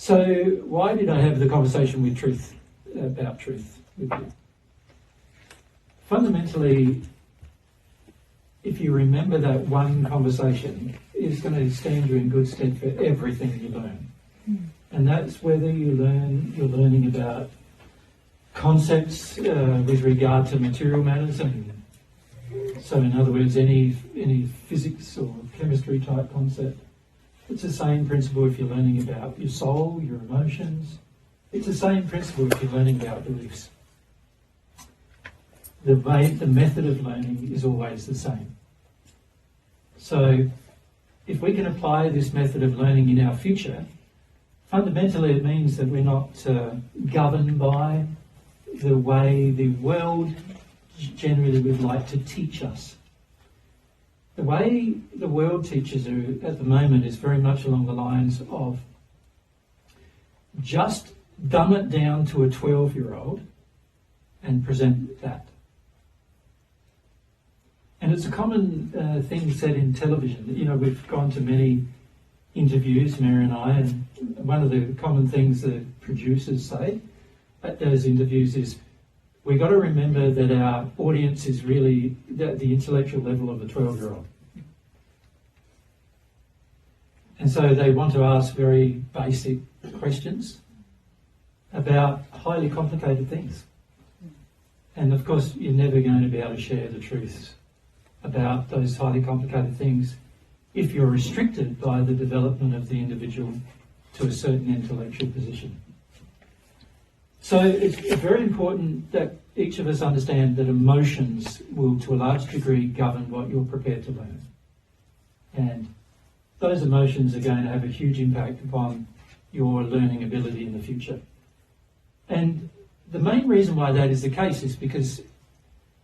So why did I have the conversation about truth with you? Fundamentally, if you remember that one conversation, it's going to stand you in good stead for everything you learn. And that's whether you're learning about concepts with regard to material matters, and so in other words, any physics or chemistry type concept. It's the same principle if you're learning about your soul, your emotions. It's the same principle if you're learning about beliefs. The method of learning is always the same. So if we can apply this method of learning in our future, fundamentally it means that we're not governed by the way the world generally would like to teach us. The way the world teaches you at the moment is very much along the lines of just dumb it down to a 12-year-old and present that. And it's a common thing said in television. You know, we've gone to many interviews, Mary and I, and one of the common things that producers say at those interviews is, we've got to remember that our audience is really the intellectual level of a 12-year-old. And so they want to ask very basic questions about highly complicated things. And of course, you're never going to be able to share the truths about those highly complicated things if you're restricted by the development of the individual to a certain intellectual position. So it's very important that each of us understand that emotions will, to a large degree, govern what you're prepared to learn. And those emotions are going to have a huge impact upon your learning ability in the future. And the main reason why that is the case is because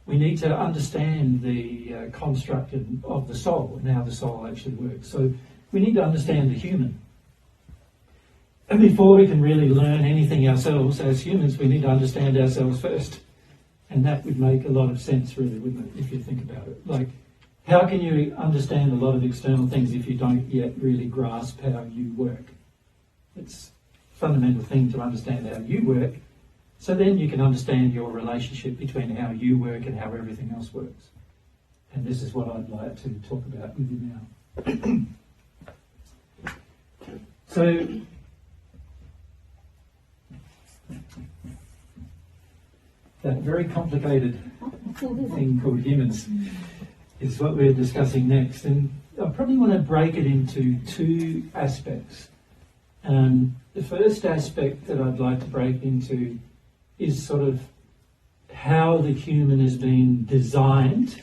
we need to understand the construct of the soul and how the soul actually works. So we need to understand the human. And before we can really learn anything ourselves as humans, we need to understand ourselves first. And that would make a lot of sense, really, wouldn't it, if you think about it? Like, how can you understand a lot of external things if you don't yet really grasp how you work? It's a fundamental thing to understand how you work, so then you can understand your relationship between how you work and how everything else works. And this is what I'd like to talk about with you now. So, that very complicated thing called humans is what we're discussing next. And I probably want to break it into two aspects. The first aspect that I'd like to break into is sort of how the human has been designed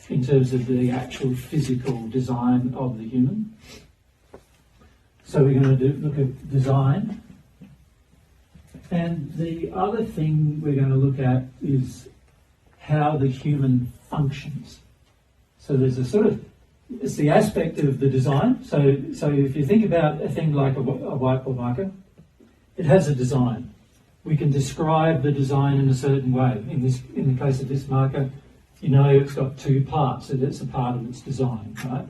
in terms of the actual physical design of the human. So we're going to look at design. And the other thing we're going to look at is how the human functions. So there's a sort of, it's the aspect of the design. So if you think about a thing like a whiteboard marker, it has a design. We can describe the design in a certain way. In the case of this marker, you know it's got two parts, so that's a part of its design, right?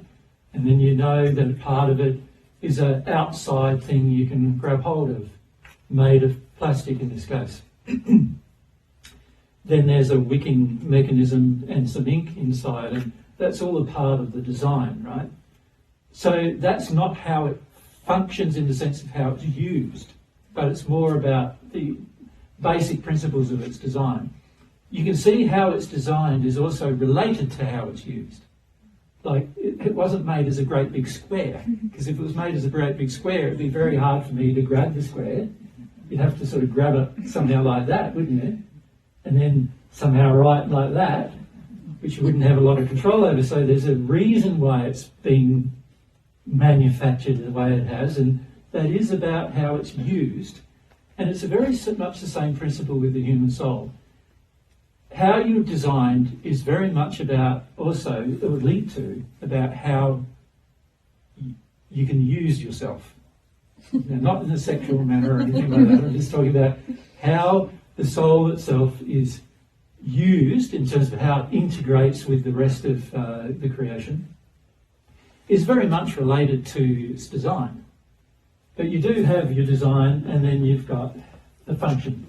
And then you know that part of it is an outside thing you can grab hold of, made of plastic in this case. Then there's a wicking mechanism and some ink inside, and that's all a part of the design, right? So that's not how it functions in the sense of how it's used, but it's more about the basic principles of its design. You can see how it's designed is also related to how it's used. Like, it wasn't made as a great big square, because if it was made as a great big square, it'd be very hard for me to grab the square. You'd have to sort of grab it somehow like that, wouldn't you? And then somehow write like that, which you wouldn't have a lot of control over. So there's a reason why it's been manufactured the way it has, and that is about how it's used. And it's a very much the same principle with the human soul. How you're designed is very much about also, it would lead to, about how you can use yourself. Now, not in a sexual manner or anything like that. I'm just talking about how the soul itself is used in terms of how it integrates with the rest of the creation, is very much related to its design. But you do have your design, and then you've got the function.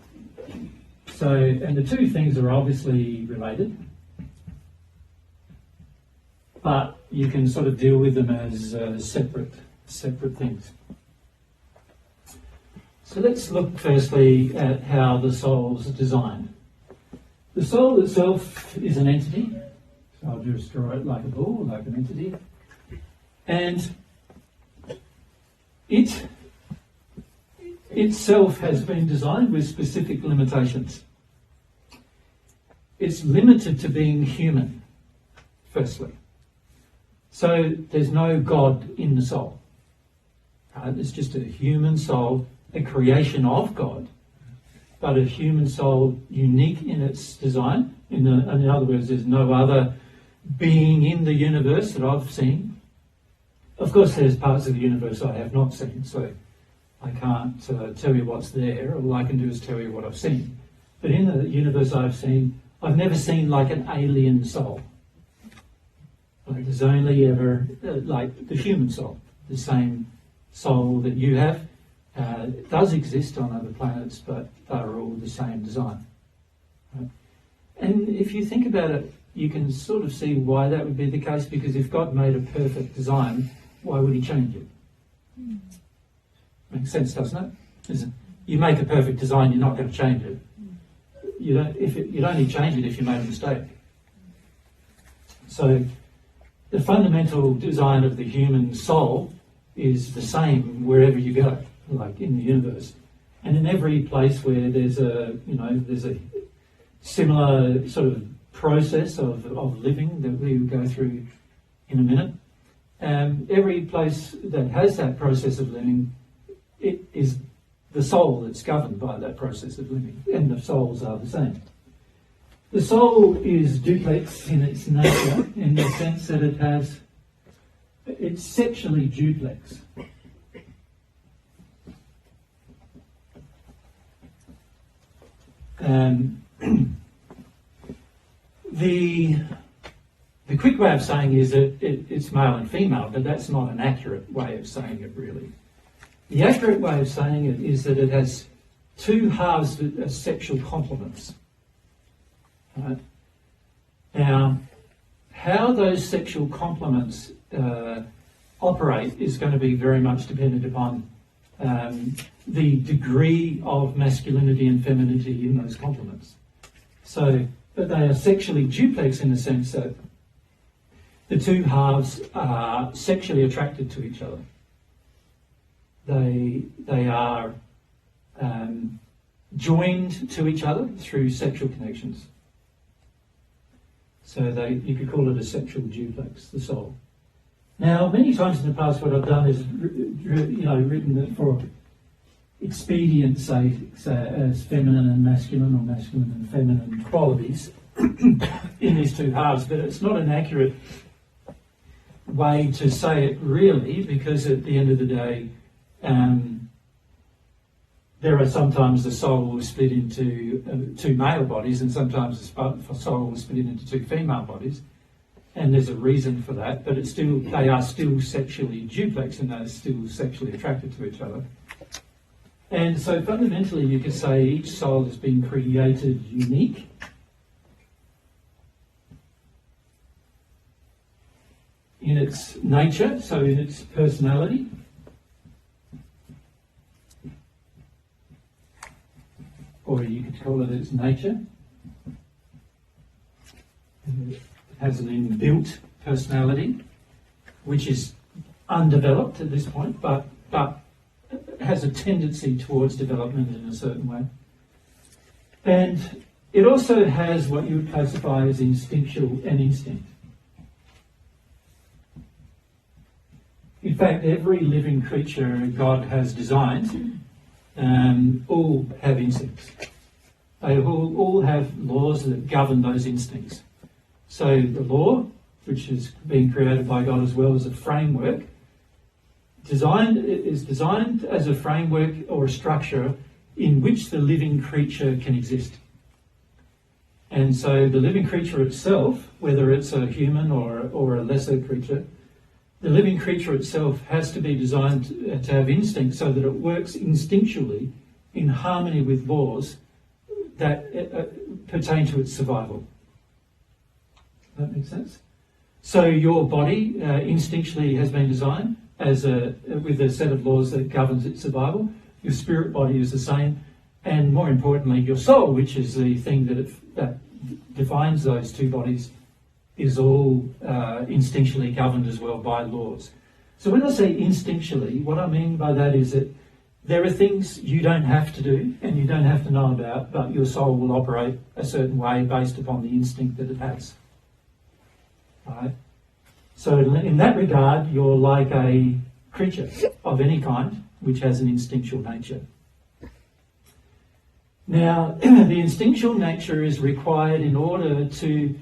So, and the two things are obviously related, but you can sort of deal with them as separate things. So let's look firstly at how the soul's designed. The soul itself is an entity. So I'll just draw it like a ball, like an entity. And it itself has been designed with specific limitations. It's limited to being human, firstly. So there's no God in the soul. It's just a human soul, a creation of God, but a human soul unique in its design. In other words, there's no other being in the universe that I've seen. Of course, there's parts of the universe I have not seen, so I can't tell you what's there. All I can do is tell you what I've seen. But in the universe I've seen, I've never seen like an alien soul. Like there's only ever like the human soul, the same soul that you have. It does exist on other planets, but they're all the same design. Right? And if you think about it, you can sort of see why that would be the case, because if God made a perfect design, why would he change it? Makes sense, doesn't it? You make a perfect design, you're not going to change it. You'd only change it if you made a mistake. So the fundamental design of the human soul is the same wherever you go, like in the universe. And in every place where there's a similar sort of process of living that we will go through in a minute, every place that has that process of living, it is the soul that's governed by that process of living, and the souls are the same. The soul is duplex in its nature, in the sense that it's sexually duplex. The quick way of saying is that it's male and female, but that's not an accurate way of saying it, really. The accurate way of saying it is that it has two halves that are sexual complements. Right? Now, how those sexual complements operate is going to be very much dependent upon the degree of masculinity and femininity in those complements. So, but they are sexually duplex in the sense that the two halves are sexually attracted to each other. They are joined to each other through sexual connections. So you could call it a sexual duplex, the soul. Now, many times in the past, what I've done is, written it for expedience sake as feminine and masculine, or masculine and feminine qualities in these two halves, but it's not an accurate way to say it really, because at the end of the day, there are sometimes the soul will split into two male bodies, and sometimes the soul will split into two female bodies, and there's a reason for that. But they are still sexually duplex, and they're still sexually attracted to each other. And so fundamentally, you could say each soul has been created unique. In its nature, so in its personality. Or you could call it its nature. It has an inbuilt personality, which is undeveloped at this point, but has a tendency towards development in a certain way. And it also has what you would classify as instinctual and instinct. In fact, every living creature God has designed all have instincts. They all have laws that govern those instincts. So the law, which is being created by God as well as a framework, is designed as a framework or a structure in which the living creature can exist. And so the living creature itself, whether it's a human or a lesser creature, The living creature itself has to be designed to have instinct so that it works instinctually in harmony with laws that pertain to its survival. That makes sense? So your body instinctually has been designed with a set of laws that governs its survival. Your spirit body is the same, and more importantly, your soul, which is the thing that defines those two bodies, is all instinctually governed as well by laws. So when I say instinctually, what I mean by that is that there are things you don't have to do and you don't have to know about, but your soul will operate a certain way based upon the instinct that it has. Right? So in that regard, you're like a creature of any kind which has an instinctual nature. Now, the instinctual nature is required in order to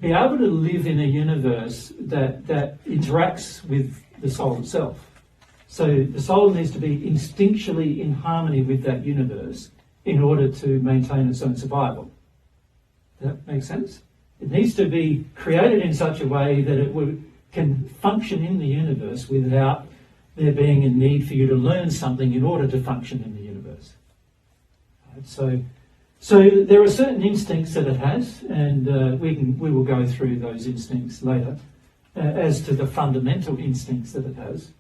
be able to live in a universe that interacts with the soul itself. So the soul needs to be instinctually in harmony with that universe in order to maintain its own survival. Does that make sense? It needs to be created in such a way that it can function in the universe without there being a need for you to learn something in order to function in the universe. Right? So there are certain instincts that it has, and we will go through those instincts later as to the fundamental instincts that it has.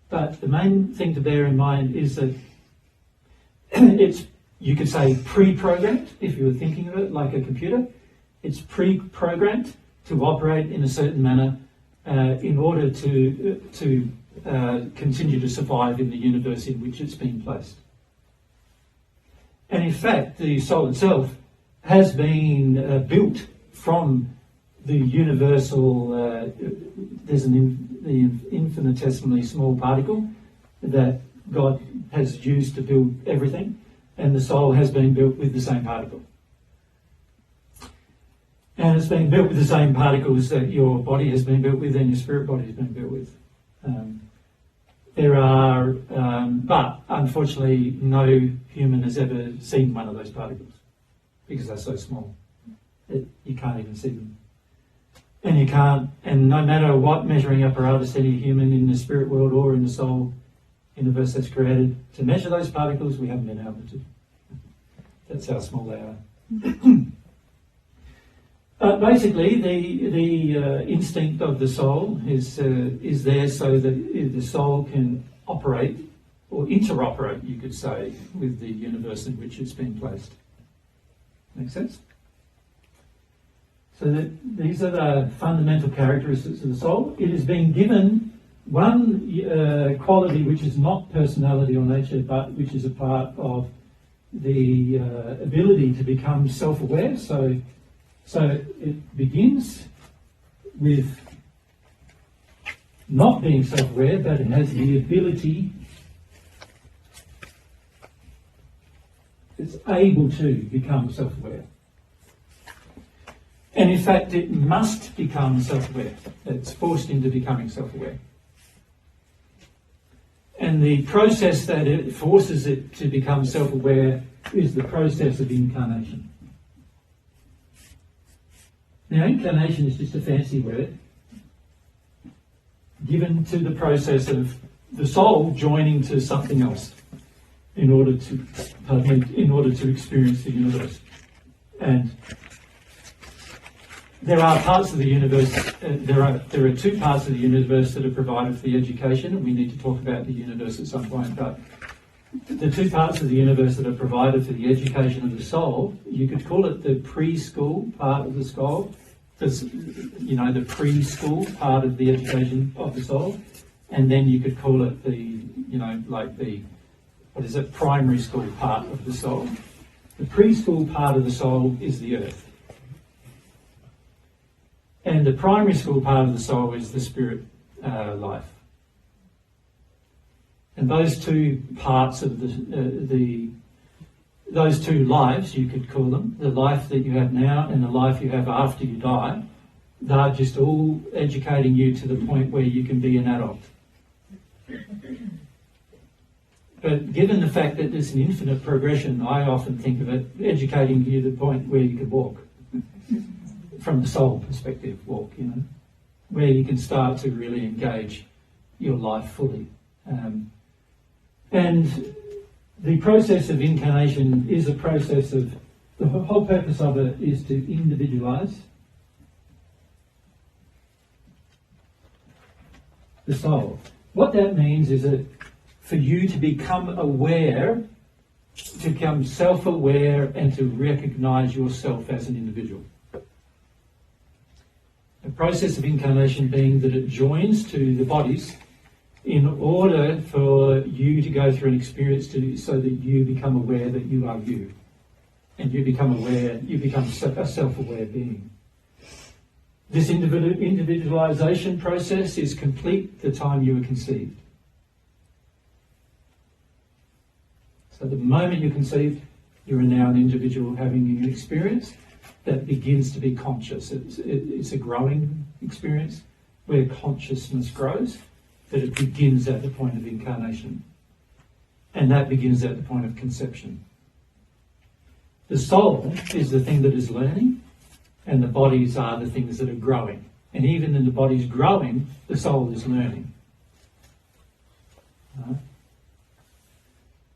But the main thing to bear in mind is that it's, you could say, pre-programmed, if you were thinking of it like a computer. It's pre-programmed to operate in a certain manner in order to continue to survive in the universe in which it's been placed. And in fact, the soul itself has been built from the universal, there's the infinitesimally small particle that God has used to build everything, and the soul has been built with the same particle. And it's been built with the same particles that your body has been built with and your spirit body has been built with. But unfortunately, no human has ever seen one of those particles because they're so small. You can't even see them. And no matter what measuring apparatus any human in the spirit world or in the soul universe has created to measure those particles, we haven't been able to. That's how small they are. Basically, the instinct of the soul is there so that the soul can operate or interoperate, you could say, with the universe in which it's been placed. Make sense? So these are the fundamental characteristics of the soul. It has been given one quality which is not personality or nature, but which is a part of the ability to become self-aware. So it begins with not being self-aware, but it has the ability, it's able to become self-aware. And in fact, it must become self-aware. It's forced into becoming self-aware. And the process that it forces it to become self-aware is the process of incarnation. Now, incarnation is just a fancy word given to the process of the soul joining to something else in order to experience the universe. And there are parts of the universe. There are two parts of the universe that are provided for the education, and we need to talk about the universe at some point. But the two parts of the universe that are provided for the education of the soul, you could call it the preschool part of the soul. The preschool part of the education of the soul, and then you could call it the primary school part of the soul. The preschool part of the soul is the earth, and the primary school part of the soul is the spirit life. And those two parts of those two lives, you could call them, the life that you have now and the life you have after you die, they're just all educating you to the point where you can be an adult. But given the fact that there's an infinite progression, I often think of it educating you to the point where you could walk. From the soul perspective, walk, where you can start to really engage your life fully. And the process of incarnation is a process of, the whole purpose of it is to individualize the soul. What that means is that for you to become aware, to become self-aware and to recognize yourself as an individual. The process of incarnation being that it joins to the bodies in order for you to go through an experience so that you become aware that you are you. And you become aware, you become a self-aware being. This individualization process is complete the time you were conceived. So the moment you're conceived, you are now an individual having an experience that begins to be conscious. It's a growing experience where consciousness grows, but it begins at the point of incarnation. And that begins at the point of conception. The soul is the thing that is learning, and the bodies are the things that are growing. And even in the body's growing, the soul is learning.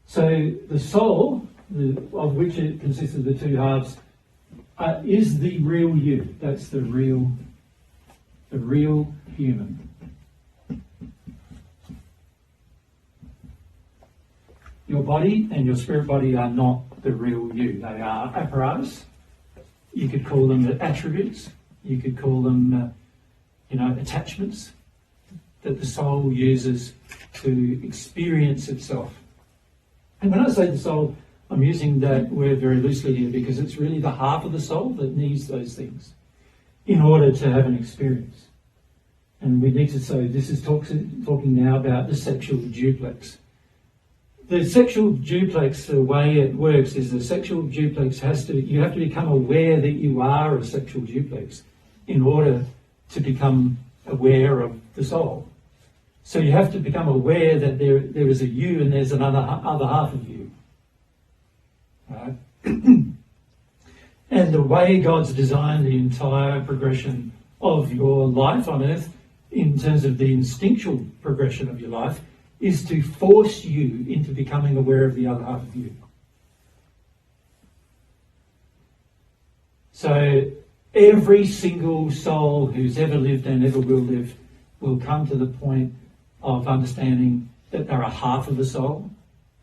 So the soul, of which it consists of the two halves, is the real you. That's the real human. Your body and your spirit body are not the real you. They are apparatus. You could call them attributes. You could call them, attachments that the soul uses to experience itself. And when I say the soul, I'm using that word very loosely here because it's really the half of the soul that needs those things in order to have an experience. And we need to say, this is talking now about the sexual duplex. The sexual duplex, the way it works is the sexual duplex you have to become aware that you are a sexual duplex in order to become aware of the soul. So you have to become aware that there is a you and there's another half of you. Right? And the way God's designed the entire progression of your life on earth, in terms of the instinctual progression of your life, is to force you into becoming aware of the other half of you. So every single soul who's ever lived and ever will live will come to the point of understanding that they're a half of the soul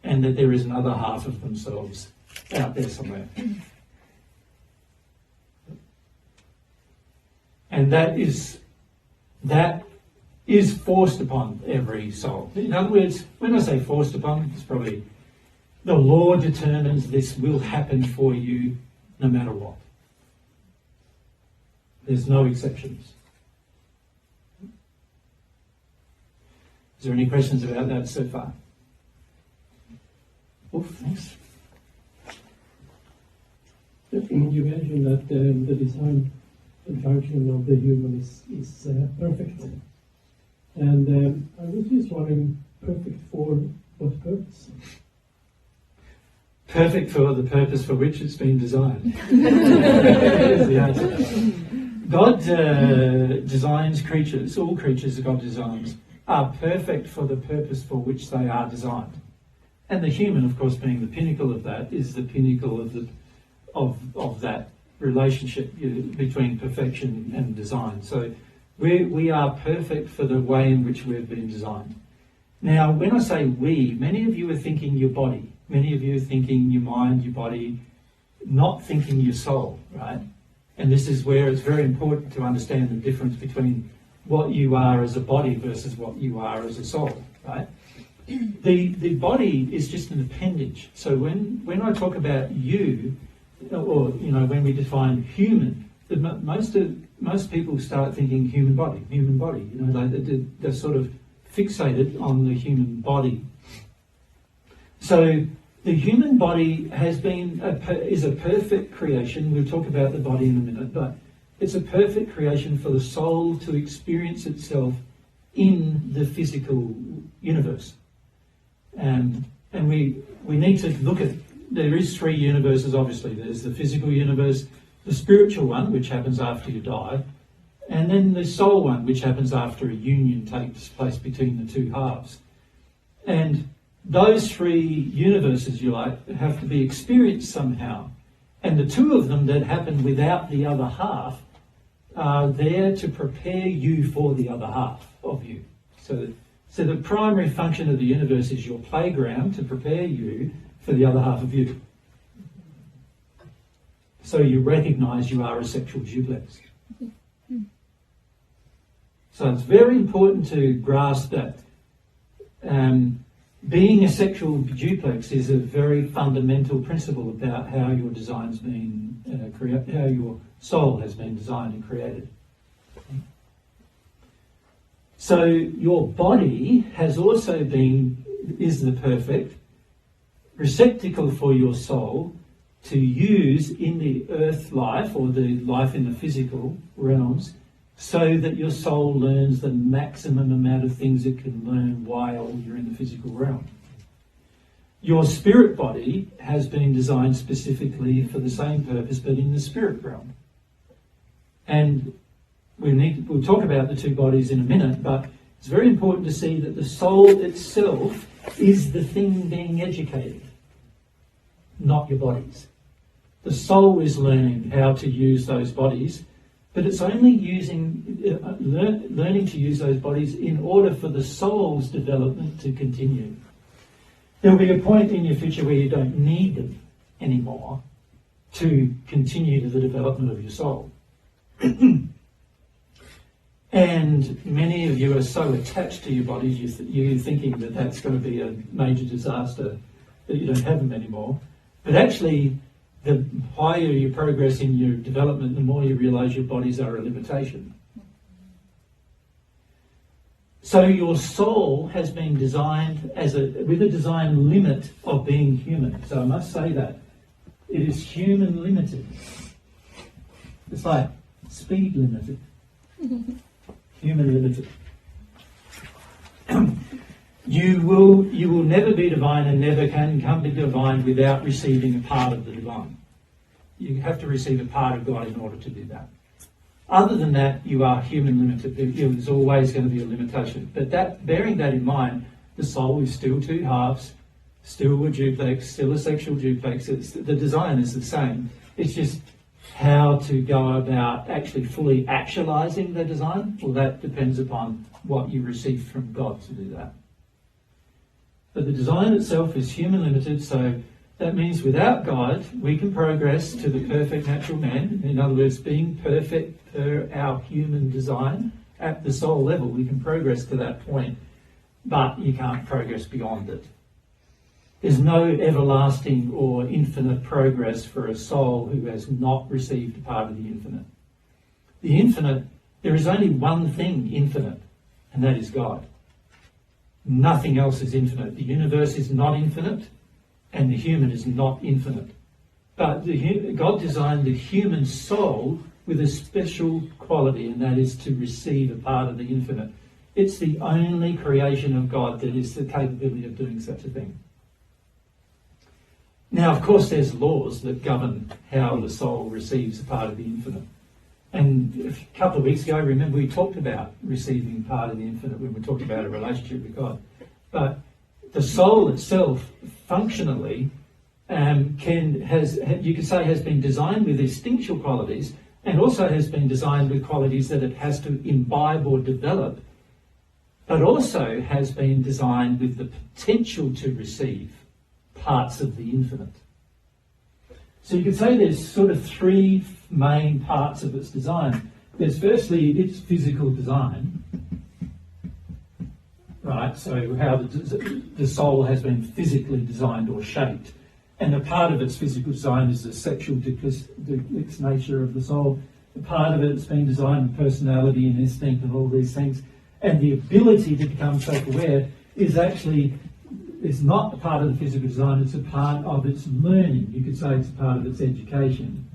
and that there is another half of themselves out there somewhere. And that is forced upon every soul. In other words, when I say forced upon, it's probably the law determines this will happen for you no matter what. There's no exceptions. Is there any questions about that so far? Oof, thanks. You mentioned that the design and function of the human is perfect. And I was just wondering, perfect for what purpose? Perfect for the purpose for which it's been designed. Here's the answer. God designs creatures, all creatures that God designs are perfect for the purpose for which they are designed. And the human, of course, being the pinnacle of that, is the pinnacle of that relationship between perfection and design. So we are perfect for the way in which we've been designed. Now, when I say we, many of you are thinking your body. Many of you are thinking your mind, your body, not thinking your soul, right? And this is where it's very important to understand the difference between what you are as a body versus what you are as a soul, right? The body is just an appendage. So when I talk about you, or when we define human, most people start thinking human body. They're sort of fixated on the human body. So the human body is a perfect creation. We'll talk about the body in a minute, but it's a perfect creation for the soul to experience itself in the physical universe. And we need to look at, there is three universes, obviously. There's the physical universe, the spiritual one, which happens after you die, And then the soul one, which happens after a union takes place between the two halves. And those three universes, you like, have to be experienced somehow. And the two of them that happen without the other half are there to prepare you for the other half of you. So the primary function of the universe is your playground to prepare you for the other half of you. So you recognise you are a sexual duplex. So it's very important to grasp that being a sexual duplex is a very fundamental principle about how your design's been how your soul has been designed and created. So your body has also is the perfect receptacle for your soul to use in the earth life or the life in the physical realms, so that your soul learns the maximum amount of things it can learn while you're in the physical realm. Your spirit body has been designed specifically for the same purpose, but in the spirit realm. And we'll talk about the two bodies in a minute, but it's very important to see that the soul itself is the thing being educated, not your bodies. The soul is learning how to use those bodies, but it's only learning to use those bodies in order for the soul's development to continue. There'll be a point in your future where you don't need them anymore to continue the development of your soul. And many of you are so attached to your bodies, you're thinking that that's going to be a major disaster, that you don't have them anymore. But actually, the higher you progress in your development, the more you realise your bodies are a limitation. So your soul has been designed with a design limit of being human. So I must say that. It is human limited. It's like speed limited. Human limited. You will never be divine and never can come to divine without receiving a part of the divine. You have to receive a part of God in order to do that. Other than that, you are human limited. There's always going to be a limitation. But bearing that in mind, the soul is still two halves, still a duplex, still a sexual duplex. The design is the same. It's just how to go about actually fully actualizing the design. Well, that depends upon what you receive from God to do that. But the design itself is human limited, so that means without God, we can progress to the perfect natural man. In other words, being perfect per our human design at the soul level, we can progress to that point, but you can't progress beyond it. There's no everlasting or infinite progress for a soul who has not received a part of the infinite. The infinite, there is only one thing infinite, and that is God. Nothing else is infinite. The universe is not infinite, and the human is not infinite. But God designed the human soul with a special quality, and that is to receive a part of the infinite. It's the only creation of God that is the capability of doing such a thing. Now, of course, there's laws that govern how the soul receives a part of the infinite. And a couple of weeks ago, remember, we talked about receiving part of the infinite when we talked about a relationship with God. But the soul itself, functionally, you could say has been designed with instinctual qualities, and also has been designed with qualities that it has to imbibe or develop, but also has been designed with the potential to receive parts of the infinite. So you could say there's sort of three main parts of its design. There's firstly its physical design, right? So how the soul has been physically designed or shaped. And a part of its physical design is the sexual duplex nature of the soul. A part of it's been designed with personality and instinct and all these things. And the ability to become self-aware is not a part of the physical design, it's a part of its learning. You could say it's a part of its education.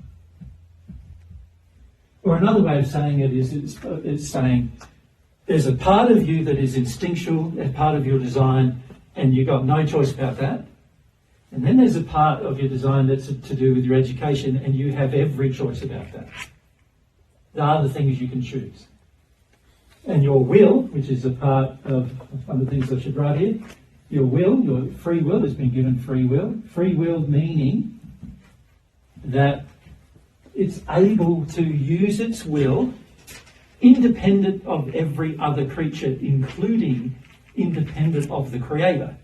Or another way of saying it is it's saying there's a part of you that is instinctual, a part of your design, and you've got no choice about that. And then there's a part of your design that's to do with your education, and you have every choice about that. There are the things you can choose. And your will, which is a part of one of the things I should write here, your will, your free will has been given free will. Free will meaning that it's able to use its will independent of every other creature, including independent of the Creator.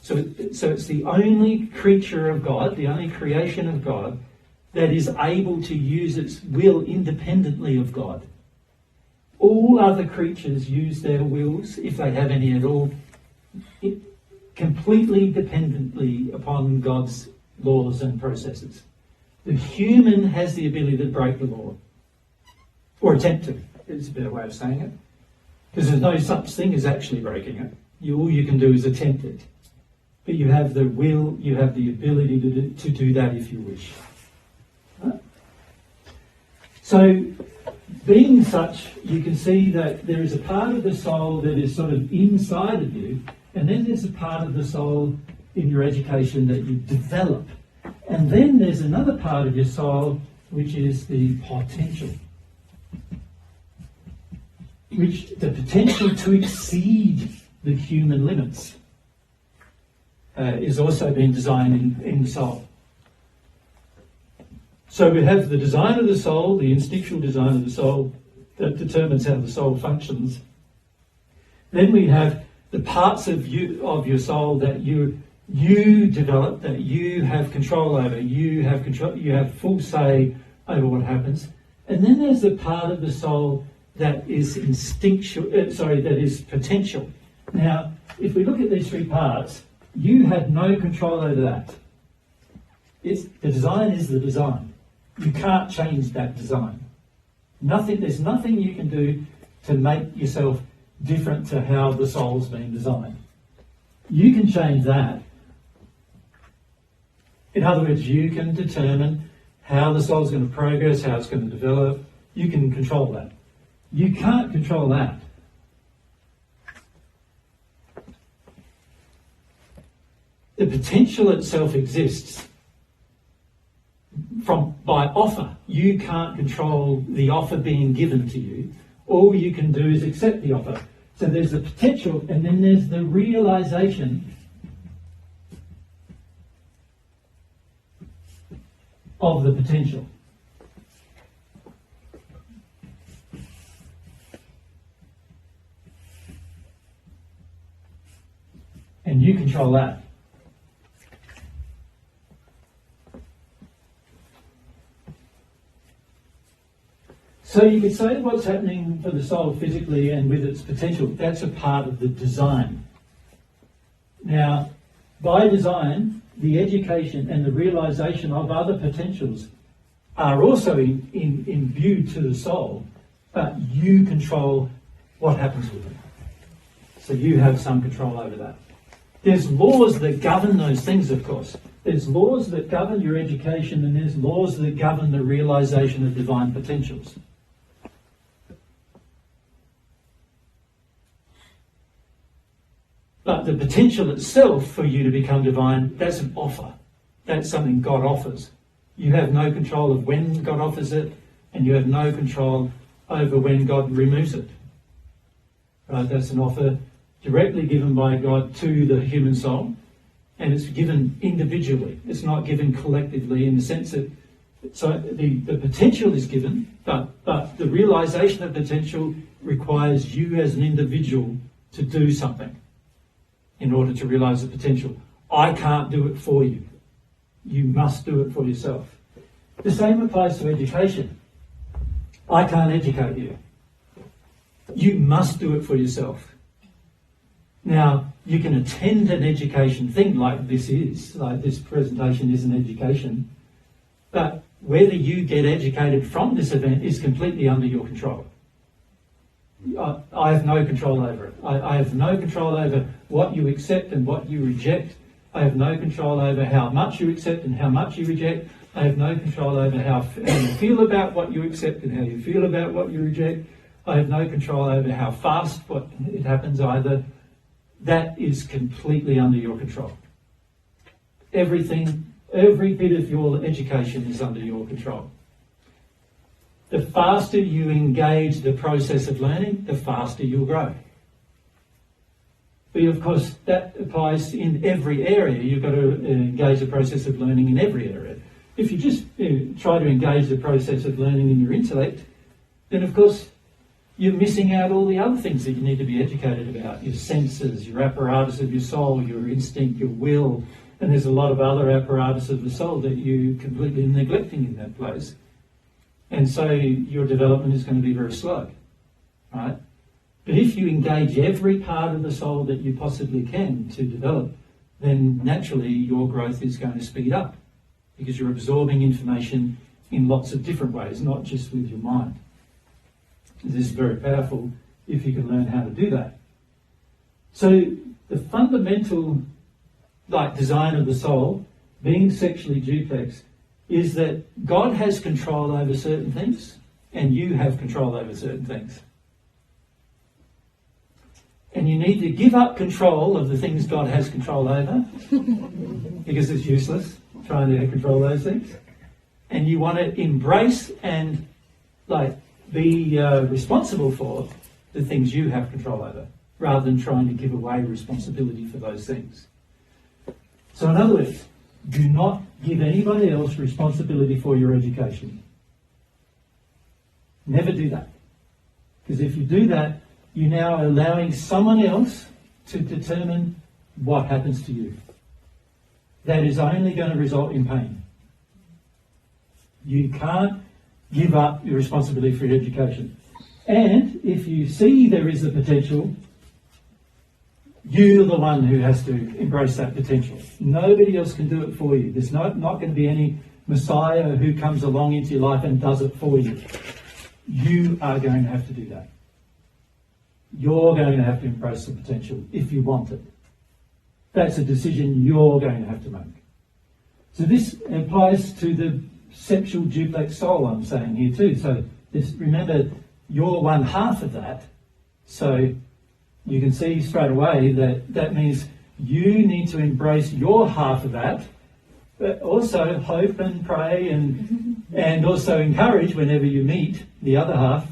So it's the only creature of God, the only creation of God, that is able to use its will independently of God. All other creatures use their wills, if they have any at all, completely dependently upon God's laws and processes. The human has the ability to break the law, or attempt to, is a better way of saying it, because there's no such thing as actually breaking it. All you can do is attempt it. But you have the will, you have the ability to do that if you wish. Right? So, being such, you can see that there is a part of the soul that is sort of inside of you, and then there's a part of the soul in your education that you develop. And then there's another part of your soul which is the potential. The potential to exceed the human limits is also being designed in the soul. So we have the design of the soul, the instinctual design of the soul that determines how the soul functions. Then we have the parts of your soul that you develop, that you have control over. You have full say over what happens. And then there's the part of the soul that is that is potential. Now, if we look at these three parts, you have no control over that. The design is the design. You can't change that design. There's nothing you can do to make yourself different to how the soul's been designed. You can change that. In other words, you can determine how the soul's going to progress, how it's going to develop. You can control that. You can't control that. The potential itself exists by offer. You can't control the offer being given to you. All you can do is accept the offer. So there's the potential, and then there's the realization of the potential. And you control that. So you could say what's happening for the soul physically and with its potential, that's a part of the design. Now, by design, the education and the realization of other potentials are also imbued to the soul, but you control what happens with them. So you have some control over that. There's laws that govern those things, of course. There's laws that govern your education, and there's laws that govern the realization of divine potentials. But the potential itself for you to become divine, that's an offer. That's something God offers. You have no control of when God offers it, and you have no control over when God removes it. Right? That's an offer directly given by God to the human soul, and it's given individually. It's not given collectively in the sense that so the potential is given, but the realization of potential requires you as an individual to do something in order to realize the potential. I can't do it for you. You must do it for yourself. The same applies to education. I can't educate you. You must do it for yourself. Now, you can attend an education thing like this presentation is an education, but whether you get educated from this event is completely under your control. I have no control over it. I have no control over what you accept and what you reject. I have no control over how much you accept and how much you reject. I have no control over how you feel about what you accept and how you feel about what you reject. I have no control over how fast it happens either. That is completely under your control. Everything, every bit of your education is under your control. The faster you engage the process of learning, the faster you'll grow. But of course, that applies in every area. You've got to engage the process of learning in every area. If you just try to engage the process of learning in your intellect, then of course you're missing out all the other things that you need to be educated about. Your senses, your apparatus of your soul, your instinct, your will. And there's a lot of other apparatus of the soul that you're completely neglecting in that place. And so your development is going to be very slow, right? But if you engage every part of the soul that you possibly can to develop, then naturally your growth is going to speed up because you're absorbing information in lots of different ways, not just with your mind. This is very powerful if you can learn how to do that. So the fundamental design of the soul, being sexually duplex, is that God has control over certain things and you have control over certain things. And you need to give up control of the things God has control over because it's useless trying to control those things. And you want to embrace and be responsible for the things you have control over rather than trying to give away responsibility for those things. So in other words, do not give anybody else responsibility for your education. Never do that. Because if you do that, you're now allowing someone else to determine what happens to you. That is only going to result in pain. You can't give up your responsibility for your education. And if you see there is a potential, you're the one who has to embrace that potential. Nobody else can do it for you. There's not going to be any Messiah who comes along into your life and does it for you. You are going to have to do that. You're going to have to embrace the potential if you want it. That's a decision you're going to have to make. So this applies to the sexual duplex soul I'm saying here too. So remember, you're one half of that. So you can see straight away that means you need to embrace your half of that, but also hope and pray and also encourage whenever you meet the other half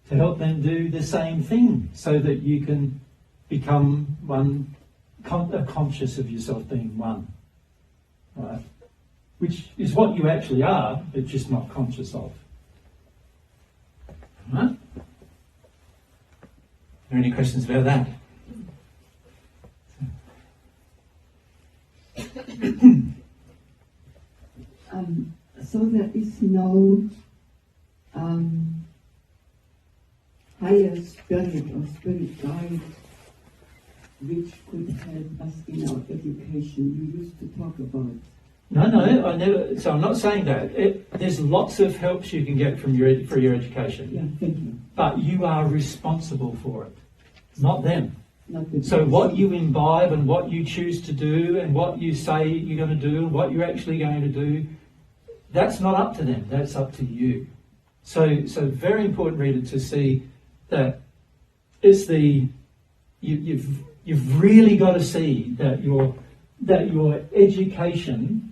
to help them do the same thing so that you can become one, conscious of yourself being one, right? Which is what you actually are, but just not conscious of. Right? Are there any questions about that? So there is no higher spirit or spirit guide which could help us in our education. You used to talk about. No, I never. So I'm not saying that. There's lots of helps you can get for your education. Yeah, thank you. But you are responsible for it, not them. Not so what you imbibe and what you choose to do and what you say you're going to do and what you're actually going to do, that's not up to them. That's up to you. So very important, reader, to see that it's you've really got to see that your education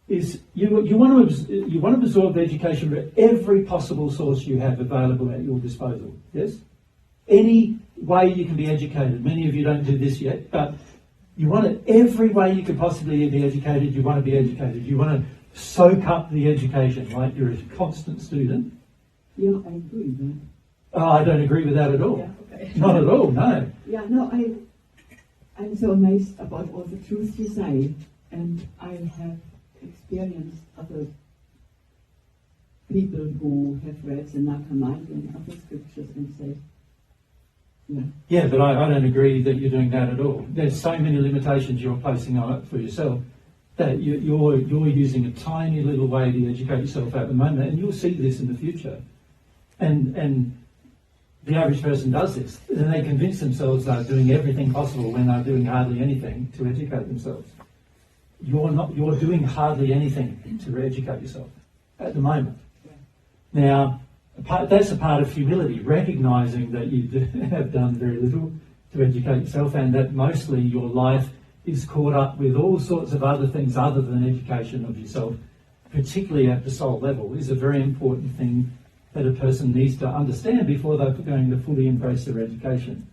is you want to absorb education from every possible source you have available at your disposal. Yes, any way you can be educated. Many of you don't do this yet, but you want it every way you could possibly be educated. You want to be educated. You want to soak up the education, right? You're a constant student. Yeah, I agree with that. Oh, I don't agree with that at all. Yeah, okay. Not at all, no. Yeah, no, I'm so amazed about all the truth you say, and I have experienced other people who have read the Nakamai and other scriptures and say, yeah. Yeah, but I don't agree that you're doing that at all. There's so many limitations you're placing on it for yourself that you're using a tiny little way to educate yourself at the moment, and you'll see this in the future. And the average person does this, and they convince themselves they're doing everything possible when they're doing hardly anything to educate themselves. You're doing hardly anything to educate yourself at the moment. Now, that's a part of humility, recognising that you have done very little to educate yourself and that mostly your life is caught up with all sorts of other things other than education of yourself particularly at the soul level, is a very important thing that a person needs to understand before they're going to fully embrace their education.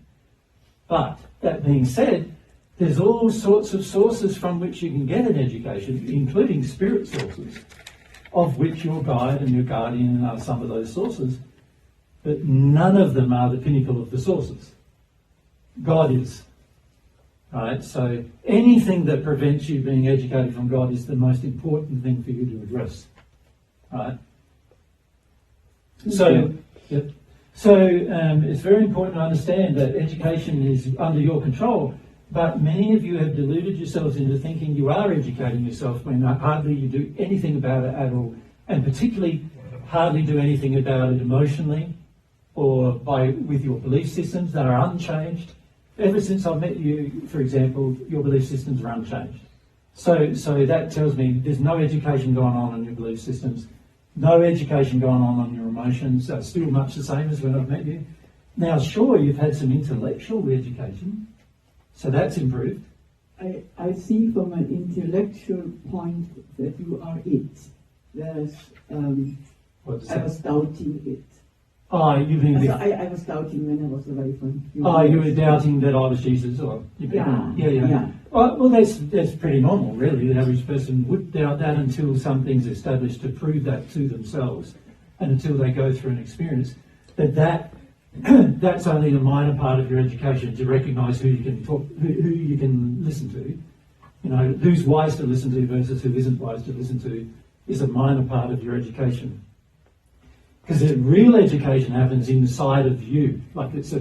But that being said, there's all sorts of sources from which you can get an education, including spirit sources, of which your guide and your guardian are some of those sources, but none of them are the pinnacle of the sources. God is. Right? So anything that prevents you being educated from God is the most important thing for you to address. Right? So, yep. It's very important to understand that education is under your control, but many of you have deluded yourselves into thinking you are educating yourself when hardly you do anything about it at all, and particularly hardly do anything about it emotionally or with your belief systems that are unchanged. Ever since I met you, for example, your belief systems are unchanged. So that tells me there's no education going on in your belief systems, no education going on your emotions, still much the same as when I met you. Now, sure, you've had some intellectual education, so that's improved. I see from an intellectual point that you are it. Whereas I was doubting it. Oh, you mean I was doubting when I was away from you. Oh, you were doubting that I was Jesus, or yeah. Well, that's pretty normal, really. The average person would doubt that until something's established to prove that to themselves, and until they go through an experience. But that's only a minor part of your education, to recognise who you can talk, who you can listen to. You know, who's wise to listen to versus who isn't wise to listen to is a minor part of your education. Because the real education happens inside of you, like it's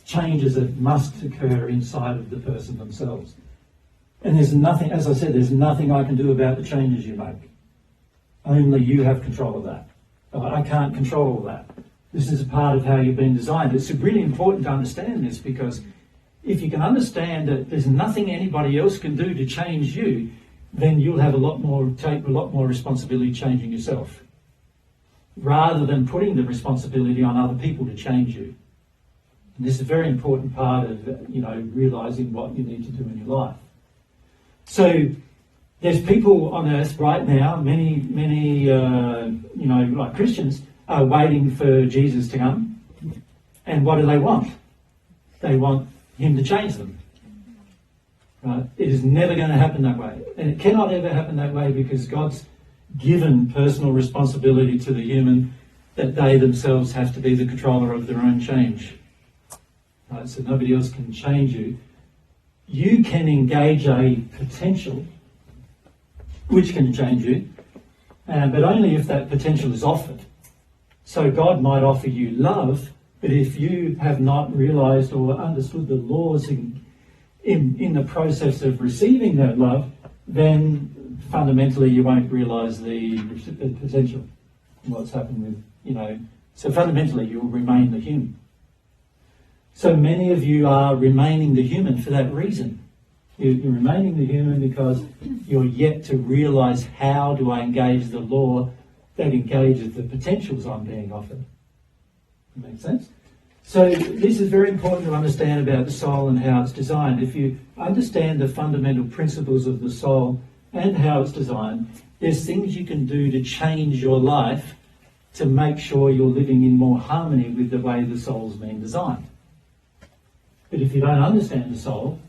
changes that must occur inside of the person themselves. And there's nothing, as I said, there's nothing I can do about the changes you make. Only you have control of that. I can't control all that. This is a part of how you've been designed. It's really important to understand this, because if you can understand that there's nothing anybody else can do to change you, then you'll have take a lot more responsibility changing yourself, rather than putting the responsibility on other people to change you. And this is a very important part of, realising what you need to do in your life. So there's people on earth right now, many, like Christians, are waiting for Jesus to come. And what do they want? They want him to change them. Right? It is never going to happen that way. And it cannot ever happen that way, because God's given personal responsibility to the human, that they themselves have to be the controller of their own change. Right? So nobody else can change you. You can engage a potential which can change you, but only if that potential is offered. So God might offer you love, but if you have not realised or understood the laws in the process of receiving that love, then fundamentally you won't realise the potential, what's happened with, so fundamentally you'll remain the human. So many of you are remaining the human for that reason. You're remaining the human because you're yet to realise, how do I engage the law that engages the potentials I'm being offered? That makes sense? So this is very important to understand about the soul and how it's designed. If you understand the fundamental principles of the soul and how it's designed, there's things you can do to change your life to make sure you're living in more harmony with the way the soul's been designed. But if you don't understand the soul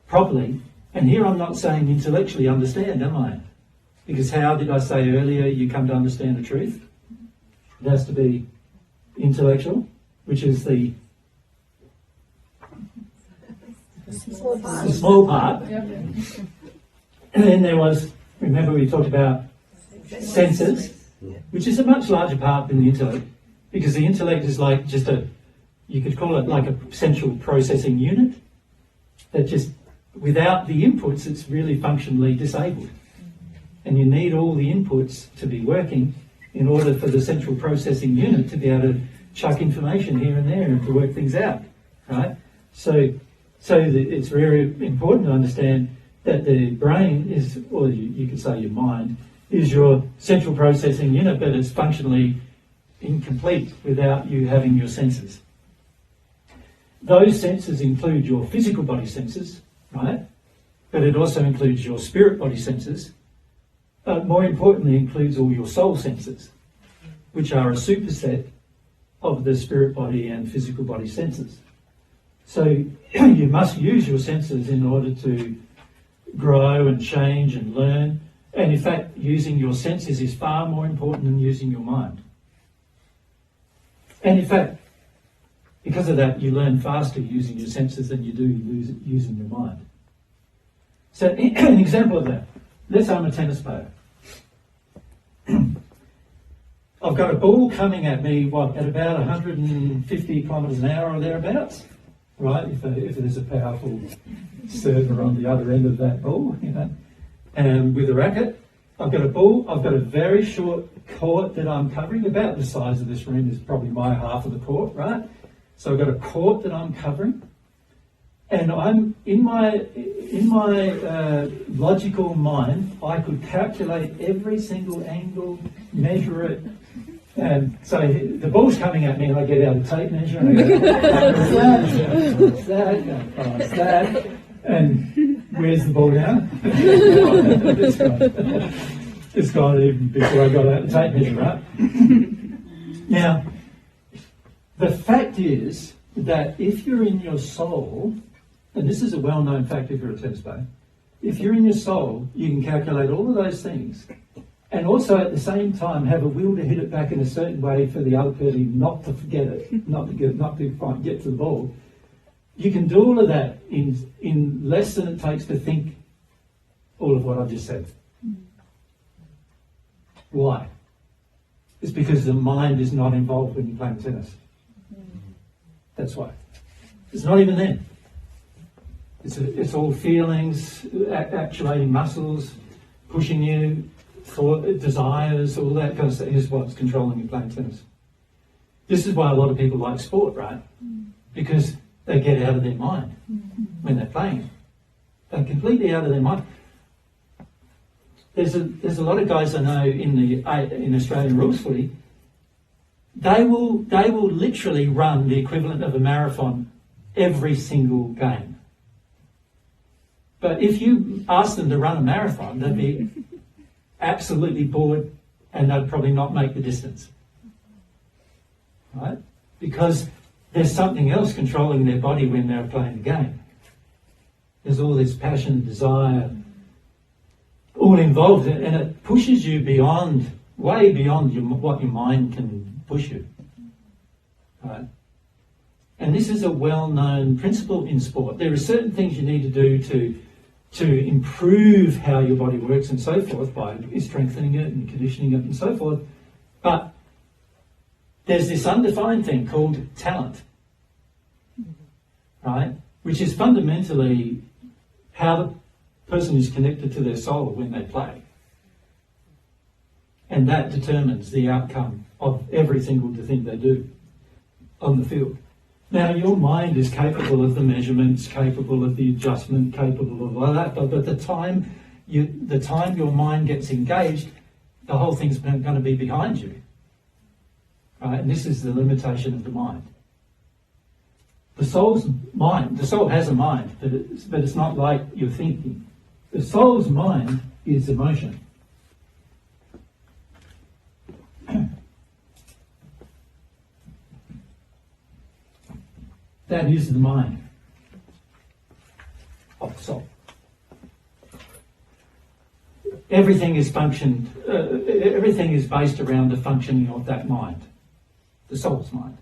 properly, and here I'm not saying intellectually understand, am I? Because how did I say earlier you come to understand the truth? It has to be intellectual, which is the small part. And then there was, remember we talked about senses, which is a much larger part than the intellect, because the intellect is like just you could call it like a central processing unit that just, without the inputs, it's really functionally disabled. And you need all the inputs to be working in order for the central processing unit to be able to chuck information here and there and to work things out, right? So it's very important to understand that the brain is, or you could say your mind, is your central processing unit, but it's functionally incomplete without you having your senses. Those senses include your physical body senses, right? But it also includes your spirit body senses, But more importantly, includes all your soul senses, which are a superset of the spirit body and physical body senses. So you must use your senses in order to grow and change and learn. And in fact, using your senses is far more important than using your mind. And in fact, because of that, you learn faster using your senses than you do using your mind. So an example of that, let's say I'm a tennis player. I've got a ball coming at me, at about 150 kilometres an hour or thereabouts, right? If there's a powerful server on the other end of that ball, and with a racket, I've got a ball, I've got a very short court that I'm covering, about the size of this room is probably my half of the court, right? So I've got a court that I'm covering, and I'm in my logical mind, I could calculate every single angle, measure it, and so the ball's coming at me, and I get out a tape measure, and I go, what's that, and where's the ball now? It's gone even before I got out the tape measure, right? Now, the fact is that if you're in your soul, and this is a well-known fact if you're a tennis player, if you're in your soul, you can calculate all of those things, and also at the same time have a will to hit it back in a certain way for the other person not to forget it, not to get to the ball. You can do all of that in less than it takes to think all of what I've just said. Why? It's because the mind is not involved when you're playing tennis. That's why. It's not even there. It's all feelings, actuating muscles, pushing you, thought, desires, all that kind of stuff is what's controlling you playing tennis. This is why a lot of people like sport, right? Because they get out of their mind when they're playing. They're completely out of their mind. There's a lot of guys I know in Australian rules footy. They will literally run the equivalent of a marathon every single game. But if you ask them to run a marathon, they'd be absolutely bored, and they'd probably not make the distance, right? Because there's something else controlling their body when they're playing the game. There's all this passion, desire, all involved, and it pushes you way beyond what your mind can push you, right? And this is a well-known principle in sport. There are certain things you need to do to improve how your body works and so forth by strengthening it and conditioning it and so forth. But there's this undefined thing called talent, right? Which is fundamentally how the person is connected to their soul when they play. And that determines the outcome of every single thing they do on the field. Now, your mind is capable of the measurements, capable of the adjustment, capable of all that, but the time your mind gets engaged, the whole thing's going to be behind you. Right? And this is the limitation of the mind. The soul has a mind, but it's not like you're thinking. The soul's mind is emotion. That is the mind of the soul. Everything is based around the functioning of that mind, the soul's mind.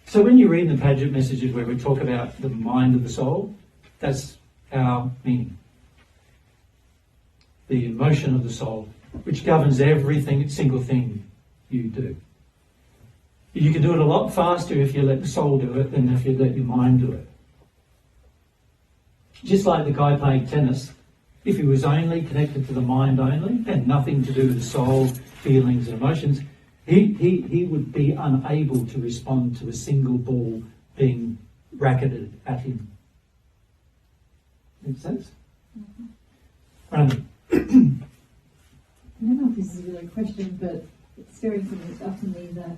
So when you read the Paget messages where we talk about the mind of the soul, that's our meaning. The emotion of the soul, which governs single thing you do. You can do it a lot faster if you let the soul do it than if you let your mind do it. Just like the guy playing tennis, if he was only connected to the mind only and nothing to do with the soul, feelings and emotions, he would be unable to respond to a single ball being racketed at him. Make sense? I don't know if this is really a question, but it's stirring something up to me that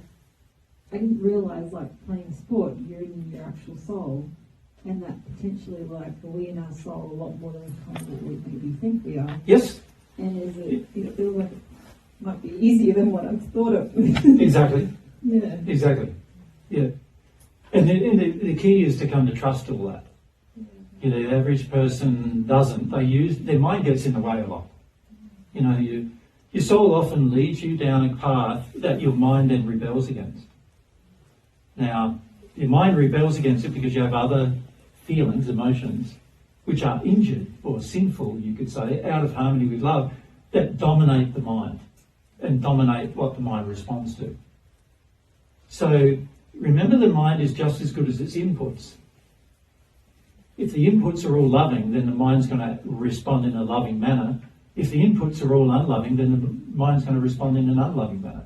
I didn't realise, like, playing sport, you're in your actual soul, and that potentially, like, we in our soul a lot more than we maybe think we are. Yes. And is it, it feels like it might be easier than what I've thought of. Exactly. Yeah. Exactly. Yeah. And the key is to come to trust all that. You know, the average person doesn't. Their mind gets in the way a lot. You know, your soul often leads you down a path that your mind then rebels against. Now, your mind rebels against it because you have other feelings, emotions, which are injured or sinful, you could say, out of harmony with love, that dominate the mind and dominate what the mind responds to. So remember, the mind is just as good as its inputs. If the inputs are all loving, then the mind's going to respond in a loving manner. If the inputs are all unloving, then the mind's going to respond in an unloving manner.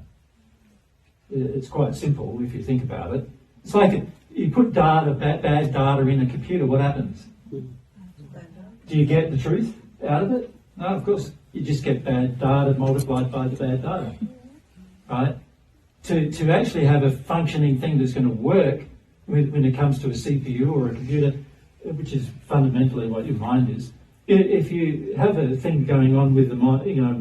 It's quite simple if you think about it. It's like you put data, bad data in a computer, what happens? Do you get the truth out of it? No, of course. You just get bad data multiplied by the bad data, right? To actually have a functioning thing that's going to work when it comes to a CPU or a computer, which is fundamentally what your mind is. If you have a thing going on with the mind, you know,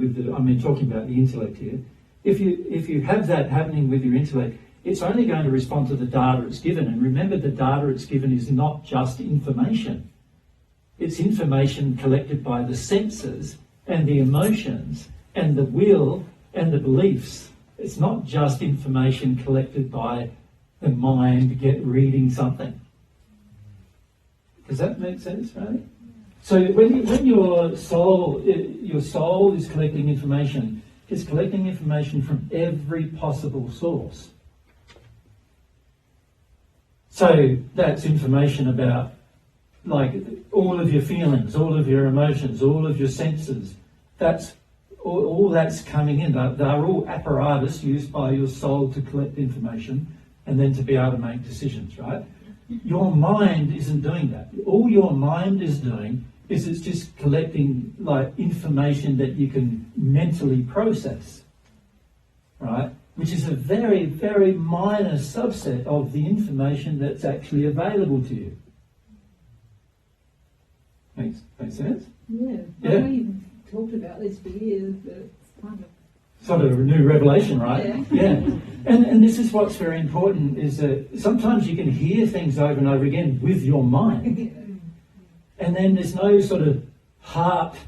talking about the intellect here, if you have that happening with your intellect, it's only going to respond to the data it's given. And remember, the data it's given is not just information. It's information collected by the senses and the emotions and the will and the beliefs. It's not just information collected by the mind reading something. Does that make sense, right? So when your soul is collecting information, it's collecting information from every possible source. So that's information about, like, all of your feelings, all of your emotions, all of your senses. That's all that's coming in. They're all apparatus used by your soul to collect information and then to be able to make decisions, right? Your mind isn't doing that. All your mind is doing is it's just collecting, like, information that you can mentally process, right? Which is a very, very minor subset of the information that's actually available to you. Makes sense? Yeah. Yeah. I know you've talked about this for years, but it's kind of... Sort of a new revelation, right? Yeah. Yeah. And this is what's very important, is that sometimes you can hear things over and over again with your mind. And then there's no sort of heart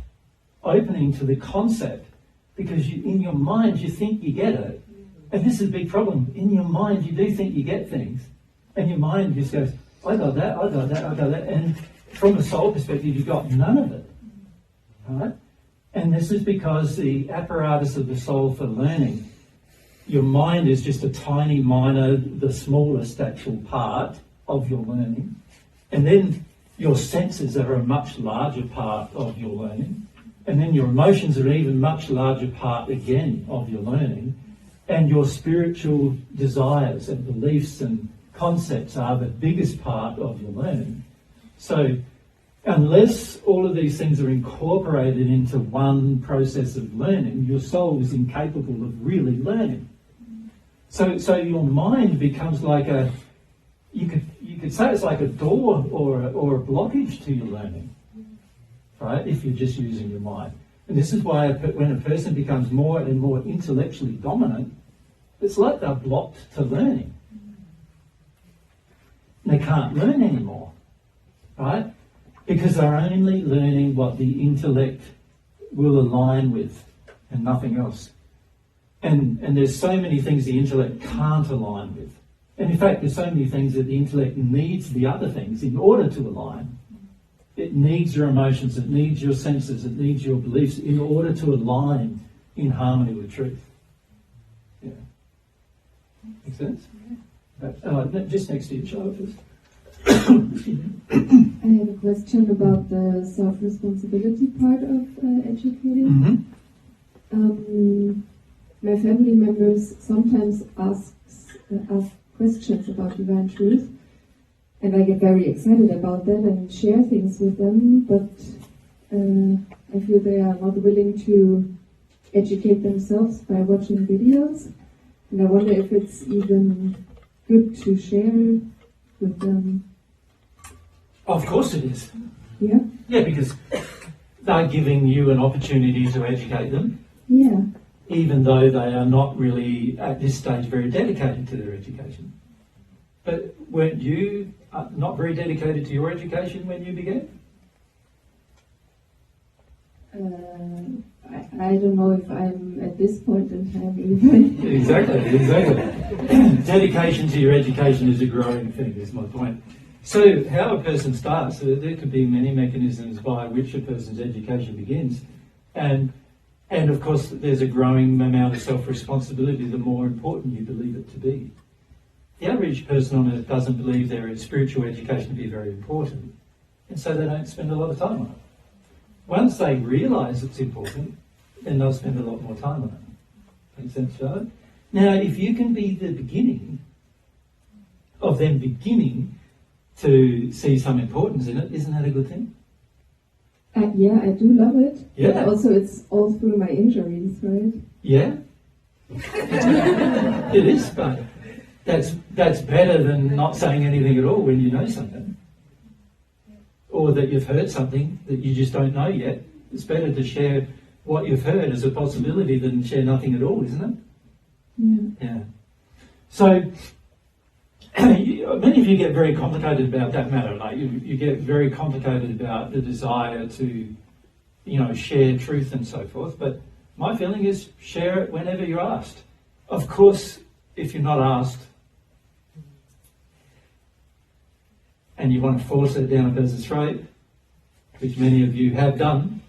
opening to the concept, because in your mind you think you get it. And this is a big problem. In your mind you do think you get things, and your mind just goes, I got that, I got that, I got that. And from a soul perspective, you've got none of it. Right? And this is because the apparatus of the soul for learning, your mind is just a tiny, minor, the smallest actual part of your learning. And then your senses are a much larger part of your learning. And then your emotions are an even much larger part again of your learning. And your spiritual desires and beliefs and concepts are the biggest part of your learning. So unless all of these things are incorporated into one process of learning, your soul is incapable of really learning. So your mind becomes like you could say it's like a door or a blockage to your learning, right? If you're just using your mind. And this is why when a person becomes more and more intellectually dominant, it's like they're blocked to learning. And they can't learn anymore, right? Because they're only learning what the intellect will align with and nothing else. And there's so many things the intellect can't align with. And in fact, there's so many things that the intellect needs the other things in order to align. It needs your emotions, it needs your senses, it needs your beliefs in order to align in harmony with truth. Yeah. Make sense? Just next to you, Charlotte, please. I have a question about the self-responsibility part of educating. Mm-hmm. My family members sometimes ask questions about divine truth, and I get very excited about that and share things with them, but I feel they are not willing to educate themselves by watching videos, and I wonder if it's even good to share with them. Of course it is. Yeah? Yeah, because they're giving you an opportunity to educate them, Yeah. even though they are not really, at this stage, very dedicated to their education. But weren't you not very dedicated to your education when you began? I don't know if I'm at this point in time even. Exactly. Dedication to your education is a growing thing, is my point. So how a person starts, there could be many mechanisms by which a person's education begins. And of course, there's a growing amount of self-responsibility the more important you believe it to be. The average person on earth doesn't believe their spiritual education to be very important, and so they don't spend a lot of time on it. Once they realise it's important, then they'll spend a lot more time on it. Make sense, Charlotte? Now, if you can be the beginning of them beginning to see some importance in it, isn't that a good thing? Yeah, I do love it. Yeah. But also, it's all through my injuries, right? Yeah. It is, but that's better than not saying anything at all when you know something. Or that you've heard something that you just don't know yet. It's better to share what you've heard as a possibility than share nothing at all, isn't it? Yeah. Yeah. So, many of you get very complicated about that matter. Like you get very complicated about the desire to, share truth and so forth. But my feeling is share it whenever you're asked. Of course, if you're not asked and you want to force it down a person's throat, which many of you have done,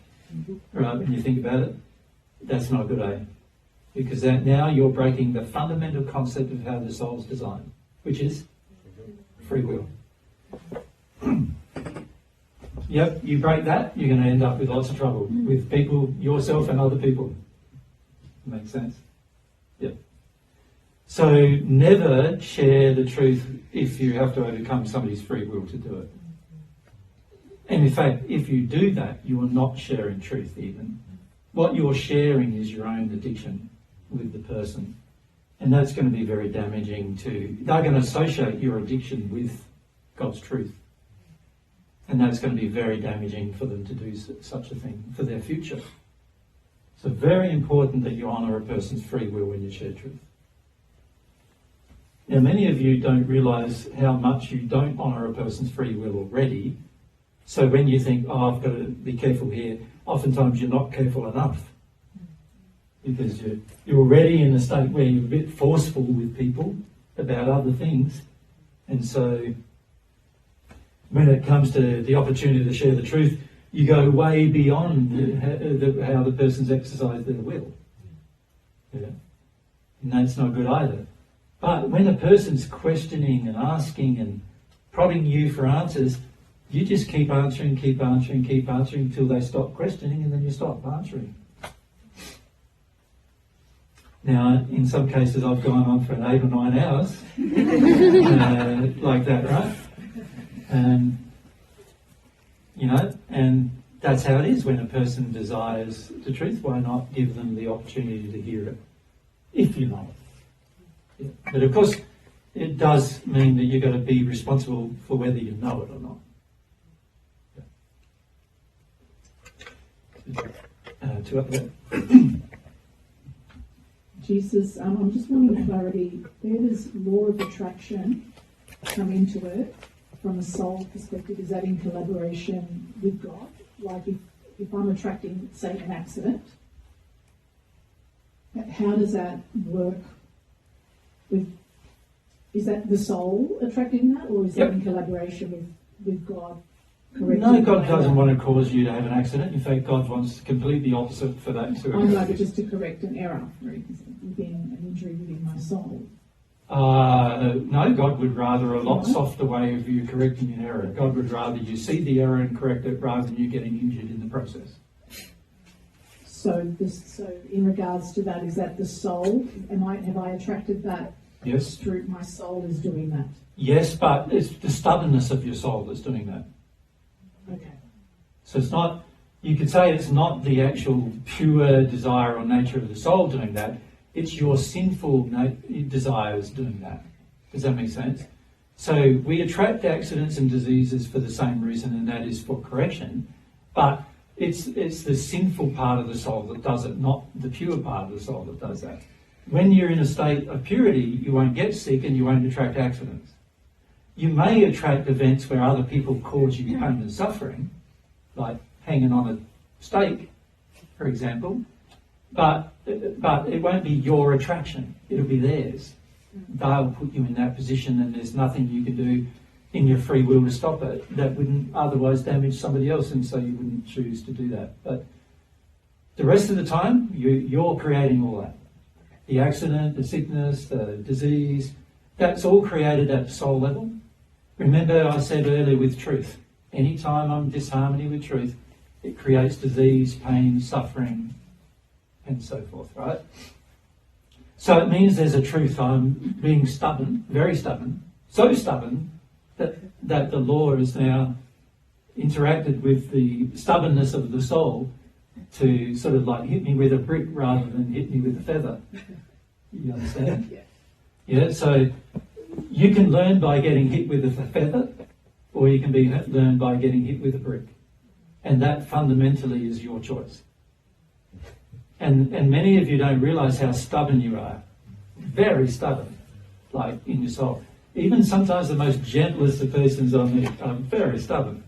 right, when you think about it, that's not good, eh? Because now you're breaking the fundamental concept of how the soul's designed, which is free will. Yep, you break that, you're going to end up with lots of trouble with people, yourself and other people. Makes sense? Yep. So never share the truth if you have to overcome somebody's free will to do it. And in fact, if you do that, you are not sharing truth even. What you're sharing is your own addiction with the person. And that's going to be very damaging to... They're going to associate your addiction with God's truth. And that's going to be very damaging for them to do such a thing for their future. So very important that you honour a person's free will when you share truth. Now, many of you don't realise how much you don't honour a person's free will already. So when you think, I've got to be careful here, oftentimes you're not careful enough. Because you're already in a state where you're a bit forceful with people about other things. And so when it comes to the opportunity to share the truth, you go way beyond how the person's exercised their will. Yeah. And that's not good either. But when a person's questioning and asking and prodding you for answers, you just keep answering until they stop questioning, and then you stop answering. Now, in some cases, I've gone on for 8 or 9 hours, like that, right? And that's how it is when a person desires the truth. Why not give them the opportunity to hear it, if you know it? Yeah. But of course, it does mean that you've got to be responsible for whether you know it or not. Jesus, I'm just wanting clarity. Where does law of attraction come into it from a soul perspective? Is that in collaboration with God? Like if I'm attracting, say, an accident, how does that work with... Is that the soul attracting that, or is that in collaboration with God? No, God doesn't want to cause you to have an accident. In fact, God wants completely opposite for that to occur. I know, but just to correct an error within an injury within my soul. No, God would rather a lot softer way of you correcting an error. God would rather you see the error and correct it rather than you getting injured in the process. So in regards to that, is that the soul? Have I attracted that? Yes. Through my soul is doing that. Yes, but it's the stubbornness of your soul that's doing that. Okay. So it's not, you could say it's not the actual pure desire or nature of the soul doing that. It's your sinful desires doing that. Does that make sense? So we attract accidents and diseases for the same reason, and that is for correction. But It's the sinful part of the soul that does it, not the pure part of the soul that does that. When you're in a state of purity, you won't get sick and you won't attract accidents. You may attract events where other people cause you pain and suffering, like hanging on a stake, for example, but it won't be your attraction, it'll be theirs. They'll put you in that position and there's nothing you can do in your free will to stop it that wouldn't otherwise damage somebody else, and so you wouldn't choose to do that. But the rest of the time, you're creating all that. The accident, the sickness, the disease, that's all created at the soul level. Remember I said earlier with truth, anytime I'm in disharmony with truth, it creates disease, pain, suffering, and so forth, right? So it means there's a truth. I'm being stubborn, very stubborn, so stubborn that the law has now interacted with the stubbornness of the soul to sort of like hit me with a brick rather than hit me with a feather. You understand? Yeah, so you can learn by getting hit with a feather, or you can be learned by getting hit with a brick. And that fundamentally is your choice. And many of you don't realise how stubborn you are. Very stubborn, like in your soul. Even sometimes the most gentlest of persons on earth are very stubborn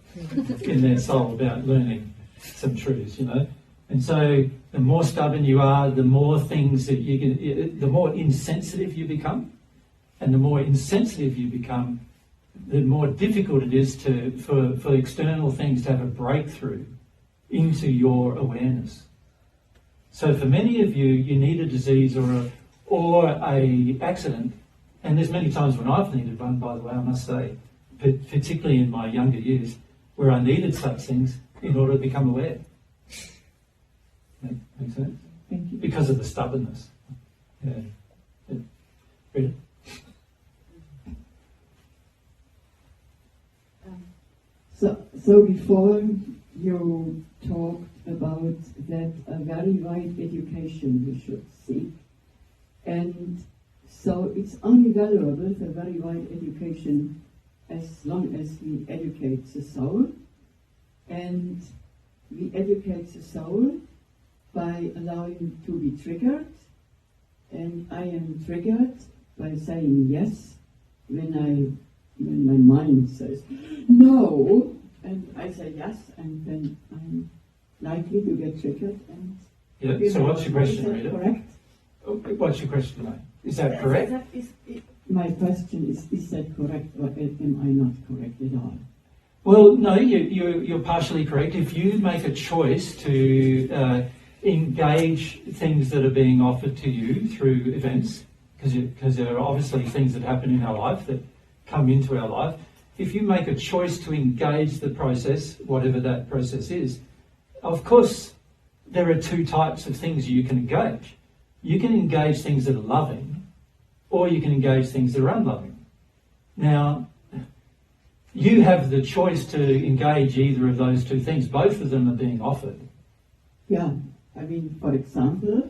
in their soul about learning some truths, you know. And so the more stubborn you are, the more things that you can, the more insensitive you become. And the more insensitive you become, the more difficult it is for external things to have a breakthrough into your awareness. So for many of you, you need a disease or a accident, and there's many times when I've needed one, by the way, I must say, particularly in my younger years, where I needed such things in order to become aware. Make sense? Thank you. Because of the stubbornness. Yeah. Read it. So before you talked about that a very wide education we should seek, and so it's only valuable, a very wide education, as long as we educate the soul, and we educate the soul by allowing to be triggered, and I am triggered by saying yes when my mind says no, and I say yes, and then I'm likely to get triggered. And yeah. So what's your question, is that Rita? correct? What's your question, mate? Is that correct? My question is that correct, or am I not correct at all? Well, no, you're partially correct. If you make a choice to engage things that are being offered to you through events, because there are obviously things that happen in our life that come into our life. If you make a choice to engage the process, whatever that process is, of course, there are two types of things you can engage. You can engage things that are loving, or you can engage things that are unloving. Now, you have the choice to engage either of those two things. Both of them are being offered. Yeah, I mean, for example,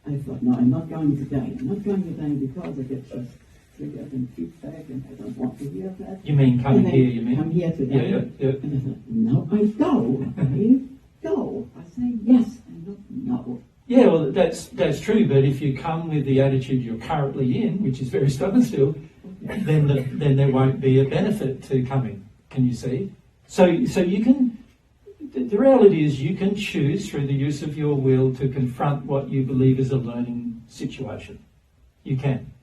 I thought, no, I'm not going today. I'm not going today because I get just triggered and feedback, and I don't want to hear that. You mean coming here, you mean? Come here today. Yeah. And I thought, no, I go. I go. I say yes and not no. Yeah, well, that's true, but if you come with the attitude you're currently in, which is very stubborn still, then there won't be a benefit to coming. Can you see? So you can. The reality is you can choose through the use of your will to confront what you believe is a learning situation. You can.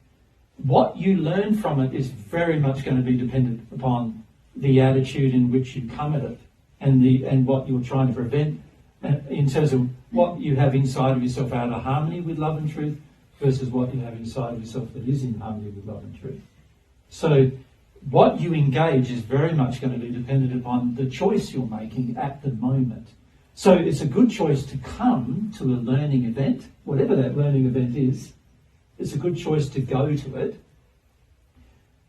What you learn from it is very much going to be dependent upon the attitude in which you come at it, and what you're trying to prevent in terms of what you have inside of yourself out of harmony with love and truth versus what you have inside of yourself that is in harmony with love and truth. So what you engage is very much going to be dependent upon the choice you're making at the moment. So it's a good choice to come to a learning event, whatever that learning event is. It's a good choice to go to it.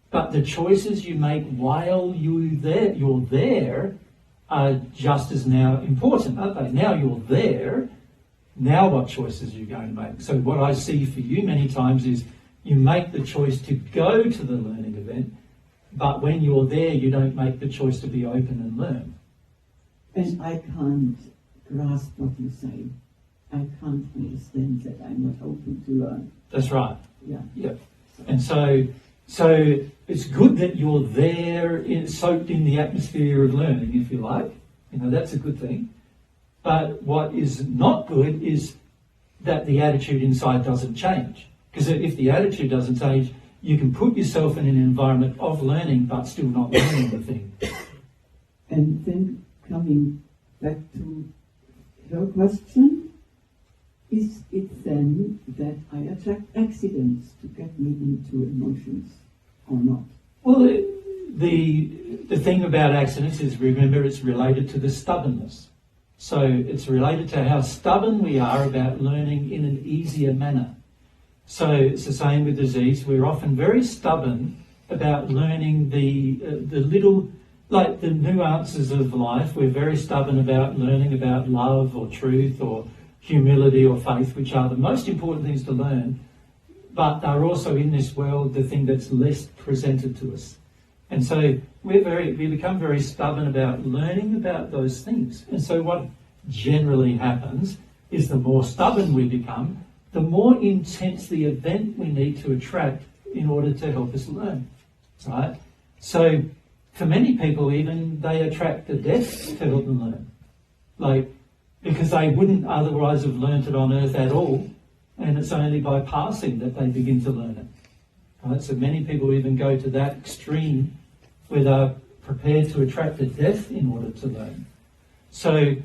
But the choices you make while you're there are just as now important, aren't they? Now you're there, now what choices are you going to make? So what I see for you many times is you make the choice to go to the learning event, but when you're there, you don't make the choice to be open and learn. And I can't grasp what you say. I can't understand that. I'm not open to learn. That's right. Yeah. Yep. And so it's good that you're there, soaked in the atmosphere of learning, if you like. You know, that's a good thing. But what is not good is that the attitude inside doesn't change. Because if the attitude doesn't change, you can put yourself in an environment of learning but still not learning the thing. And then coming back to her question, is it then that I attract accidents to get me into emotions or not? Well, the thing about accidents is, remember, it's related to the stubbornness. So it's related to how stubborn we are about learning in an easier manner. So it's the same with disease. We're often very stubborn about learning the little, like the nuances of life. We're very stubborn about learning about love or truth or humility or faith, which are the most important things to learn, but they're also in this world the thing that's less presented to us. And so we become very stubborn about learning about those things. And so what generally happens is the more stubborn we become, the more intense the event we need to attract in order to help us learn, right? So for many people even, they attract the death to help them learn. Like, because they wouldn't otherwise have learnt it on earth at all, and it's only by passing that they begin to learn it. Right? So many people even go to that extreme where they're prepared to attract the death in order to learn. So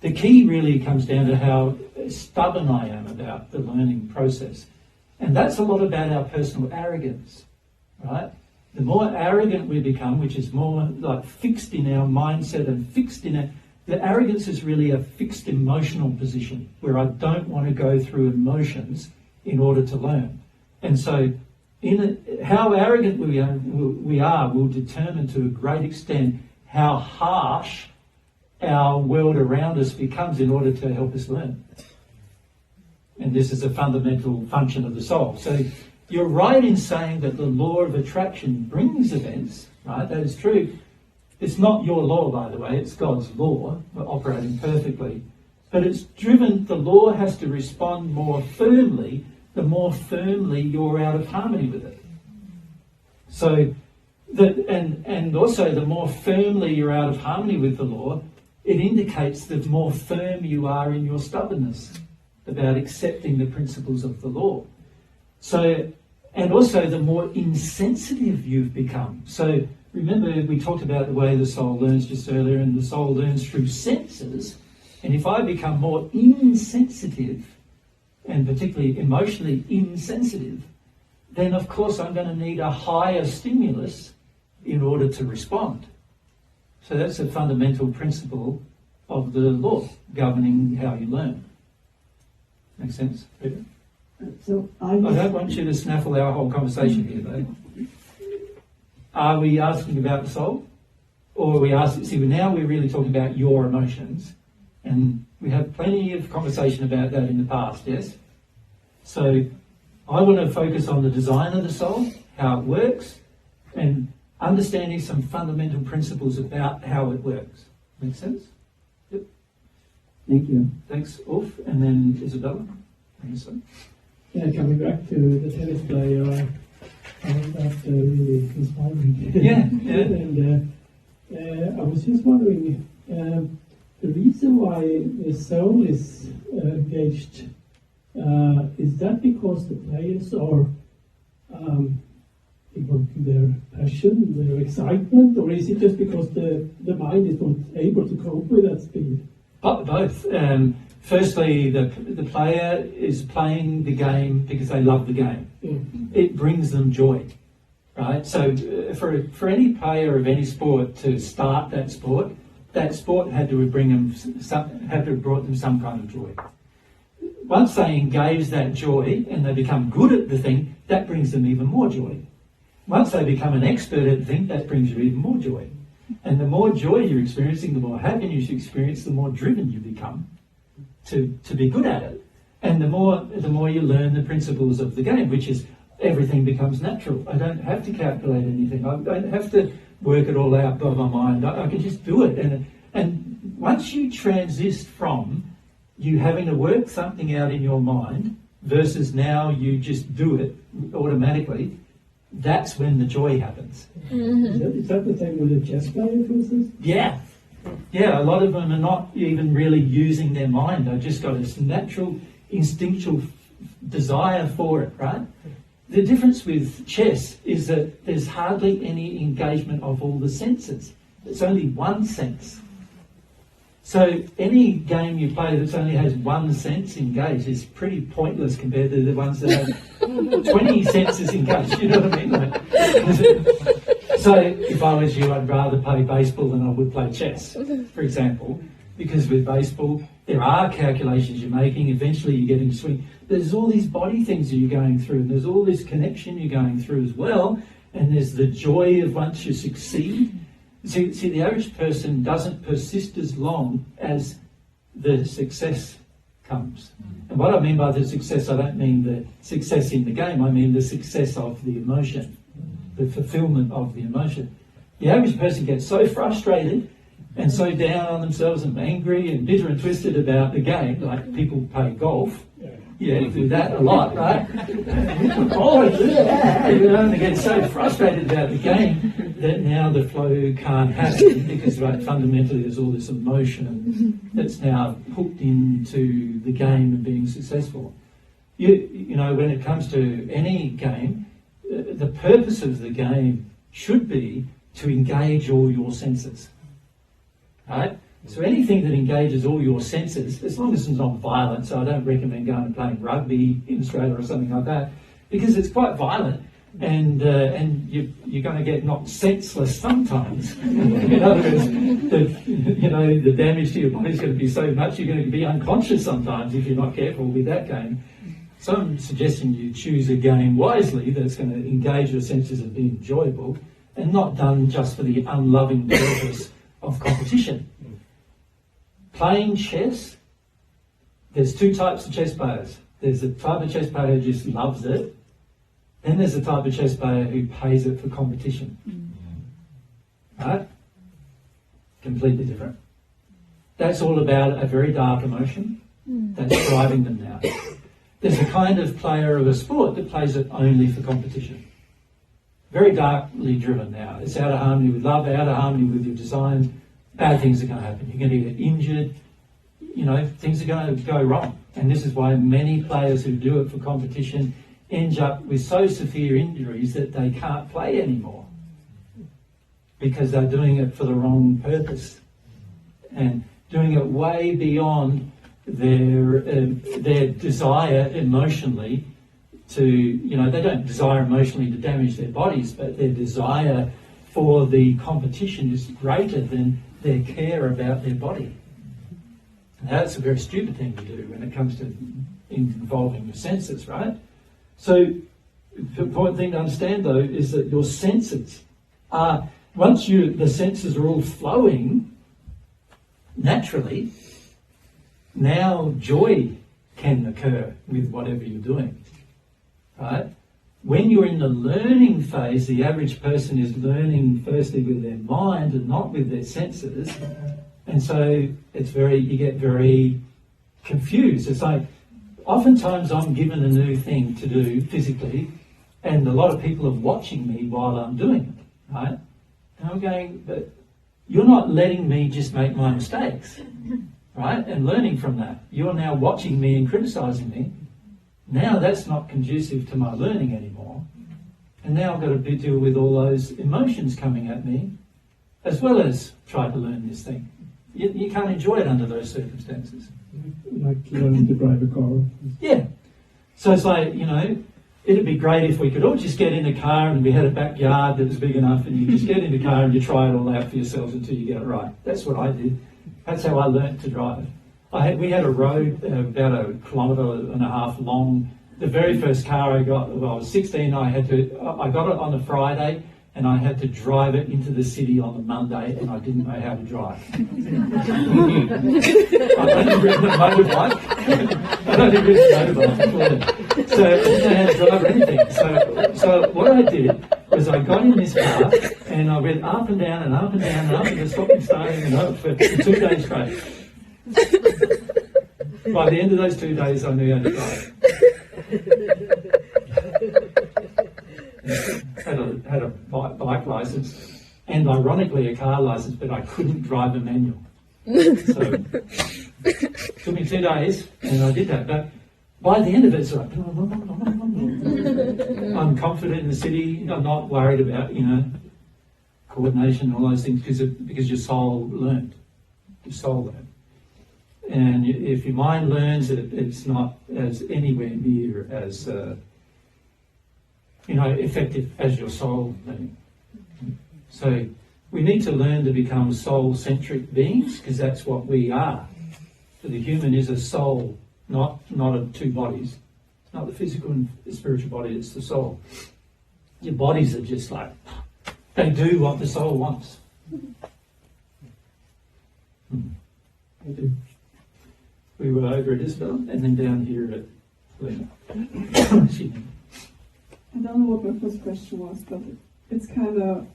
the key really comes down to how stubborn I am about the learning process. And that's a lot about our personal arrogance, right? The more arrogant we become, which is more like fixed in our mindset and fixed in it, the arrogance is really a fixed emotional position where I don't want to go through emotions in order to learn. And so how arrogant we are will determine to a great extent how harsh our world around us becomes in order to help us learn. And this is a fundamental function of the soul. So you're right in saying that the law of attraction brings events, right? That is true. It's not your law, by the way, it's God's law, operating perfectly. But it's driven, the law has to respond more firmly, the more firmly you're out of harmony with it. So, and also the more firmly you're out of harmony with the law, it indicates the more firm you are in your stubbornness about accepting the principles of the law. So, and also the more insensitive you've become. So remember, we talked about the way the soul learns just earlier, and the soul learns through senses. And if I become more insensitive, and particularly emotionally insensitive, then of course I'm going to need a higher stimulus in order to respond. So that's a fundamental principle of the law governing how you learn. Make sense, Peter? So I don't want you to snaffle our whole conversation here, though. Are we asking about the soul? Or are we asking... See, now we're really talking about your emotions. And we have plenty of conversation about that in the past, yes? So I want to focus on the design of the soul, how it works, and understanding some fundamental principles about how it works. Make sense? Yep. Thank you. Thanks, Ulf. And then Isabella. Yeah, coming back to the tennis player, I found that really inspiring. Yeah. And I was just wondering, the reason why the soul is engaged, is that because the players are evoking their passion, their excitement, or is it just because the mind is not able to cope with that speed? Both. Firstly, the player is playing the game because they love the game. Yeah. It brings them joy, right? So for any player of any sport to start that sport had to have brought them some kind of joy. Once they engage that joy and they become good at the thing, that brings them even more joy. Once they become an expert at the thing, that brings you even more joy. And the more joy you're experiencing, the more happiness you experience, the more driven you become to be good at it. And the more you learn the principles of the game, which is everything becomes natural. I don't have to calculate anything. I don't have to work it all out by my mind. I can just do it. And once you transist from you having to work something out in your mind versus now you just do it automatically, that's when the joy happens. Is that the same with a chess player, for instance? Yeah. Yeah, a lot of them are not even really using their mind. They've just got this natural, instinctual desire for it, right? The difference with chess is that there's hardly any engagement of all the senses. It's only one sense. So any game you play that only has one sense engaged is pretty pointless compared to the ones that have 20 senses engaged. You know what I mean? So if I was you, I'd rather play baseball than I would play chess, for example, because with baseball, there are calculations you're making. Eventually you're getting swing. There's all these body things that you're going through, and there's all this connection you're going through as well. And there's the joy of once you succeed. See, the average person doesn't persist as long as the success comes. And what I mean by the success, I don't mean the success in the game, I mean the success of the emotion, the fulfillment of the emotion. The average person gets so frustrated and so down on themselves and angry and bitter and twisted about the game, like people play golf. Yeah, you do that a lot, right? Oh, yeah, you know, and they get so frustrated about the game that now the flow can't happen because fundamentally there's all this emotion that's now hooked into the game and being successful. You know, when it comes to any game, the purpose of the game should be to engage all your senses, right? So anything that engages all your senses, as long as it's not violent, so I don't recommend going and playing rugby in Australia or something like that, because it's quite violent and you're going to get knocked senseless sometimes. In other words, the damage to your body is going to be so much you're going to be unconscious sometimes if you're not careful with that game. So I'm suggesting you choose a game wisely that's going to engage your senses and be enjoyable and not done just for the unloving purpose of competition. Playing chess, there's two types of chess players. There's the type of chess player who just loves it, then there's the type of chess player who plays it for competition. Right? Completely different. That's all about a very dark emotion that's driving them now. There's a kind of player of a sport that plays it only for competition. Very darkly driven now. It's out of harmony with love, out of harmony with your design. Bad things are going to happen. You're going to get injured. You know, things are going to go wrong. And this is why many players who do it for competition end up with so severe injuries that they can't play anymore because they're doing it for the wrong purpose and doing it way beyond their desire emotionally to, you know, they don't desire emotionally to damage their bodies, but their desire for the competition is greater than their care about their body. Now, that's a very stupid thing to do when it comes to involving your senses, right? So the important thing to understand, though, is that your senses are, once the senses are all flowing naturally, now joy can occur with whatever you're doing, right? When you're in the learning phase, the average person is learning firstly with their mind and not with their senses. And so you get very confused. It's like, oftentimes I'm given a new thing to do physically, and a lot of people are watching me while I'm doing it, right? And I'm going, but you're not letting me just make my mistakes, right? And learning from that. You're now watching me and criticising me. Now that's not conducive to my learning anymore. And now I've got to deal with all those emotions coming at me, as well as try to learn this thing. You can't enjoy it under those circumstances. Like learning to drive a car. Yeah. So it's like, you know, it'd be great if we could all just get in a car and we had a backyard that was big enough and you just get in the car and you try it all out for yourselves until you get it right. That's what I did. That's how I learnt to drive. We had a road about 1.5 kilometres long. The very first car I got, when I was 16, I got it on a Friday and I had to drive it into the city on the Monday and I didn't know how to drive. I'd only ridden a motorbike. So I didn't know how to drive or anything. So what I did was I got in this car and I went up and down and up and down and up and stopping, starting and up for 2 days straight. By the end of those 2 days, I knew how to drive. Had a bike license and, ironically, a car license, but I couldn't drive a manual. So it took me 2 days, and I did that. But by the end of it, it's like I'm confident in the city. I'm not worried about coordination and all those things because your soul learned. Your soul learned. And if your mind learns, it's not as anywhere near as effective as your soul learning. So we need to learn to become soul-centric beings, because that's what we are. So the human is a soul, not of 2 bodies. It's not the physical and the spiritual body, it's the soul. Your bodies are just like, they do what the soul wants. They do. We were over at Isabel and then down here at Lena. I don't know what my first question was, but it's kind of,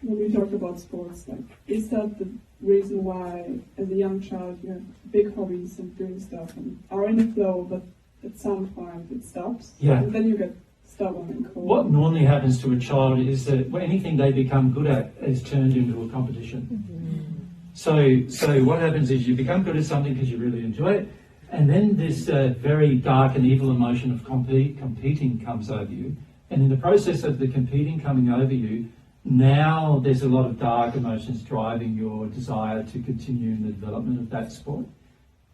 when we talk about sports, like, is that the reason why, as a young child, you have big hobbies and doing stuff and are in a flow, but at some point it stops? Yeah. And then you get stubborn and cold. What normally happens to a child is that anything they become good at is turned into a competition. So what happens is you become good at something because you really enjoy it, and then this very dark and evil emotion of competing comes over you. And in the process of the competing coming over you, now there's a lot of dark emotions driving your desire to continue in the development of that sport.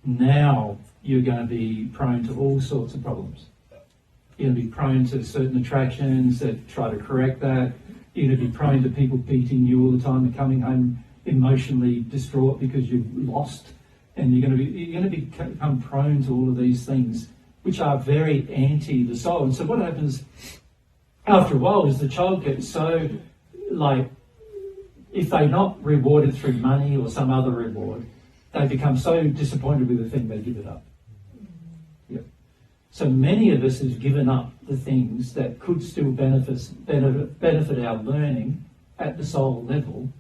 Now you're going to be prone to all sorts of problems. You're going to be prone to certain attractions that try to correct that. You're going to be prone to people beating you all the time and coming home emotionally distraught because you've lost, and you're going to become prone to all of these things which are very anti the soul. And so what happens after a while is the child gets so, like, if they're not rewarded through money or some other reward, they become so disappointed with the thing they give it up. Yep. So many of us have given up the things that could still benefit our learning at the soul level,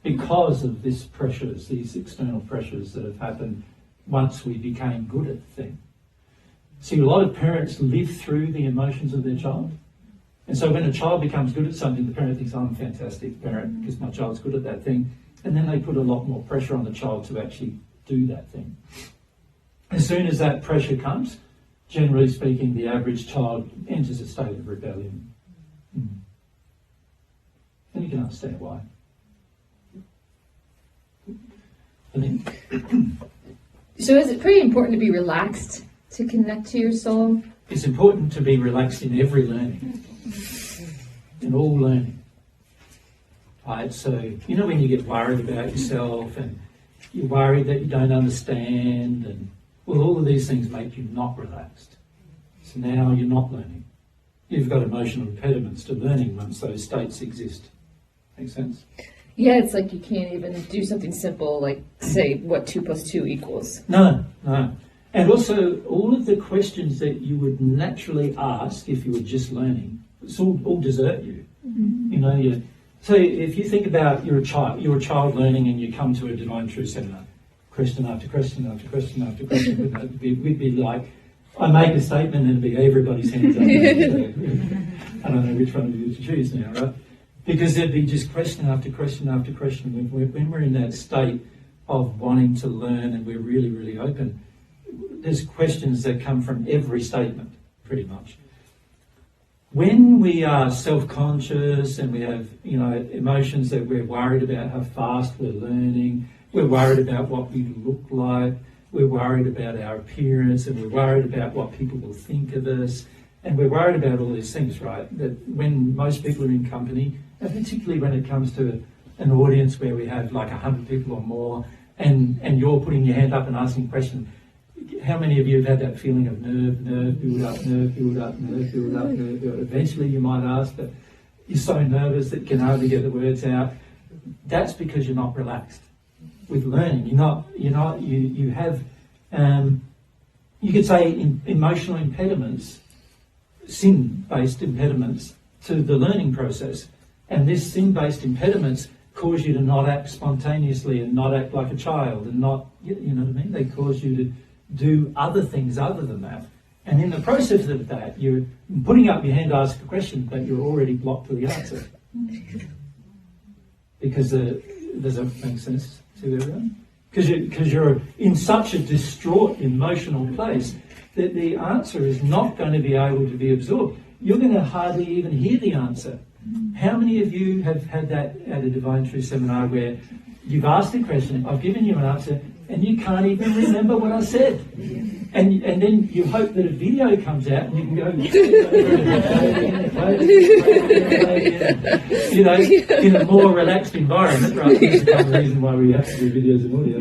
because of these pressures, these external pressures that have happened once we became good at the thing. See, a lot of parents live through the emotions of their child. And so when a child becomes good at something, the parent thinks, I'm a fantastic parent because my child's good at that thing. And then they put a lot more pressure on the child to actually do that thing. As soon as that pressure comes, generally speaking, the average child enters a state of rebellion. And you can understand why. So is it pretty important to be relaxed to connect to your soul? It's important to be relaxed in every learning, in all learning. Right? So, when you get worried about yourself and you're worried that you don't understand, and all of these things make you not relaxed. So now you're not learning. You've got emotional impediments to learning once those states exist. Make sense? Yeah, it's like you can't even do something simple like say what 2 + 2 equals. No. And also, all of the questions that you would naturally ask if you were just learning, it's all desert you. Mm-hmm. So if you think about you're a child learning and you come to a Divine Truth seminar, question after question after question after question, we'd be like, I make a statement and it'd be everybody's hands up. I don't know which one of you to choose now, right? Because there'd be just question after question after question. When we're in that state of wanting to learn and we're really, really open, there's questions that come from every statement, pretty much. When we are self-conscious and we have, emotions that we're worried about how fast we're learning, we're worried about what we look like, we're worried about our appearance, and we're worried about what people will think of us, and we're worried about all these things, right? That when most people are in company, and particularly when it comes to an audience where we have like 100 people or more, and you're putting your hand up and asking questions, how many of you have had that feeling of nerve build up, nerve build up, nerve build up, nerve build up? Eventually you might ask, but you're so nervous that you can hardly get the words out. That's because you're not relaxed with learning. You have, you could say emotional impediments, sin-based impediments to the learning process. And this sin-based impediments cause you to not act spontaneously and not act like a child and not, you know what I mean? They cause you to do other things other than that. And in the process of that, you're putting up your hand to ask a question, but you're already blocked to the answer. Because does that make sense to everyone? Because you're in such a distraught emotional place that the answer is not going to be able to be absorbed. You're going to hardly even hear the answer. How many of you have had that at a Divine Truth seminar where you've asked a question, I've given you an answer, and you can't even remember what I said? And then you hope that a video comes out and you can go, you know, in a more relaxed environment, right? This is one reason why we have to do videos and audio.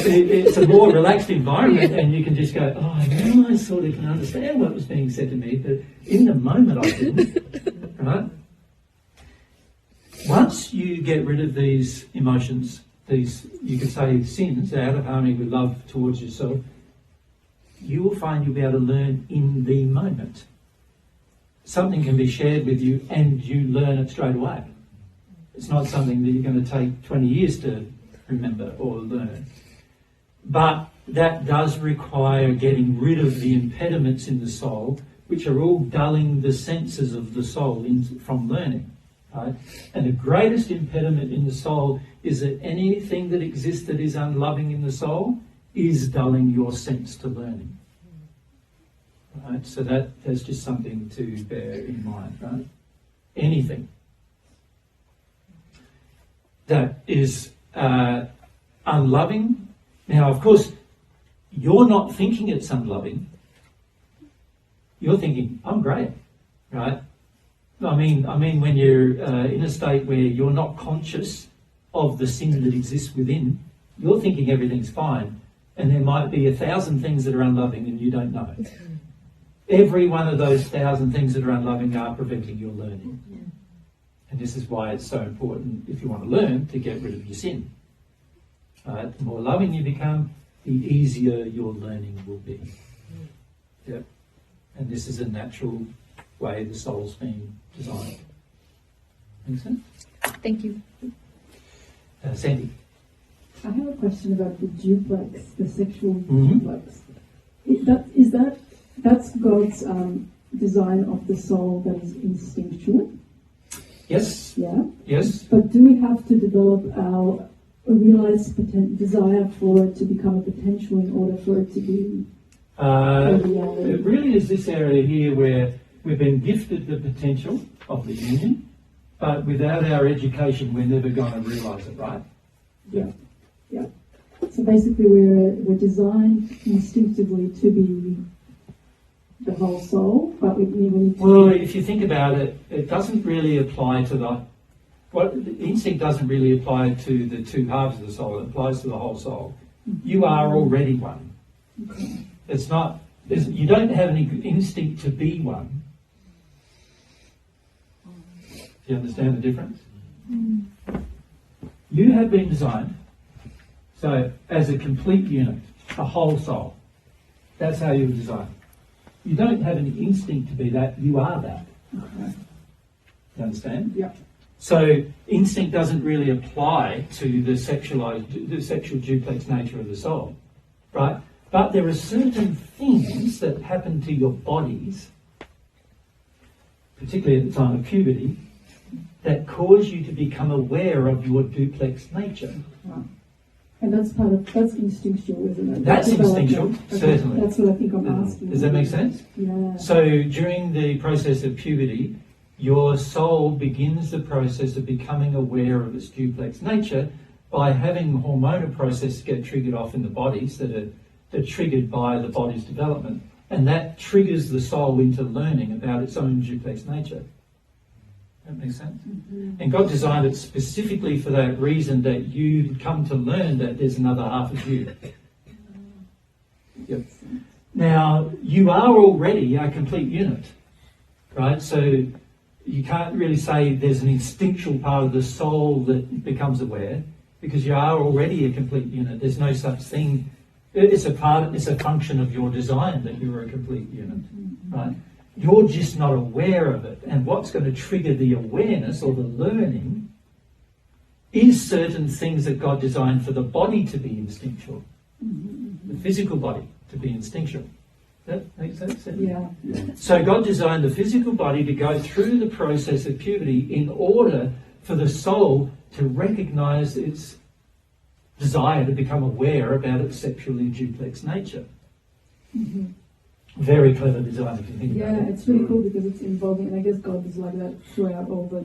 It's a more relaxed environment and you can just go, oh, now I sort of can understand what was being said to me, but in the moment I didn't, right? Once you get rid of these emotions, these, you could say, sins, out of harmony with love towards yourself, you will find you'll be able to learn in the moment. Something can be shared with you and you learn it straight away. It's not something that you're going to take 20 years to remember or learn. But that does require getting rid of the impediments in the soul, which are all dulling the senses of the soul from learning. Right? And the greatest impediment in the soul is that anything that exists that is unloving in the soul is dulling your sense to learning. Right? So that's just something to bear in mind. Right? Anything that is unloving. Now, of course, you're not thinking it's unloving. You're thinking, I'm great, right? I mean, when you're in a state where you're not conscious of the sin that exists within, you're thinking everything's fine, and there might be 1,000 things that are unloving and you don't know. Every one of those 1,000 things that are unloving are preventing your learning. And this is why it's so important, if you want to learn, to get rid of your sin. The more loving you become, the easier your learning will be. Yep. And this is a natural way the soul's been designed. Make sense? Thank you. Sandy. I have a question about the duplex, the sexual Mm-hmm. duplex. That's God's design of the soul that is instinctual? Yes. Yeah. Yes. But do we have to develop our realized desire for it to become a potential in order for it to be a reality? It really is this area here where we've been gifted the potential of the union, but without our education, we're never going to realise it, right? Yeah. Yeah. So basically, we're designed instinctively to be the whole soul, but we need to... Well, if you think about it, it doesn't really apply to the instinct doesn't really apply to the two halves of the soul. It applies to the whole soul. You are already one. Okay. It's not. You don't have any instinct to be one. Do you understand the difference? You have been designed so as a complete unit, a whole soul. That's how you were designed. You don't have any instinct to be that. You are that. Okay. You understand? Yeah. So instinct doesn't really apply to the sexual duplex nature of the soul, right? But there are certain things that happen to your bodies, particularly at the time of puberty, that cause you to become aware of your duplex nature. Wow. And that's instinctual, isn't it? That's instinctual, Okay. certainly. That's what I think I'm asking. Does that make sense? Yeah. So during the process of puberty, your soul begins the process of becoming aware of its duplex nature by having hormonal processes get triggered off in the bodies that are triggered by the body's development. And that triggers the soul into learning about its own duplex nature. That makes sense? Mm-hmm. And God designed it specifically for that reason, that you come to learn that there's another half of you. Yep. Now, you are already a complete unit, right? So you can't really say there's an instinctual part of the soul that becomes aware, because you are already a complete unit. There's no such thing. It's a function of your design that you're a complete unit, right? You're just not aware of it. And what's going to trigger the awareness or the learning is certain things that God designed for the body to be instinctual, the physical body to be instinctual. That makes sense? Yeah. So God designed the physical body to go through the process of puberty in order for the soul to recognize its desire to become aware about its sexually duplex nature. Very clever design, if you think about it. Yeah, it's really cool because it's involving, and I guess God is like that throughout all the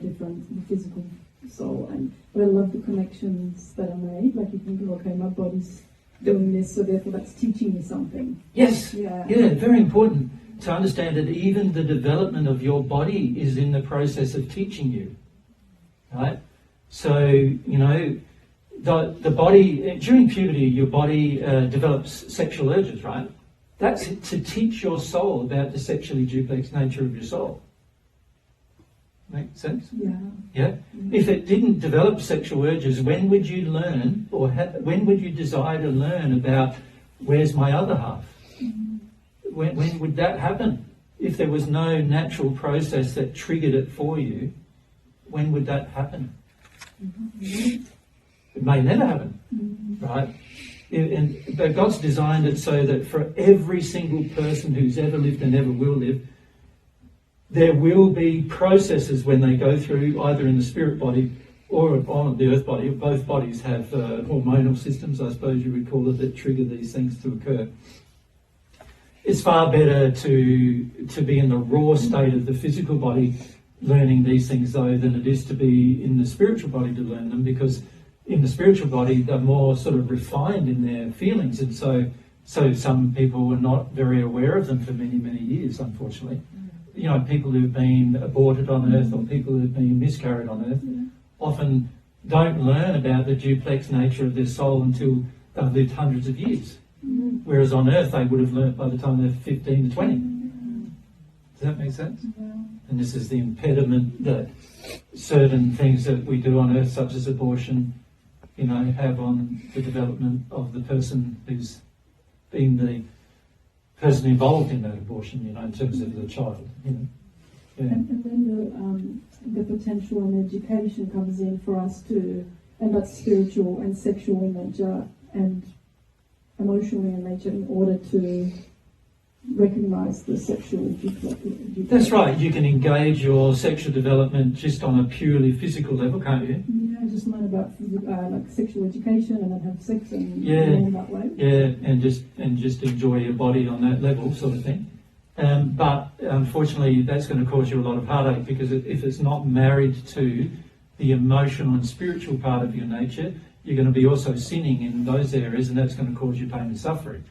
physical soul. But I love the connections that are made. Like you think, okay, my body's doing this, so therefore that's teaching me something. Yes, Yeah. very important to understand that even the development of your body is in the process of teaching you, right? So, you know, the body, during puberty, your body develops sexual urges, right? That's to teach your soul about the sexually duplex nature of your soul. Make sense? Yeah. Yeah? If it didn't develop sexual urges, when would you learn, or when would you desire to learn about where's my other half? When would that happen? If there was no natural process that triggered it for you, when would that happen? It may never happen, right? But God's designed it so that for every single person who's ever lived and ever will live, there will be processes when they go through, either in the spirit body or on the earth body. Both bodies have hormonal systems, I suppose you would call it, that trigger these things to occur. It's far better to be in the raw state of the physical body learning these things, though, than it is to be in the spiritual body to learn them, because in the spiritual body they're more sort of refined in their feelings, and so some people were not very aware of them for many, many years, unfortunately. You know, people who've been aborted on earth or people who've been miscarried on earth often don't learn about the duplex nature of their soul until they've lived hundreds of years. Whereas on earth they would have learnt by the time they're 15 to 20. Does that make sense? And this is the impediment that certain things that we do on earth, such as abortion, you know, have on the development of the person who's been the person involved in that abortion, you know, in terms of the child, you know. Yeah. And then the potential and education comes in for us to, and that's spiritual and sexual in nature and emotional in nature, in order to recognise the sexual duplex. That's right. You can engage your sexual development just on a purely physical level, can't you? Yeah, just learn about like sexual education and then have sex and learn that way. Yeah, and just enjoy your body on that level, sort of thing. But unfortunately, that's going to cause you a lot of heartache, because if it's not married to the emotional and spiritual part of your nature, you're going to be also sinning in those areas, and that's going to cause you pain and suffering.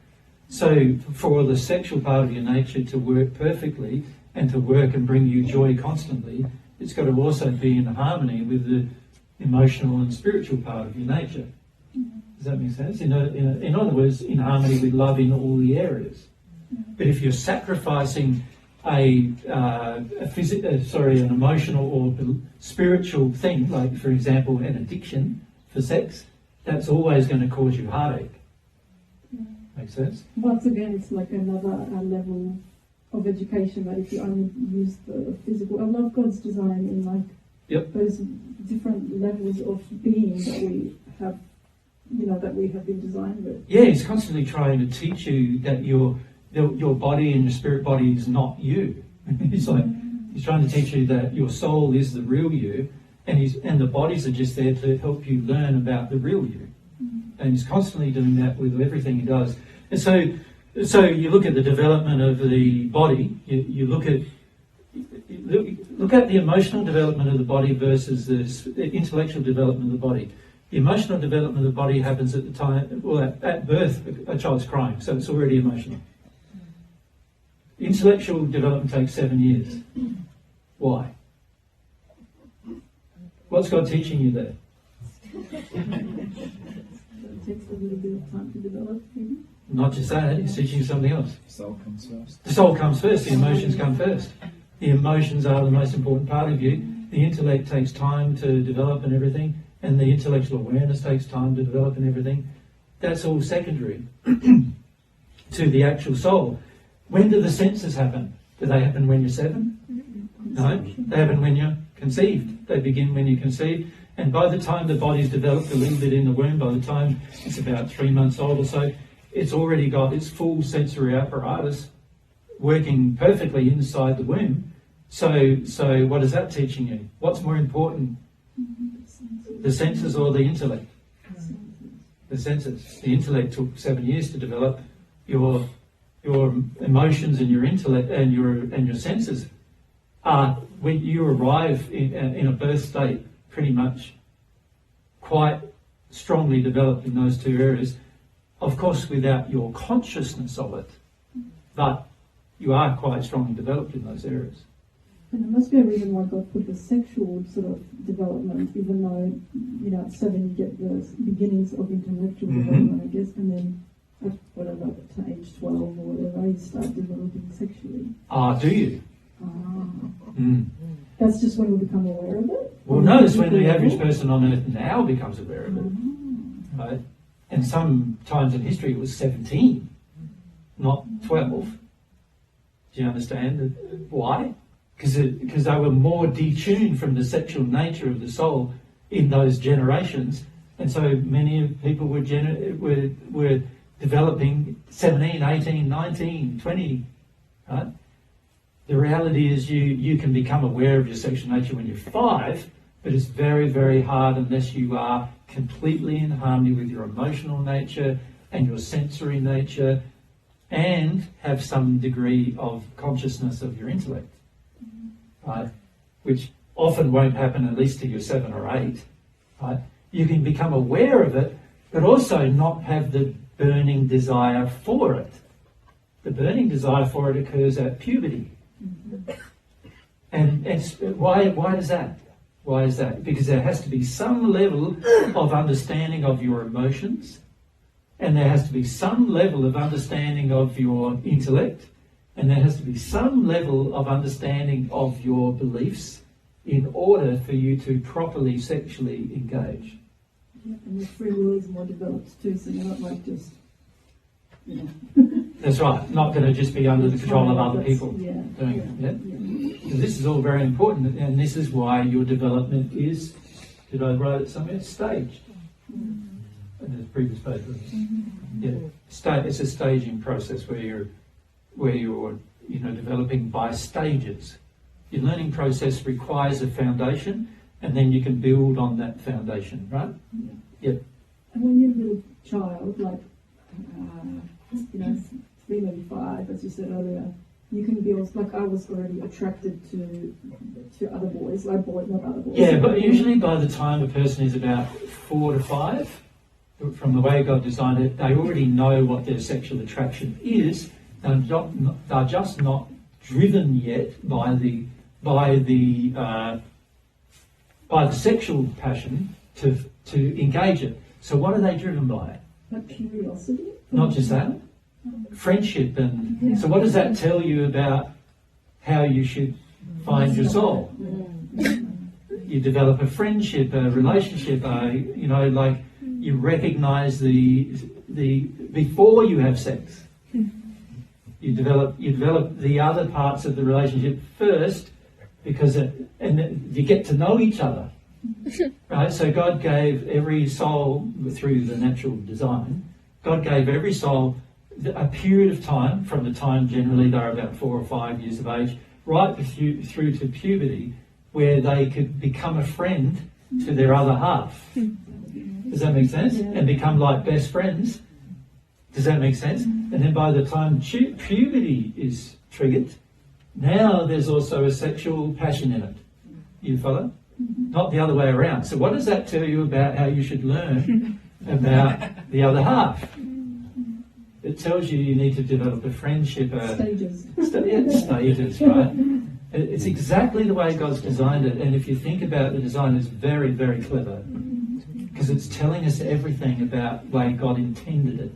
So for the sexual part of your nature to work perfectly and to work and bring you joy constantly, it's got to also be in harmony with the emotional and spiritual part of your nature. Does that make sense? In other words, in harmony with love in all the areas. But if you're sacrificing an emotional or spiritual thing, like for example an addiction for sex, that's always going to cause you heartache. Makes sense? Once again, it's like another level of education, that if you only use the physical, I love God's design in like those different levels of being that we have, you know, that we have been designed with. Yeah, he's constantly trying to teach you that your body and your spirit body is not you. He's trying to teach you that your soul is the real you, and the bodies are just there to help you learn about the real you. And he's constantly doing that with everything he does. And so you look at the development of the body. You look at the emotional development of the body versus the intellectual development of the body. The emotional development of the body happens at the time, well, at birth, a child's crying, so it's already emotional. Intellectual development takes 7 years. Why? What's God teaching you there? It takes a little bit of time to develop, maybe. Not just that, he's teaching you something else. The soul comes first. The soul comes first, the emotions come first. The emotions are the most important part of you. The intellect takes time to develop and everything, and the intellectual awareness takes time to develop and everything. That's all secondary to the actual soul. When do the senses happen? Do they happen when you're 7? No, they happen when you're conceived. They begin when you're conceived. And by the time the body's developed a little bit in the womb, by the time it's about 3 months old or so, it's already got its full sensory apparatus working perfectly inside the womb. So what is that teaching you? What's more important, the senses or the intellect? The senses. The intellect took 7 years to develop. Your emotions and your intellect and your senses are, when you arrive in a birth state, pretty much quite strongly developed in those two areas. Of course, without your consciousness of it, but you are quite strongly developed in those areas. And there must be a reason why God put the sexual sort of development, even though, at 7 you get the beginnings of intellectual development, I guess, and then at whatever, to age 12 or whatever, you start developing sexually. Do you? That's just when we become aware of it? Well, notice when the average person on earth now becomes aware of it. Right? And sometimes in history it was 17, not 12. Do you understand why? Because they were more detuned from the sexual nature of the soul in those generations, and so many people were developing 17, 18, 19, 20. Right? The reality is you can become aware of your sexual nature when you're 5, but it's very, very hard unless you are completely in harmony with your emotional nature and your sensory nature and have some degree of consciousness of your intellect. Right? Which often won't happen at least till you're 7 or 8. Right? You can become aware of it, but also not have the burning desire for it. The burning desire for it occurs at puberty. And why is that? Why is that? Because there has to be some level of understanding of your emotions, and there has to be some level of understanding of your intellect, and there has to be some level of understanding of your beliefs in order for you to properly sexually engage. Yeah, and your free will is more developed too, so you're not like just, That's right, not going to just be under the control of other people doing it. Yeah? So this is all very important, and this is why your development is, did I write it somewhere? Staged. In the previous paper. Yeah. It's a staging process where you're developing by stages. Your learning process requires a foundation, and then you can build on that foundation, right? Yep. And when you're a little child, like 3, maybe 5, as you said earlier, you can be also, like I was already attracted to other boys, like boys, not other boys. Yeah, but usually by the time a person is about 4 to 5, from the way God designed it, they already know what their sexual attraction is. They're just not driven yet by the sexual passion to engage it. So what are they driven by? Like curiosity? Not just that. Friendship. And so what does that tell you about how you should find your soul? You develop a friendship, a relationship, like you recognize the before you have sex. You develop the other parts of the relationship first, because you get to know each other. Right? So God gave every soul, through the natural design, God gave every soul a period of time, from the time generally they're about 4 or 5 years of age, right through to puberty, where they could become a friend to their other half. Does that make sense? Yeah. And become like best friends. Does that make sense? And then by the time puberty is triggered, now there's also a sexual passion in it. You follow? Not the other way around. So what does that tell you about how you should learn about the other half? It tells you need to develop a friendship. Stages. Stages, right? It's exactly the way God's designed it. And if you think about the design, it's very, very clever. Because it's telling us everything about the way God intended it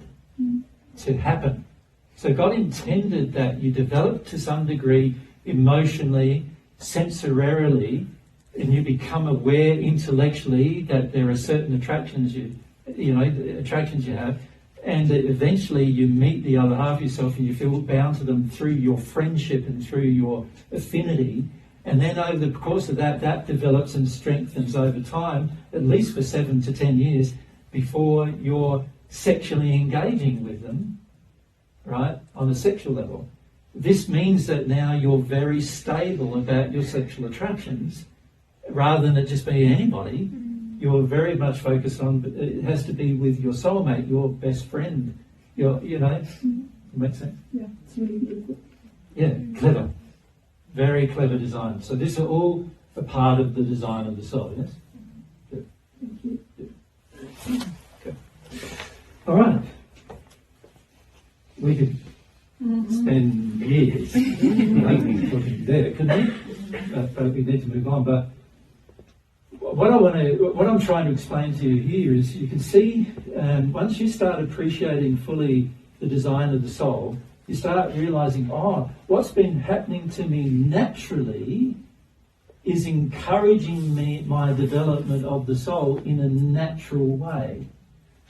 to happen. So God intended that you develop to some degree emotionally, sensorially, and you become aware intellectually that there are certain attractions you have, and that eventually you meet the other half of yourself and you feel bound to them through your friendship and through your affinity. And then over the course of that, that develops and strengthens over time, at least for 7 to 10 years, before you're sexually engaging with them, right, on a sexual level. This means that now you're very stable about your sexual attractions, rather than it just being anybody. You're very much focused on, it has to be with your soulmate, your best friend, makes sense? Yeah, it's really beautiful. Yeah, clever. Very clever design. So this is all a part of the design of the soul, yes? Good. Thank you. Okay. All right. We could spend years looking there, couldn't we? But we need to move on. But what I'm trying to explain to you here is, you can see once you start appreciating fully the design of the soul, you start realizing, what's been happening to me naturally is encouraging my development of the soul in a natural way.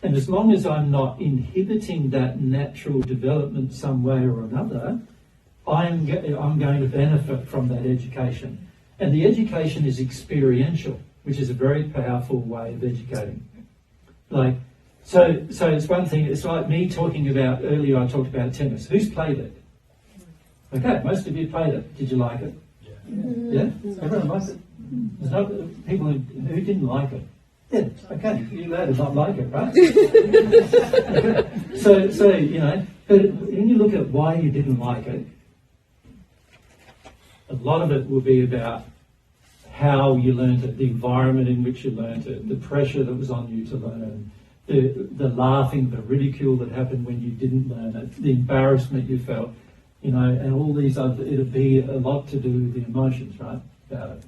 And as long as I'm not inhibiting that natural development some way or another, I'm going to benefit from that education. And the education is experiential, which is a very powerful way of educating. So it's one thing, it's like me talking about, earlier I talked about tennis. Who's played it? Okay, most of you played it. Did you like it? Yeah? Everyone liked it? There's no people who didn't like it. Yeah, okay, you're allowed to not like it, right? Okay. So but when you look at why you didn't like it, a lot of it will be about how you learned it, the environment in which you learned it, the pressure that was on you to learn, the laughing, the ridicule that happened when you didn't learn it, the embarrassment you felt, and all these other, it'll be a lot to do with the emotions, right, about it.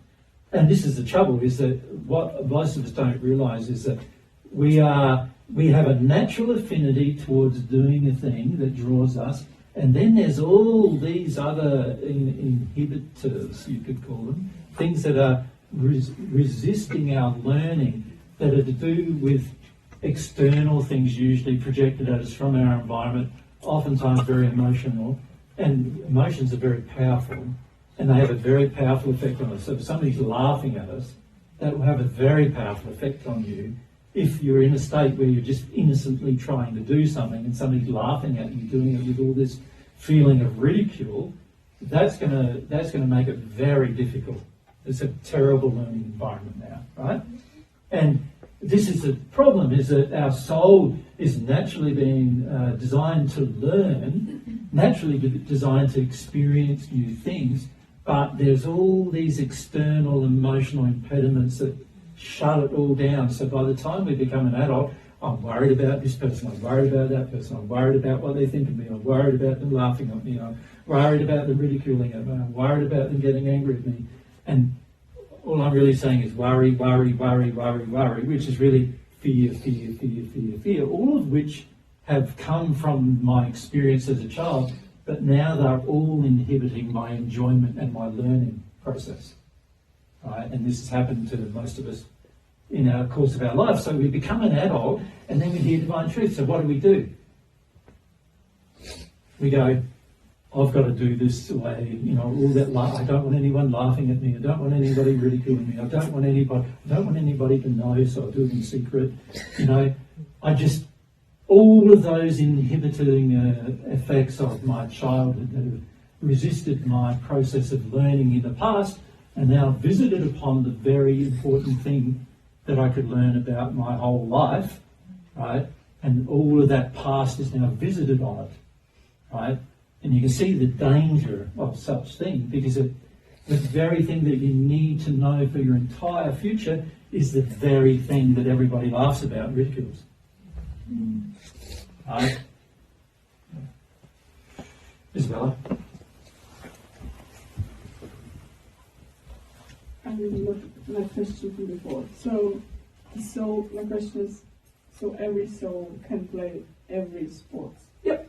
And this is the trouble, is that what most of us don't realise is that we have a natural affinity towards doing a thing that draws us, and then there's all these other inhibitors, you could call them, things that are resisting our learning, that are to do with external things usually projected at us from our environment, oftentimes very emotional, and emotions are very powerful. And they have a very powerful effect on us. So if somebody's laughing at us, that will have a very powerful effect on you. If you're in a state where you're just innocently trying to do something and somebody's laughing at you, doing it with all this feeling of ridicule, that's gonna make it very difficult. It's a terrible learning environment now, right? And this is the problem, is that our soul is naturally being designed to learn, naturally designed to experience new things, but there's all these external emotional impediments that shut it all down. So by the time we become an adult, I'm worried about this person, I'm worried about that person, I'm worried about what they think of me, I'm worried about them laughing at me, I'm worried about them ridiculing at me, I'm worried about them getting angry at me. And all I'm really saying is worry, worry, worry, worry, worry, which is really fear, fear, fear, fear, fear, all of which have come from my experience as a child, but now they're all inhibiting my enjoyment and my learning process. Right? And this has happened to most of us in our course of our life. So we become an adult and then we hear divine truth. So what do? We go, I've got to do this way, all that. I don't want anyone laughing at me. I don't want anybody ridiculing me. I don't want anybody to know, so I do it in secret. All of those inhibiting effects of my childhood that have resisted my process of learning in the past are now visited upon the very important thing that I could learn about my whole life, right? And all of that past is now visited on it, right? And you can see the danger of such thing, because the very thing that you need to know for your entire future is the very thing that everybody laughs about and ridicules. Right? Isabella? I really love my question from before. So my question is, so every soul can play every sport? Yep.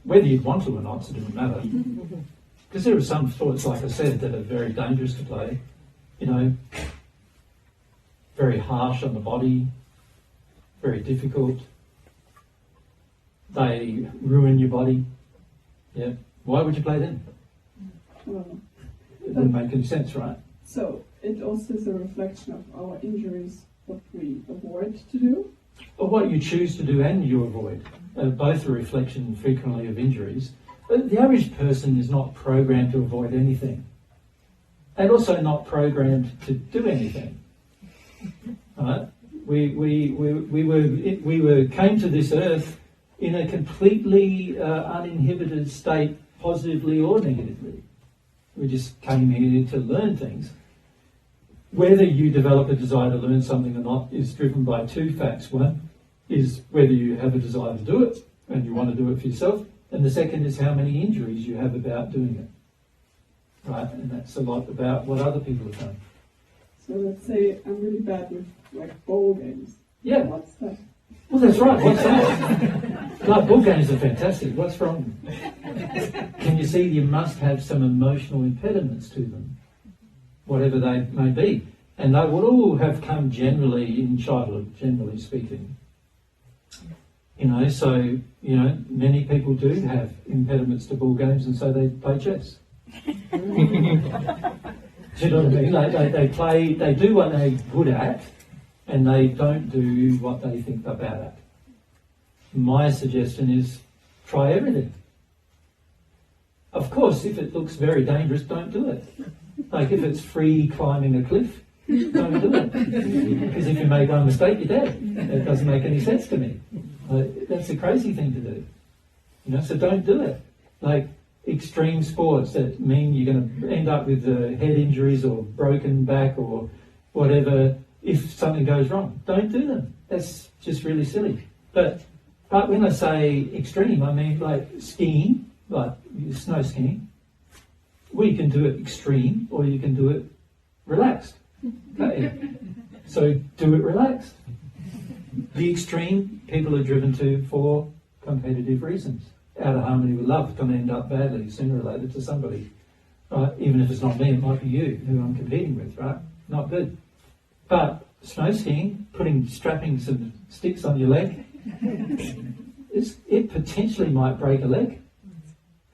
Whether you want to or not, it doesn't matter. Because there are some sports, like I said, that are very dangerous to play. Very harsh on the body, very difficult. They ruin your body. Yeah. Why would you play them? I don't know. It doesn't make any sense, right? So it also is a reflection of our injuries, what we avoid to do. Or what you choose to do and you avoid. Both a reflection frequently of injuries. But the average person is not programmed to avoid anything. They're also not programmed to do anything. Right? We came to this earth in a completely uninhibited state, positively or negatively. We just came here to learn things. Whether you develop a desire to learn something or not is driven by two facts. One is whether you have a desire to do it and you want to do it for yourself. And the second is how many injuries you have about doing it. Right? And that's a lot about what other people have done. So let's say I'm really bad with like bowl games. Yeah. What's that? Well, that's right. What's that? Like, ball games are fantastic. What's wrong? Can you see you must have some emotional impediments to them, whatever they may be. And they would all have come generally in childhood, generally speaking. You know, so, you know, many people do have impediments to ball games and so they play chess. Do you know what I mean? They do what they're good at and they don't do what they think they're bad at. My suggestion is try everything. Of course, if it looks very dangerous, don't do it. Like if it's free climbing a cliff, don't do it. Because if you make one mistake, you're dead. It doesn't make any sense to me. That's a crazy thing to do. You know, so don't do it. Like extreme sports that mean you're going to end up with head injuries or broken back or whatever if something goes wrong. Don't do them. That's just really silly. But when I say extreme, I mean like skiing, like snow skiing. Well, you can do it extreme or you can do it relaxed. Okay. So do it relaxed. The extreme people are driven to for competitive reasons. Out of harmony with love, it's going to end up badly sooner or later to somebody. Right? Even if it's not me, it might be you who I'm competing with, right? Not good. But snow skiing, strapping some sticks on your leg, it potentially might break a leg,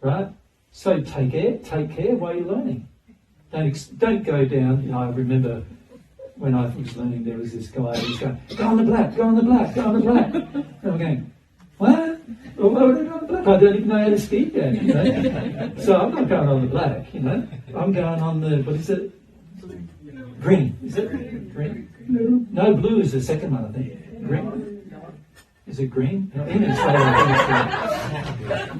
right? So take care while you're learning. Don't go down. You know, I remember when I was learning, there was this guy who was going, "Go on the black, go on the black, go on the black." And I'm going, "What? Well, why would I go on the black? I don't even know how to ski yet." You know? So I'm not going on the black. You know, I'm going on the what is it? Green. Is it green? Blue. No, blue is the second one, I think. Green. Is it green? No,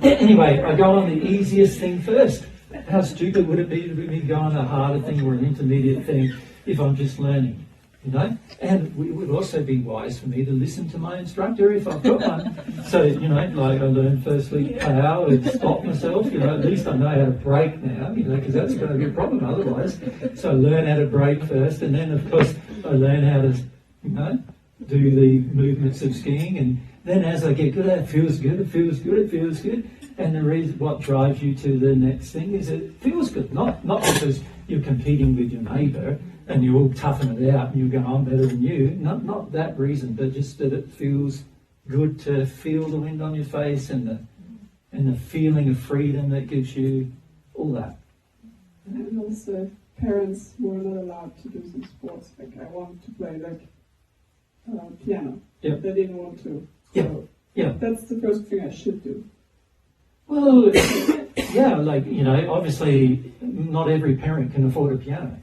anyway, I go on the easiest thing first. How stupid would it be to be going on a harder thing or an intermediate thing if I'm just learning? You know? And it would also be wise for me to listen to my instructor if I've got one. So, you know, like I learned firstly how to stop myself, you know, at least I know how to brake now, you know, because that's going to be a problem otherwise. So I learn how to brake first, and then, of course, I learn how to, you know, do the movements of skiing. And then as I get good at it, it feels good, it feels good, it feels good. And the reason what drives you to the next thing is it feels good, not because you're competing with your neighbour and you all toughen it out and you go, "I'm better than you." Not that reason, but just that it feels good to feel the wind on your face and the feeling of freedom that gives you all that. And also parents who are not allowed to do some sports. Like I want to play piano. Yep. They didn't want to. Yeah. So Yeah. that's the first thing I should do. Well, yeah, like, you know, obviously not every parent can afford a piano,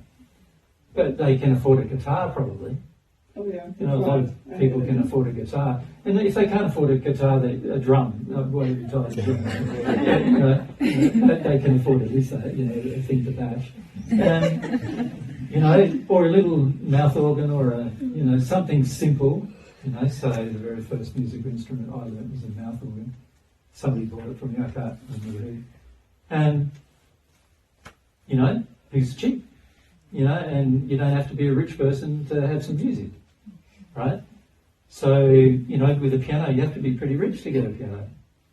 but they can afford a guitar probably. Oh yeah. You know, a lot of people can afford a guitar. And if they can't afford a guitar, a drum, whatever you call it, a drum, you know, they can afford at least a, you know, a thing to bash. You know, or a little mouth organ or a, you know, something simple. You know, so the very first musical instrument I learned was a mouth organ. Somebody bought it from me, I can't remember who. And, you know, it's cheap. You know, and you don't have to be a rich person to have some music, right? So, you know, with a piano, you have to be pretty rich to get a piano.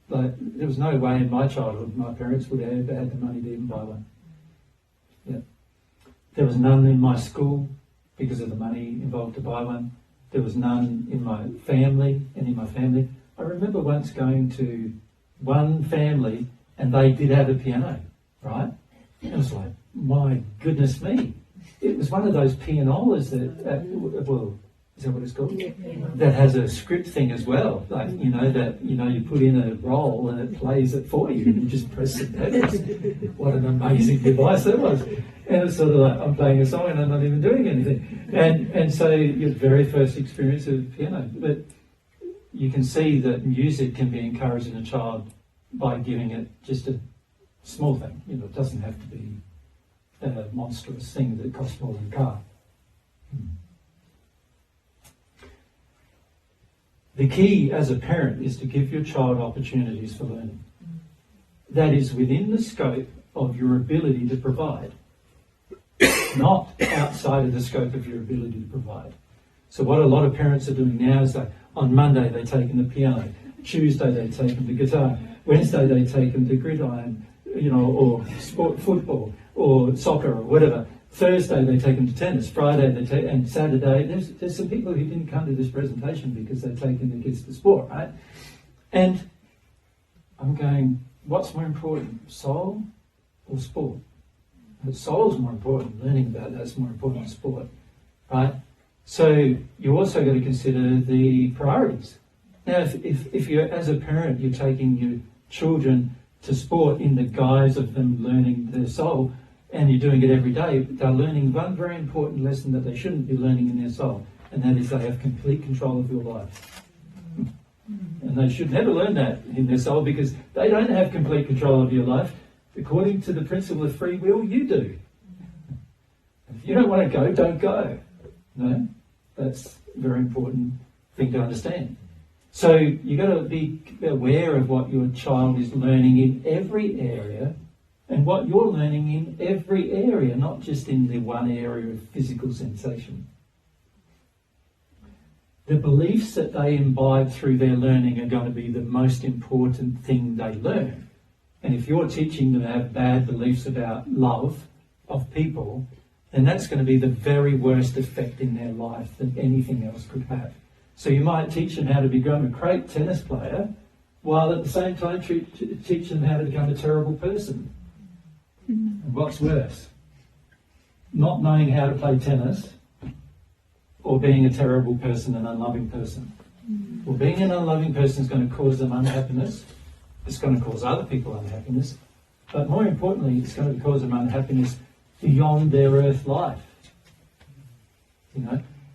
Like, there was no way in my childhood my parents would have ever had the money to even buy one. Yeah. There was none in my school because of the money involved to buy one. There was none in my family, and in my family, I remember once going to one family and they did have a piano, right? And it was like, my goodness me. It was one of those pianolas that, well, is that what it's called? Yeah. That has a script thing as well. Like, you put in a roll and it plays it for you. You just press the buttons. What an amazing device that was. And it's sort of like, I'm playing a song and I'm not even doing anything. And so your very first experience of piano. But you can see that music can be encouraged in a child by giving it just a small thing. It doesn't have to be a monstrous thing that costs more than a car. The key as a parent is to give your child opportunities for learning. That is within the scope of your ability to provide, not outside of the scope of your ability to provide. So what a lot of parents are doing now is that on Monday they take them the piano, Tuesday they take them the guitar, Wednesday they take them the gridiron, or sport, football, or soccer, or whatever. Thursday they take them to tennis, Friday they take, and Saturday, there's some people who didn't come to this presentation because they've taken their kids to sport, right? And I'm going, what's more important, soul or sport? But soul's more important, learning about that's more important than sport, right? So you also got to consider the priorities. Now, if you're, as a parent, you're taking your children to sport in the guise of them learning their soul, and you're doing it every day, they're learning one very important lesson that they shouldn't be learning in their soul, and that is they have complete control of your life. And they should never learn that in their soul because they don't have complete control of your life. According to the principle of free will, you do. If you don't want to go, don't go. No, that's a very important thing to understand. So you've got to be aware of what your child is learning in every area and what you're learning in every area, not just in the one area of physical sensation. The beliefs that they imbibe through their learning are going to be the most important thing they learn. And if you're teaching them to have bad beliefs about love of people, then that's going to be the very worst effect in their life that anything else could have. So you might teach them how to become a great tennis player, while at the same time teach them how to become a terrible person. And what's worse? Not knowing how to play tennis, or being a terrible person, an unloving person. Well, being an unloving person is going to cause them unhappiness. It's going to cause other people unhappiness. But more importantly, it's going to cause them unhappiness beyond their earth life.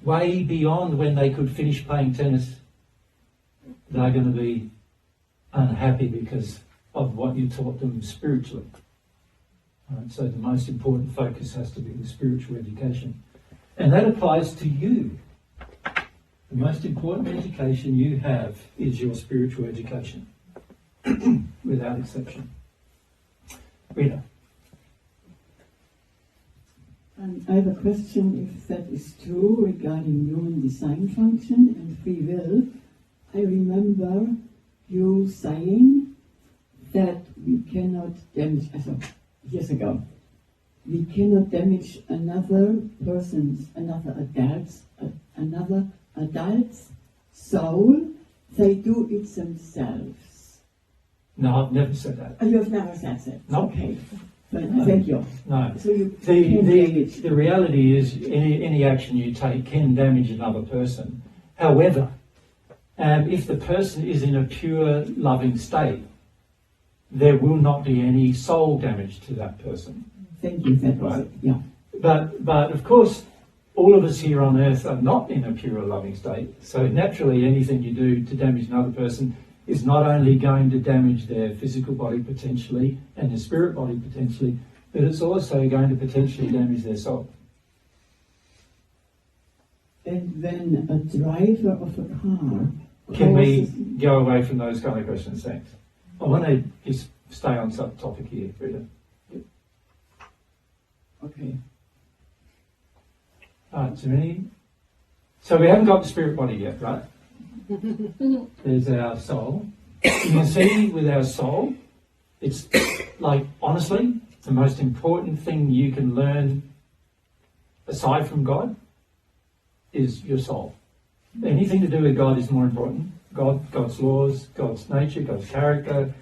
Way beyond when they could finish playing tennis, they're going to be unhappy because of what you taught them spiritually. Right, so the most important focus has to be the spiritual education. And that applies to you. The most important education you have is your spiritual education, without exception. Rita. I have a question, if that is true, regarding human design function and free will. I remember you saying that we cannot damage, years ago, we cannot damage another adult's soul. They do it themselves. No, I've never said that. Oh, you have never said that? No. Okay. But thank you. No. So you The reality is any action you take can damage another person. However, if the person is in a pure loving state, there will not be any soul damage to that person. Thank you. That was Right. it. Yeah. But of course, all of us here on earth are not in a pure loving state. So naturally, anything you do to damage another person is not only going to damage their physical body potentially and their spirit body potentially, but it's also going to potentially damage their soul. And when a driver of a car Can we causes- go away from those kind of questions? Thanks. I want to just stay on some topic here, Rita. Okay. Alright, so we haven't got the spirit body yet, right? There's our soul. You can see with our soul, it's like, honestly, the most important thing you can learn aside from God is your soul. Anything to do with God is more important, God, God's laws, God's nature, God's character,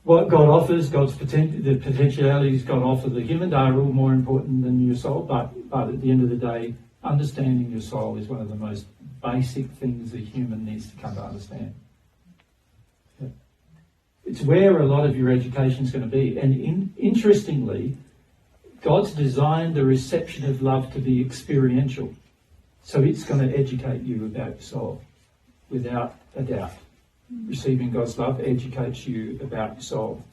what God offers, the potentialities God offers the human, they are all more important than your soul, but at the end of the day, understanding your soul is one of the most basic things a human needs to come to understand. It's where a lot of your education is going to be. And interestingly, God's designed the reception of love to be experiential. So it's going to educate you about your soul, without a doubt. Receiving God's love educates you about your soul.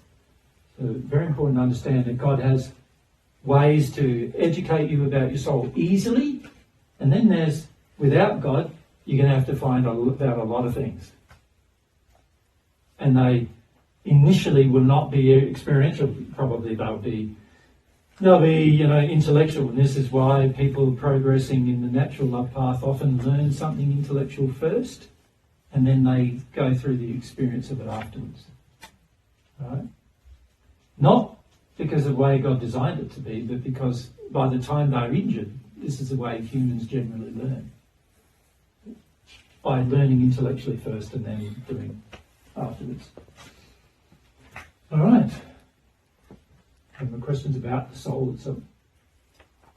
So very important to understand that God has ways to educate you about your soul easily, and then there's, without God, you're going to have to find out a lot of things. And they initially will not be experiential, probably they'll be intellectual, and this is why people progressing in the natural love path often learn something intellectual first, and then they go through the experience of it afterwards. Right? Not because of the way God designed it to be, but because by the time they're injured, this is the way humans generally learn. By learning intellectually first and then doing afterwards. All right. Any more questions about the soul itself?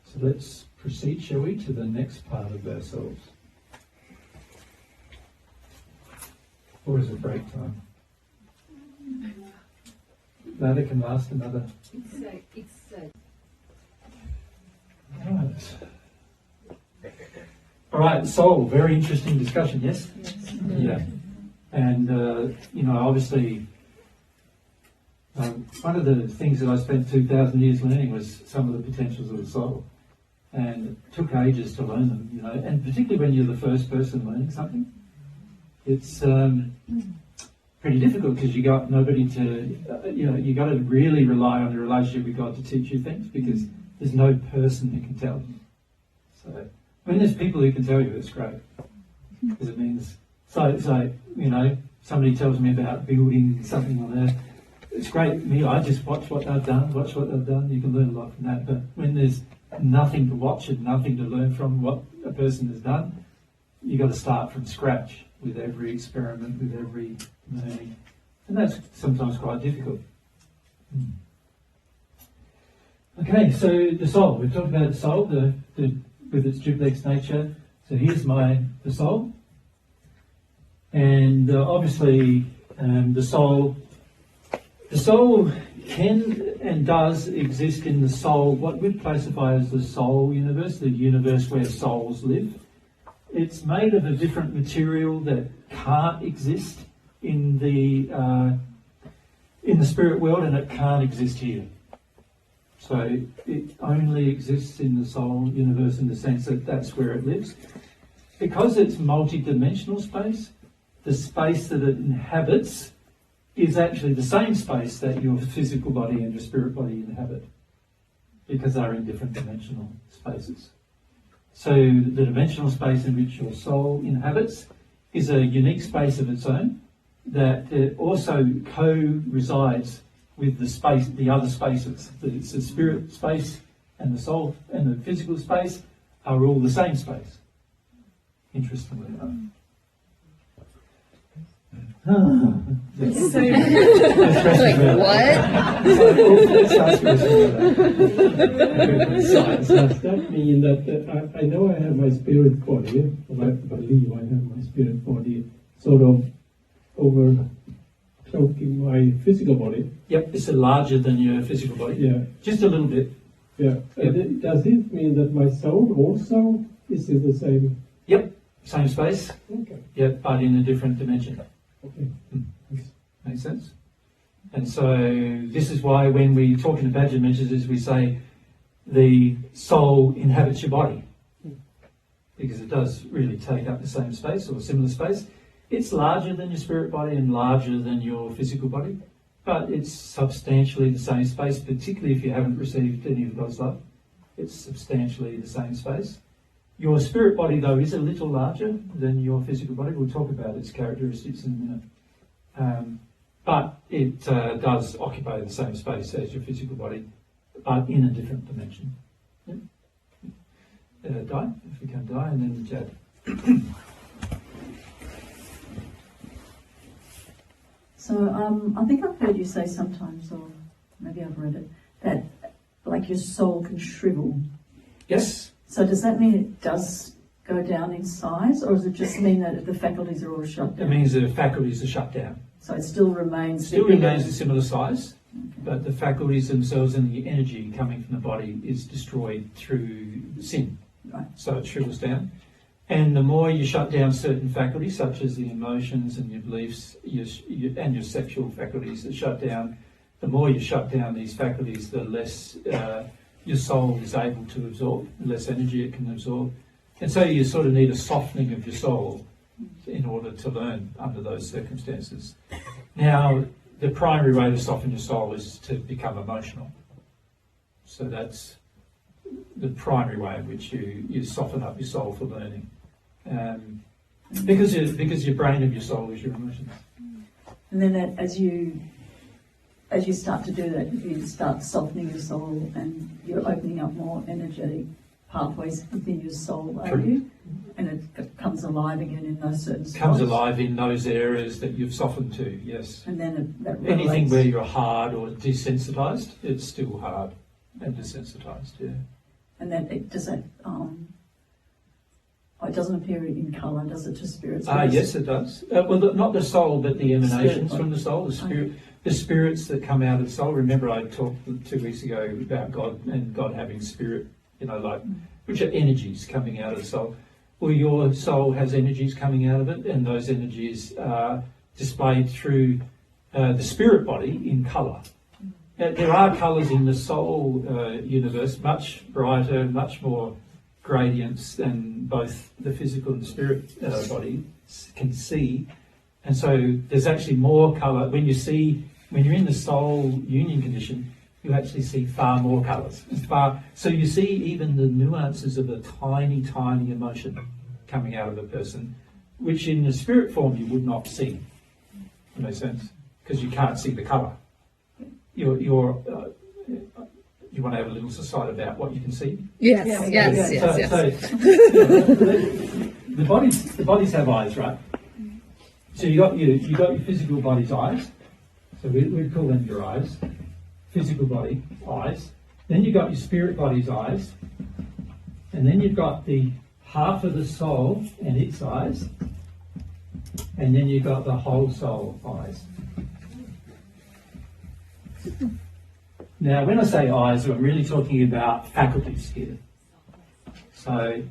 So let's proceed, shall we, to the next part of ourselves. Or is it break time? That can last another. All right, soul, very interesting discussion, yes? Yeah. And, obviously, one of the things that I spent 2,000 years learning was some of the potentials of the soul. And it took ages to learn them, and particularly when you're the first person learning something, it's pretty difficult because you got nobody to, you got to really rely on the relationship with God to teach you things, because there's no person who can tell you. So when there's people who can tell you, it's great, because it means, somebody tells me about building something on earth. It's great. I just watch what they've done. You can learn a lot from that. But when there's nothing to watch and nothing to learn from what a person has done, you've got to start from scratch with every experiment, with every learning. And that's sometimes quite difficult. Okay, so the soul. We've talked about the soul, with its duplex nature. So here's the soul. And obviously the soul can and does exist in the soul, what we'd classify as the soul universe, the universe where souls live. It's made of a different material that can't exist in the spirit world, and it can't exist here. So it only exists in the soul universe in the sense that that's where it lives. Because it's multi-dimensional space, the space that it inhabits is actually the same space that your physical body and your spirit body inhabit, because they're in different dimensional spaces. So the dimensional space in which your soul inhabits is a unique space of its own that also co-resides with the other spaces. It's the spirit space and the soul and the physical space are all the same space, interestingly enough. Like, what? Does that mean that I know I have my spirit body, or I believe I have my spirit body sort of over cloaking my physical body? Yep, it's larger than your physical body. Yeah. Just a little bit. Yeah. Yep. Does it mean that my soul also is in the same? Yep, same space. Okay. Yep, but in a different dimension. Okay. Makes sense? And so this is why when we talk in the Badger dimensions, we say the soul inhabits your body, because it does really take up the same space or a similar space. It's larger than your spirit body and larger than your physical body, but it's substantially the same space, particularly if you haven't received any of God's love. It's substantially the same space. Your spirit body, though, is a little larger than your physical body. We'll talk about its characteristics in a minute. But it does occupy the same space as your physical body, but in a different dimension. Yep. Di, if we can, Di, and then Jad. So I think I've heard you say sometimes, or maybe I've read it, that like your soul can shrivel. Yes. So does that mean it does go down in size, or does it just mean that the faculties are all shut It down? means the faculties are shut down. So it still remains... Still remains a similar size, but the faculties themselves and the energy coming from the body is destroyed through sin. Right. So it shrivels down. And the more you shut down certain faculties, such as the emotions and your beliefs and your sexual faculties that shut down, the more you shut down these faculties, the less your soul is able to absorb, the less energy it can absorb. And so you sort of need a softening of your soul in order to learn under those circumstances. Now, the primary way to soften your soul is to become emotional. So that's the primary way in which you soften up your soul for learning. Because your brain of your soul is your emotions. And then as you start to do that, you start softening your soul and you're opening up more energetic pathways within your soul, are you? And it comes alive again in those certain spots. Comes alive in those areas that you've softened to, yes. And then that anything relates. where you're hard or desensitized, it's still hard and desensitized, yeah. And then it doesn't appear in colour, does it, to spirits? Yes, it does. Well, not the soul, but the emanations Spirit. from the soul, the spirits that come out of the soul. Remember, I talked 2 weeks ago about God and God having spirit, which are energies coming out of the soul. Well, your soul has energies coming out of it, and those energies are displayed through the spirit body in colour. There are colours in the soul universe, much brighter, much more gradients than both the physical and spirit body can see. And so there's actually more colour. When you're in the soul union condition, you actually see far more colours. So you see even the nuances of a tiny, tiny emotion coming out of a person, which in the spirit form you would not see. That makes sense? Because you can't see the colour. You want to have a little aside about what you can see? Yes. The bodies have eyes, right? So you got your physical body's eyes. So we'd call them your eyes. Physical body, eyes. Then you've got your spirit body's eyes. And then you've got the half of the soul and its eyes. And then you've got the whole soul eyes. Now, when I say eyes, I'm really talking about faculties here. So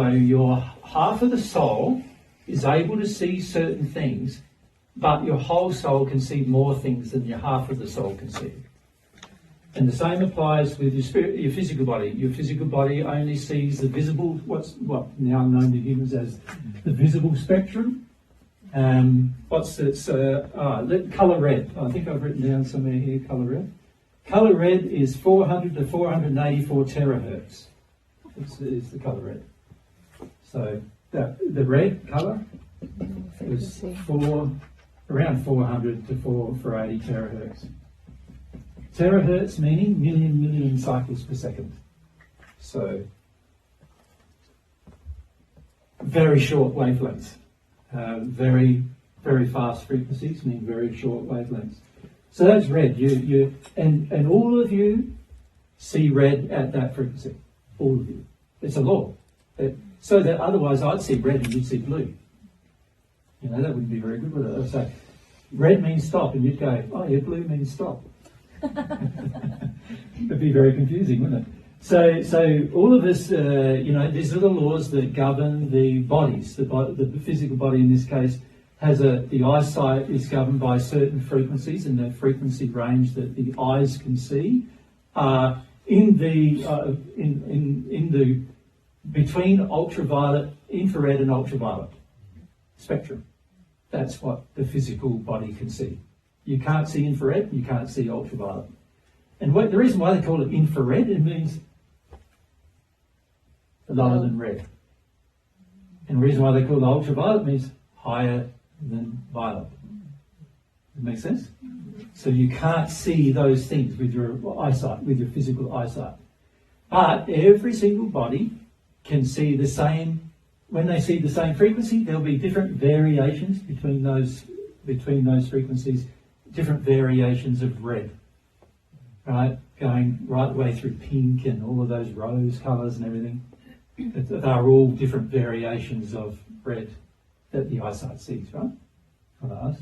your half of the soul is able to see certain things, but your whole soul can see more things than your half of the soul can see. And the same applies with your physical body. Your physical body only sees the visible, what's now known to humans as the visible spectrum. Colour red. I think I've written down somewhere here, colour red. Colour red is 400 to 484 terahertz. Is the colour red. So the red colour is around 400 to 480 terahertz. Terahertz meaning million cycles per second. So very short wavelengths. Very, very fast frequencies mean very short wavelengths. So that's red. And all of you see red at that frequency. All of you. It's a law. So that otherwise I'd see red and you'd see blue. That wouldn't be very good, would it? I'd say red means stop, and you'd go, oh yeah, blue means stop. It'd be very confusing, wouldn't it? So all of us, these little laws that govern the bodies, the physical body in this case, the eyesight is governed by certain frequencies, and the frequency range that the eyes can see are in the between ultraviolet, infrared, and ultraviolet spectrum. That's what the physical body can see. You can't see infrared, you can't see ultraviolet. And the reason why they call it infrared, it means lower than red. And the reason why they call it ultraviolet means higher than violet. Does that make sense? So you can't see those things with your eyesight, with your physical eyesight. But every single body can see the same. When they see the same frequency, there'll be different variations between those frequencies different variations of red, right? Going right the way through pink and all of those rose colours and everything. They're all different variations of red that the eyesight sees, right? For the eyes.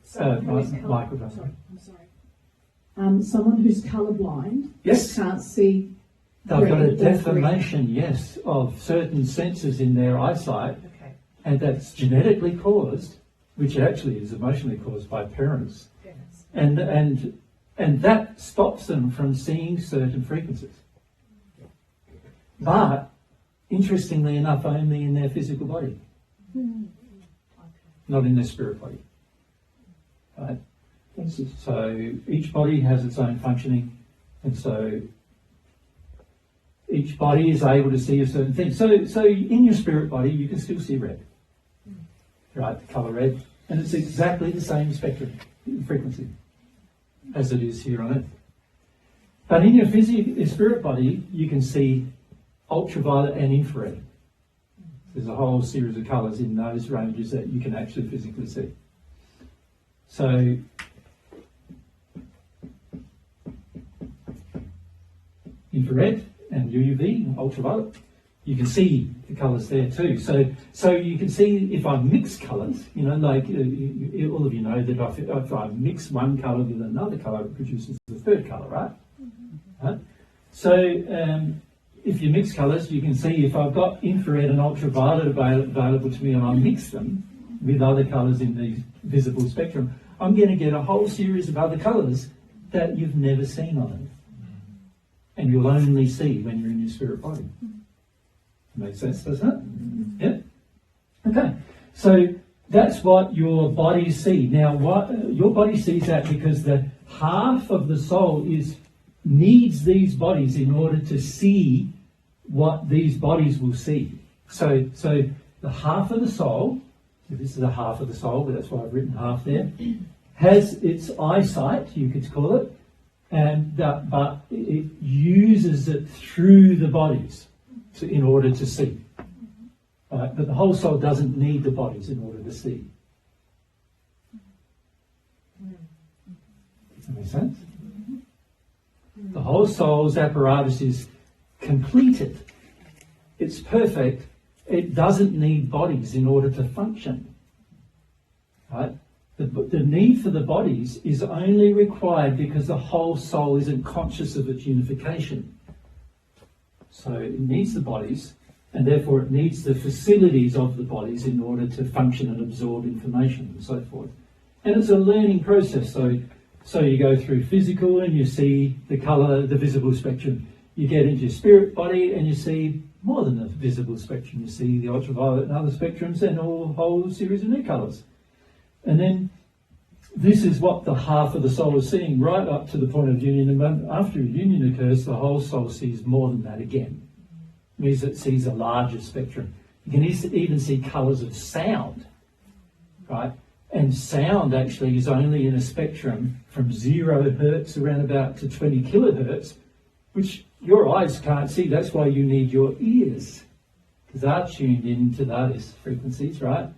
Someone who is microphone. someone who's colourblind Yes. can't see. They've got red a or deformation, yes, of certain sensors in their eyesight, Okay. and that's genetically caused, which actually is emotionally caused by parents. Goodness. And that stops them from seeing certain frequencies. But, interestingly enough, only in their physical body, not in their spirit body. Right? So each body has its own functioning, and so each body is able to see a certain thing. So in your spirit body, you can still see red, right? The colour red, and it's exactly the same spectrum frequency as it is here on Earth. But in your spirit body, you can see ultraviolet and infrared. There's a whole series of colours in those ranges that you can actually physically see. So infrared and UV, ultraviolet, you can see the colours there too. So you can see if I mix colours, like all of you know that if I mix one colour with another colour, it produces the third colour, right? Right? So if you mix colours, you can see if I've got infrared and ultraviolet available to me and I mix them with other colours in the visible spectrum, I'm going to get a whole series of other colours that you've never seen on it. And you'll only see when you're in your spirit body. Makes sense, doesn't it? Yeah? Okay. So that's what your bodies see. Now, your body sees that because the half of the soul needs these bodies in order to see what these bodies will see. So the half of the soul, this is a half of the soul, but that's why I've written half there, has its eyesight, you could call it, but it uses it through the bodies in order to see. But the whole soul doesn't need the bodies in order to see. Does that make sense? The whole soul's apparatus is completed. It's perfect. It doesn't need bodies in order to function. Right? The need for the bodies is only required because the whole soul isn't conscious of its unification. So it needs the bodies, and therefore it needs the facilities of the bodies in order to function and absorb information and so forth. And it's a learning process. So you go through physical and you see the colour, the visible spectrum. You get into your spirit body and you see more than the visible spectrum. You see the ultraviolet and other spectrums and a whole series of new colours. And then this is what the half of the soul is seeing right up to the point of union. And after union occurs, the whole soul sees more than that again. It means it sees a larger spectrum. You can even see colours of sound, right? And sound actually is only in a spectrum from 0 hertz around about to 20 kilohertz, which your eyes can't see. That's why you need your ears, because they're tuned into those frequencies, right?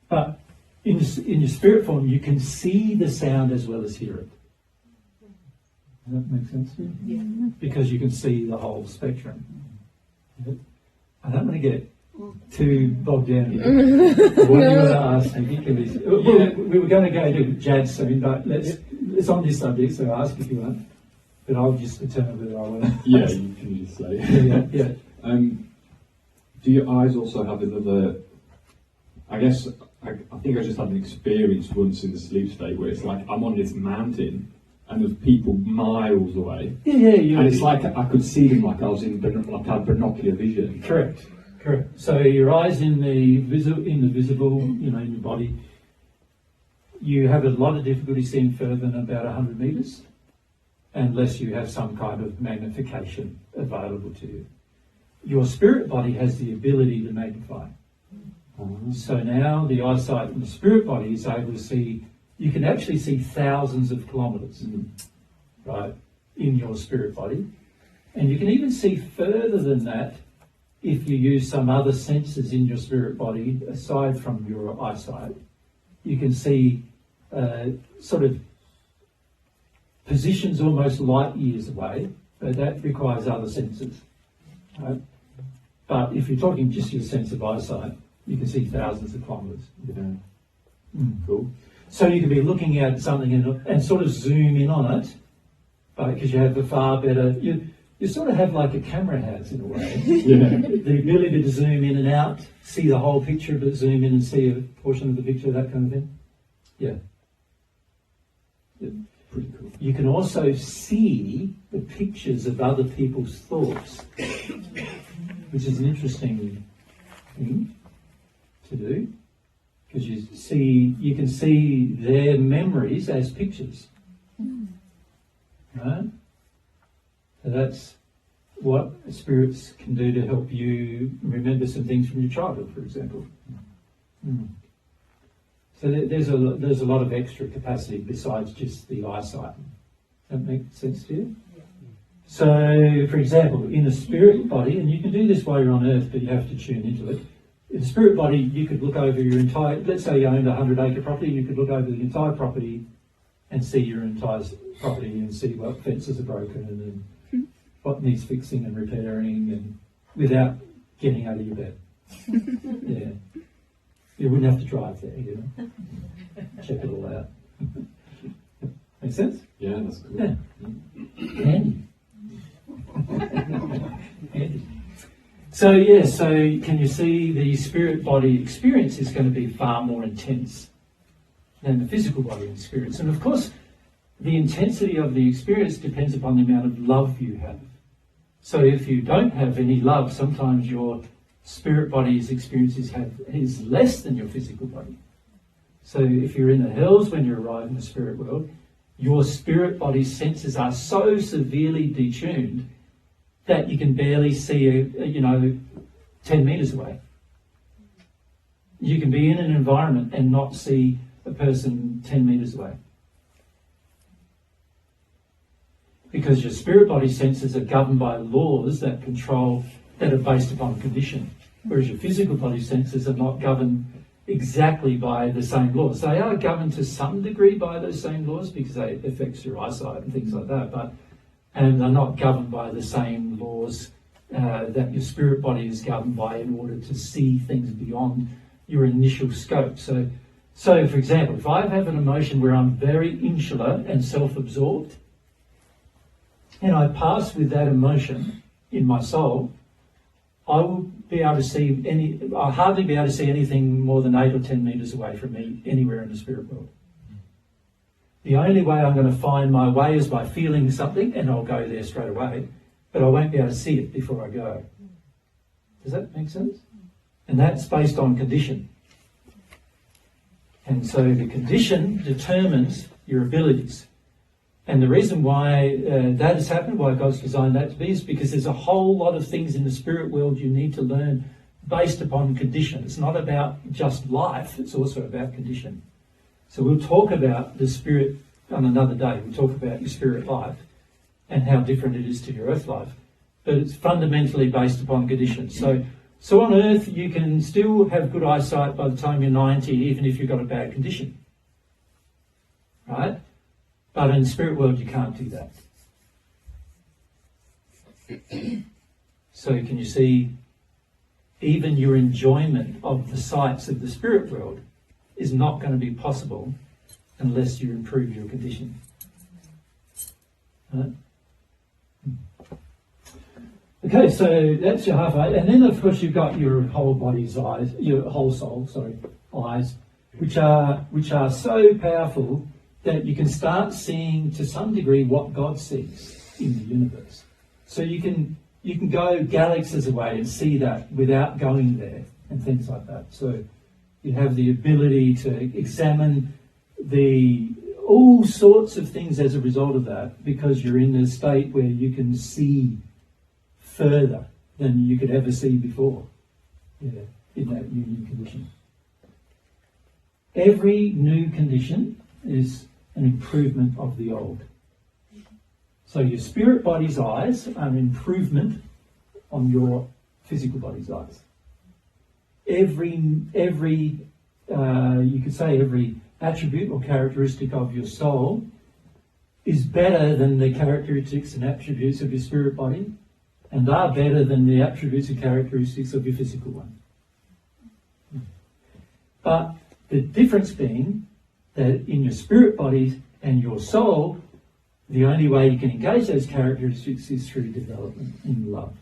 But in your spirit form, you can see the sound as well as hear it. Does that make sense to you? Yeah. Because you can see the whole spectrum. I don't want to get too bogged down here. What do you want to ask me? We were going to go to Jad soon, but it's on this subject, so ask if you want. But I'll just determine whether I want to. Yeah, you can just say. Yeah. Do your eyes also have another? I guess I think I just had an experience once in the sleep state where it's like I'm on this mountain and there's people miles away. Yeah. And it's like I could see them like I was in like I had binocular vision. Correct. So your eyes in the visible, in your body, you have a lot of difficulty seeing further than about 100 metres, unless you have some kind of magnification available to you. Your spirit body has the ability to magnify. So now the eyesight in the spirit body is able to see, you can actually see thousands of kilometres, right, in your spirit body. And you can even see further than that if you use some other senses in your spirit body aside from your eyesight. You can see sort of positions almost light years away, but that requires other senses. Right? But if you're talking just your sense of eyesight, you can see thousands of kilometres. Yeah. Cool. So you can be looking at something and sort of zoom in on it, because you have the far better. You sort of have like a camera has in a way. Yeah. The ability to zoom in and out, see the whole picture, but zoom in and see a portion of the picture, that kind of thing. Yeah. Pretty cool. You can also see the pictures of other people's thoughts, which is an interesting thing to do, because you can see their memories as pictures. Right? So that's what spirits can do to help you remember some things from your childhood, for example. So there's a lot of extra capacity besides just the eyesight. That make sense to you? Yeah. So, for example, in a spirit body, and you can do this while you're on Earth, but you have to tune into it. In a spirit body, you could look over your entire, let's say you owned a 100-acre property, you could look over the entire property and see your entire property and see what fences are broken and what needs fixing and repairing, and without getting out of your bed. Yeah. You wouldn't have to drive there, you know. Check it all out. Make sense? Yeah, that's cool. Yeah. Handy. Handy. So can you see the spirit body experience is going to be far more intense than the physical body experience. And of course, the intensity of the experience depends upon the amount of love you have. So if you don't have any love, sometimes your spirit body's experiences is less than your physical body. So if you're in the hells when you arrive in the spirit world, your spirit body's senses are so severely detuned that you can barely see 10 metres away. You can be in an environment and not see a person 10 metres away. Because your spirit body senses are governed by laws that are based upon condition. Whereas your physical body senses are not governed exactly by the same laws. They are governed to some degree by those same laws because they affect your eyesight and things like that, and they're not governed by the same laws that your spirit body is governed by in order to see things beyond your initial scope. So for example, if I have an emotion where I'm very insular and self-absorbed, and I pass with that emotion in my soul, I'll hardly be able to see anything more than 8 or 10 metres away from me anywhere in the spirit world. The only way I'm going to find my way is by feeling something, and I'll go there straight away, but I won't be able to see it before I go. Does that make sense? And that's based on condition. And so the condition determines your abilities. And the reason why that has happened, why God's designed that to be, is because there's a whole lot of things in the spirit world you need to learn based upon condition. It's not about just life, it's also about condition. So we'll talk about the spirit on another day. We'll talk about your spirit life and how different it is to your earth life. But it's fundamentally based upon condition. So on earth, you can still have good eyesight by the time you're 90, even if you've got a bad condition. Right? But in the spirit world, you can't do that. So can you see, even your enjoyment of the sights of the spirit world is not going to be possible unless you improve your condition. Right? Okay, so that's your half eye. And then, of course, you've got your whole body's eyes, your whole soul, eyes, which are so powerful that you can start seeing to some degree what God sees in the universe. So you can go galaxies away and see that without going there and things like that. So you have the ability to examine all sorts of things as a result of that, because you're in a state where you can see further than you could ever see before in that new condition. Every new condition is an improvement of the old. So your spirit body's eyes are an improvement on your physical body's eyes. Every you could say every attribute or characteristic of your soul is better than the characteristics and attributes of your spirit body, and are better than the attributes and characteristics of your physical one. But the difference being that in your spirit body and your soul, the only way you can engage those characteristics is through development in love.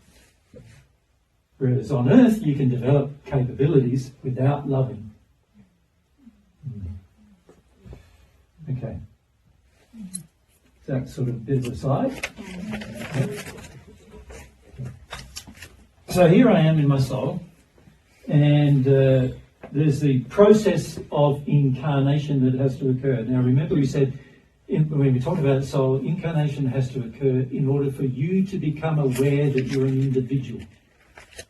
Whereas on earth, you can develop capabilities without loving. Okay. That's sort of a bit of a side. So here I am in my soul, and there's the process of incarnation that has to occur. Now remember we said, when we talk about soul, incarnation has to occur in order for you to become aware that you're an individual.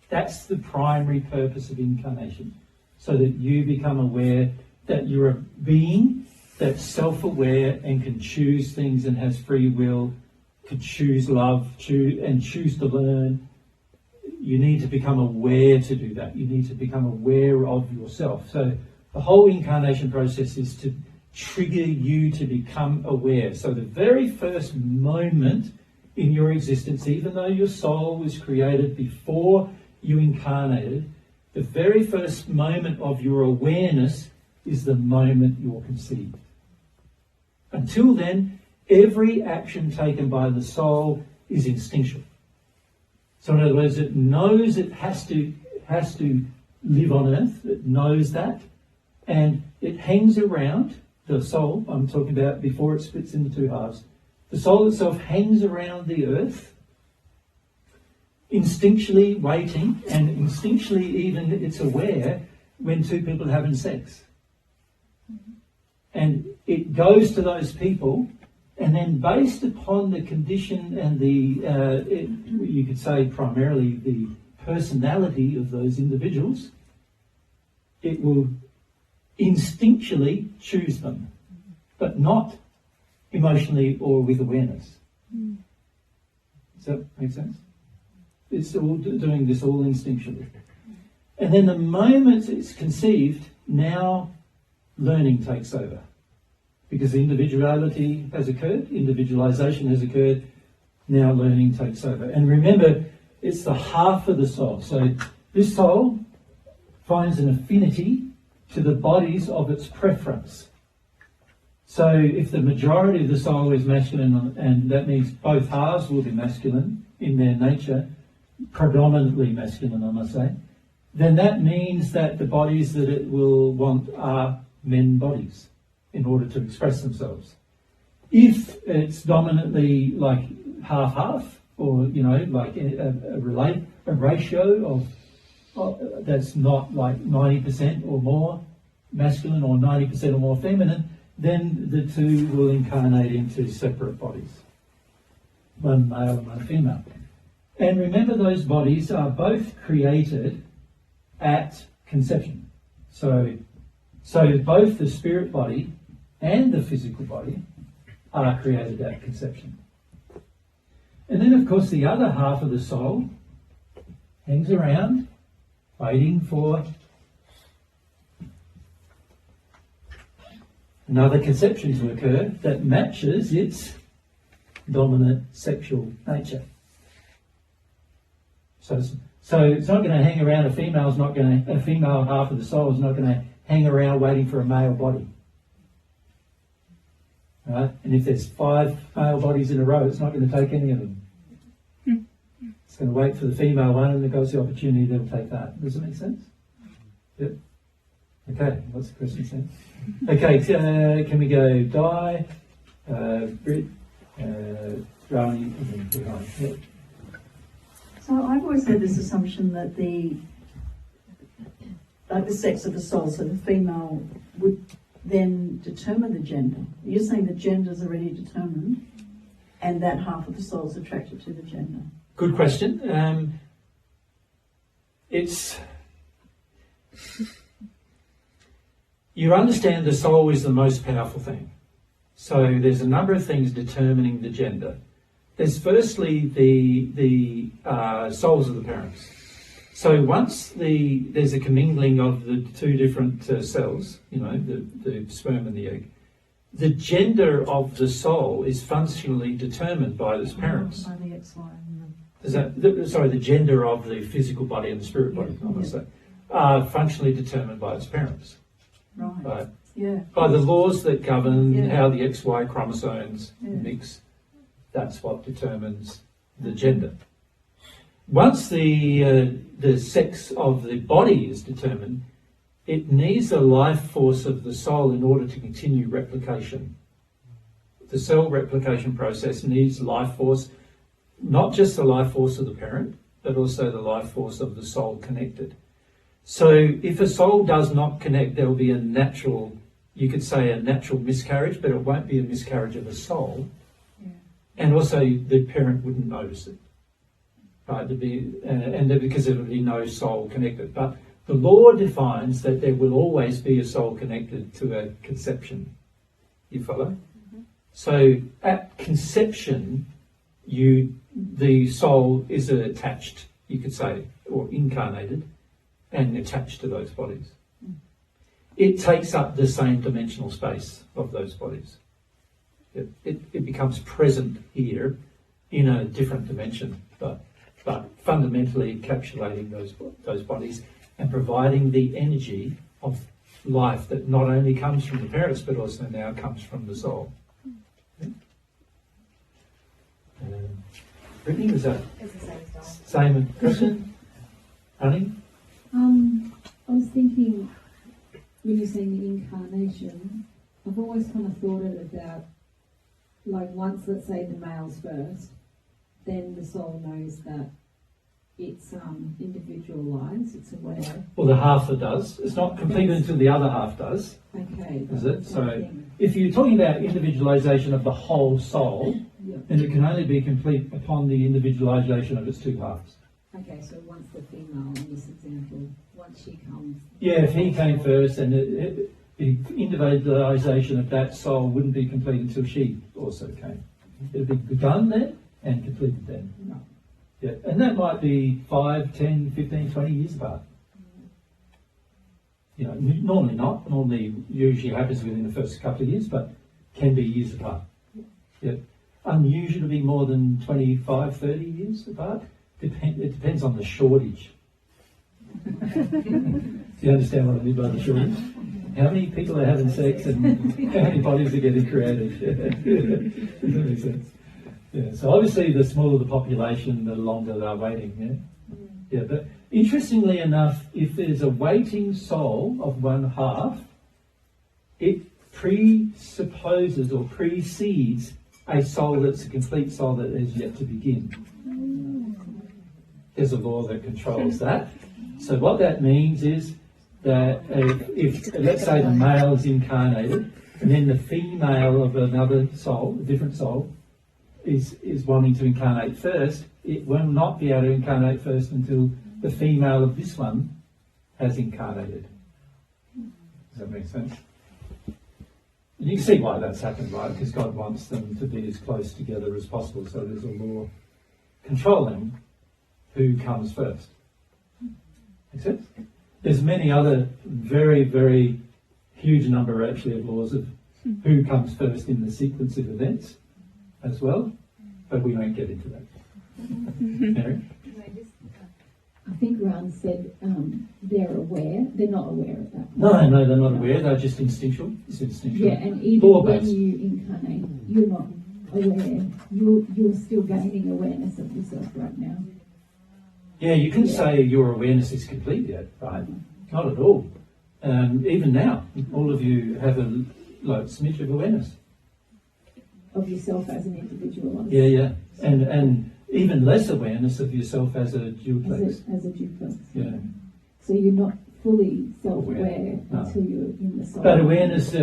That's the primary purpose of incarnation, so that you become aware that you're a being that's self-aware and can choose things and has free will, can choose love, choose to learn. You need to become aware to do that. You need to become aware of yourself. So the whole incarnation process is to trigger you to become aware. So the very first moment in your existence, even though your soul was created before you incarnated, the very first moment of your awareness is the moment you're conceived. Until then, every action taken by the soul is instinctual. So in other words, it knows it has to live on earth. It knows that. And it hangs around, the soul, I'm talking about before it splits into two halves. The soul itself hangs around the earth, instinctually waiting, and instinctually even it's aware when two people are having sex. And it goes to those people, and then based upon the condition and you could say primarily the personality of those individuals, it will instinctually choose them, but not emotionally or with awareness. Does that make sense? It's all doing this all instinctually. And then the moment it's conceived, now learning takes over. Because individuality has occurred, individualization has occurred, now learning takes over. And remember, it's the half of the soul. So this soul finds an affinity to the bodies of its preference. So if the majority of the soul is masculine, and that means both halves will be masculine in their nature, predominantly masculine, I must say, then that means that the bodies that it will want are men bodies in order to express themselves. If it's dominantly like half-half, or like a ratio of that's not like 90% or more masculine or 90% or more feminine, then the two will incarnate into separate bodies, one male and one female. And remember, those bodies are both created at conception. So both the spirit body and the physical body are created at conception. And then, of course, the other half of the soul hangs around, waiting for another conception to occur that matches its dominant sexual nature. So it's not going to hang around. A female half of the soul is not going to hang around waiting for a male body. Right? And if there's 5 male bodies in a row, it's not going to take any of them. It's going to wait for the female one, and if it goes the opportunity, they'll take that. Does it make sense? Yep. Okay, what's the question saying? Okay, can we go Di, Britt, Rani, and then behind? Yep. So I've always had this assumption that the sex of the soul, so the female would then determine the gender. You're saying the gender's already determined, and that half of the soul is attracted to the gender. Good question. You understand the soul is the most powerful thing. So there's a number of things determining the gender. There's firstly the souls of the parents. So once there's a commingling of the two different cells, you know, the sperm and the egg, the gender of the soul is functionally determined by its parents. By the XY and The gender of the physical body and the spirit body, I must say, are functionally determined by its parents. right. Right? Yeah. By the laws that govern Yeah. how the XY chromosomes Yeah. mix, that's what determines the gender. Once the sex of the body is determined, it needs a life force of the soul in order to continue replication. The cell replication process needs life force, not just the life force of the parent, but also the life force of the soul connected. So if a soul does not connect, there will be a natural, you could say a natural miscarriage, but it won't be a miscarriage of a soul. Yeah. And also the parent wouldn't notice it. Right, because there would be no soul connected. But the law defines that there will always be a soul connected to a conception. You follow? Mm-hmm. So at conception, the soul is attached, you could say, or incarnated, and attached to those bodies. Mm. It takes up the same dimensional space of those bodies. It becomes present here in a different dimension, but fundamentally encapsulating those bodies and providing the energy of life that not only comes from the parents but also now comes from the soul. Yeah? Brittany, was that It's the same style. same question? Honey? I was thinking, when you're saying the incarnation, I've always kind of thought it about, like once, let's say the male's first, then the soul knows that it's individualised, it's aware. Well, the half that does. It's not completed until the other half does, Okay. is it? So thing. if you're talking about individualisation of the whole soul, Yeah. then it can only be complete upon the individualisation of its two halves. Okay, so once the female, in this example, once she comes. Yeah, if he came first, and the individualisation of that soul wouldn't be complete until she also came. It would be begun then and completed then. No. Yeah, and that might be 5, 10, 15, 20 years apart. You know, normally not. Normally, usually happens within the first couple of years, but can be years apart. Yeah. Unusual to be more than 25, 30 years apart. It depends on the shortage. Do you understand what I mean by the shortage? How many people are having sex and how many bodies are getting created? Does that make sense? Yeah. So obviously, the smaller the population, the longer they're waiting. Yeah. Yeah. But interestingly enough, if there's a waiting soul of one half, it presupposes or precedes a soul that's a complete soul that is yet to begin. There's a law that controls that. So what that means is that if let's say the male is incarnated, and then the female of another soul, a different soul, is wanting to incarnate first, it will not be able to incarnate first until the female of this one has incarnated. Does that make sense? And you can see why that's happened, right? Because God wants them to be as close together as possible, so there's a law controlling who comes first. Make sense? There's many other very, very huge number actually of laws of who comes first in the sequence of events as well, but we won't get into that. Mary? I think Ron said they're aware. They're not aware of that. No, they're not aware. They're just instinctual. It's instinctual. Yeah, and even Law-based. when you incarnate, you're not aware. You're still gaining awareness of yourself right now. Yeah, you can say your awareness is complete yet, right? Not at all. Even now, all of you have a smidge of awareness. Of yourself as an individual. Yeah. And even less awareness of yourself as a duplex. As a duplex. Yeah. So you're not fully self-aware No. until you're in the soul. But awareness,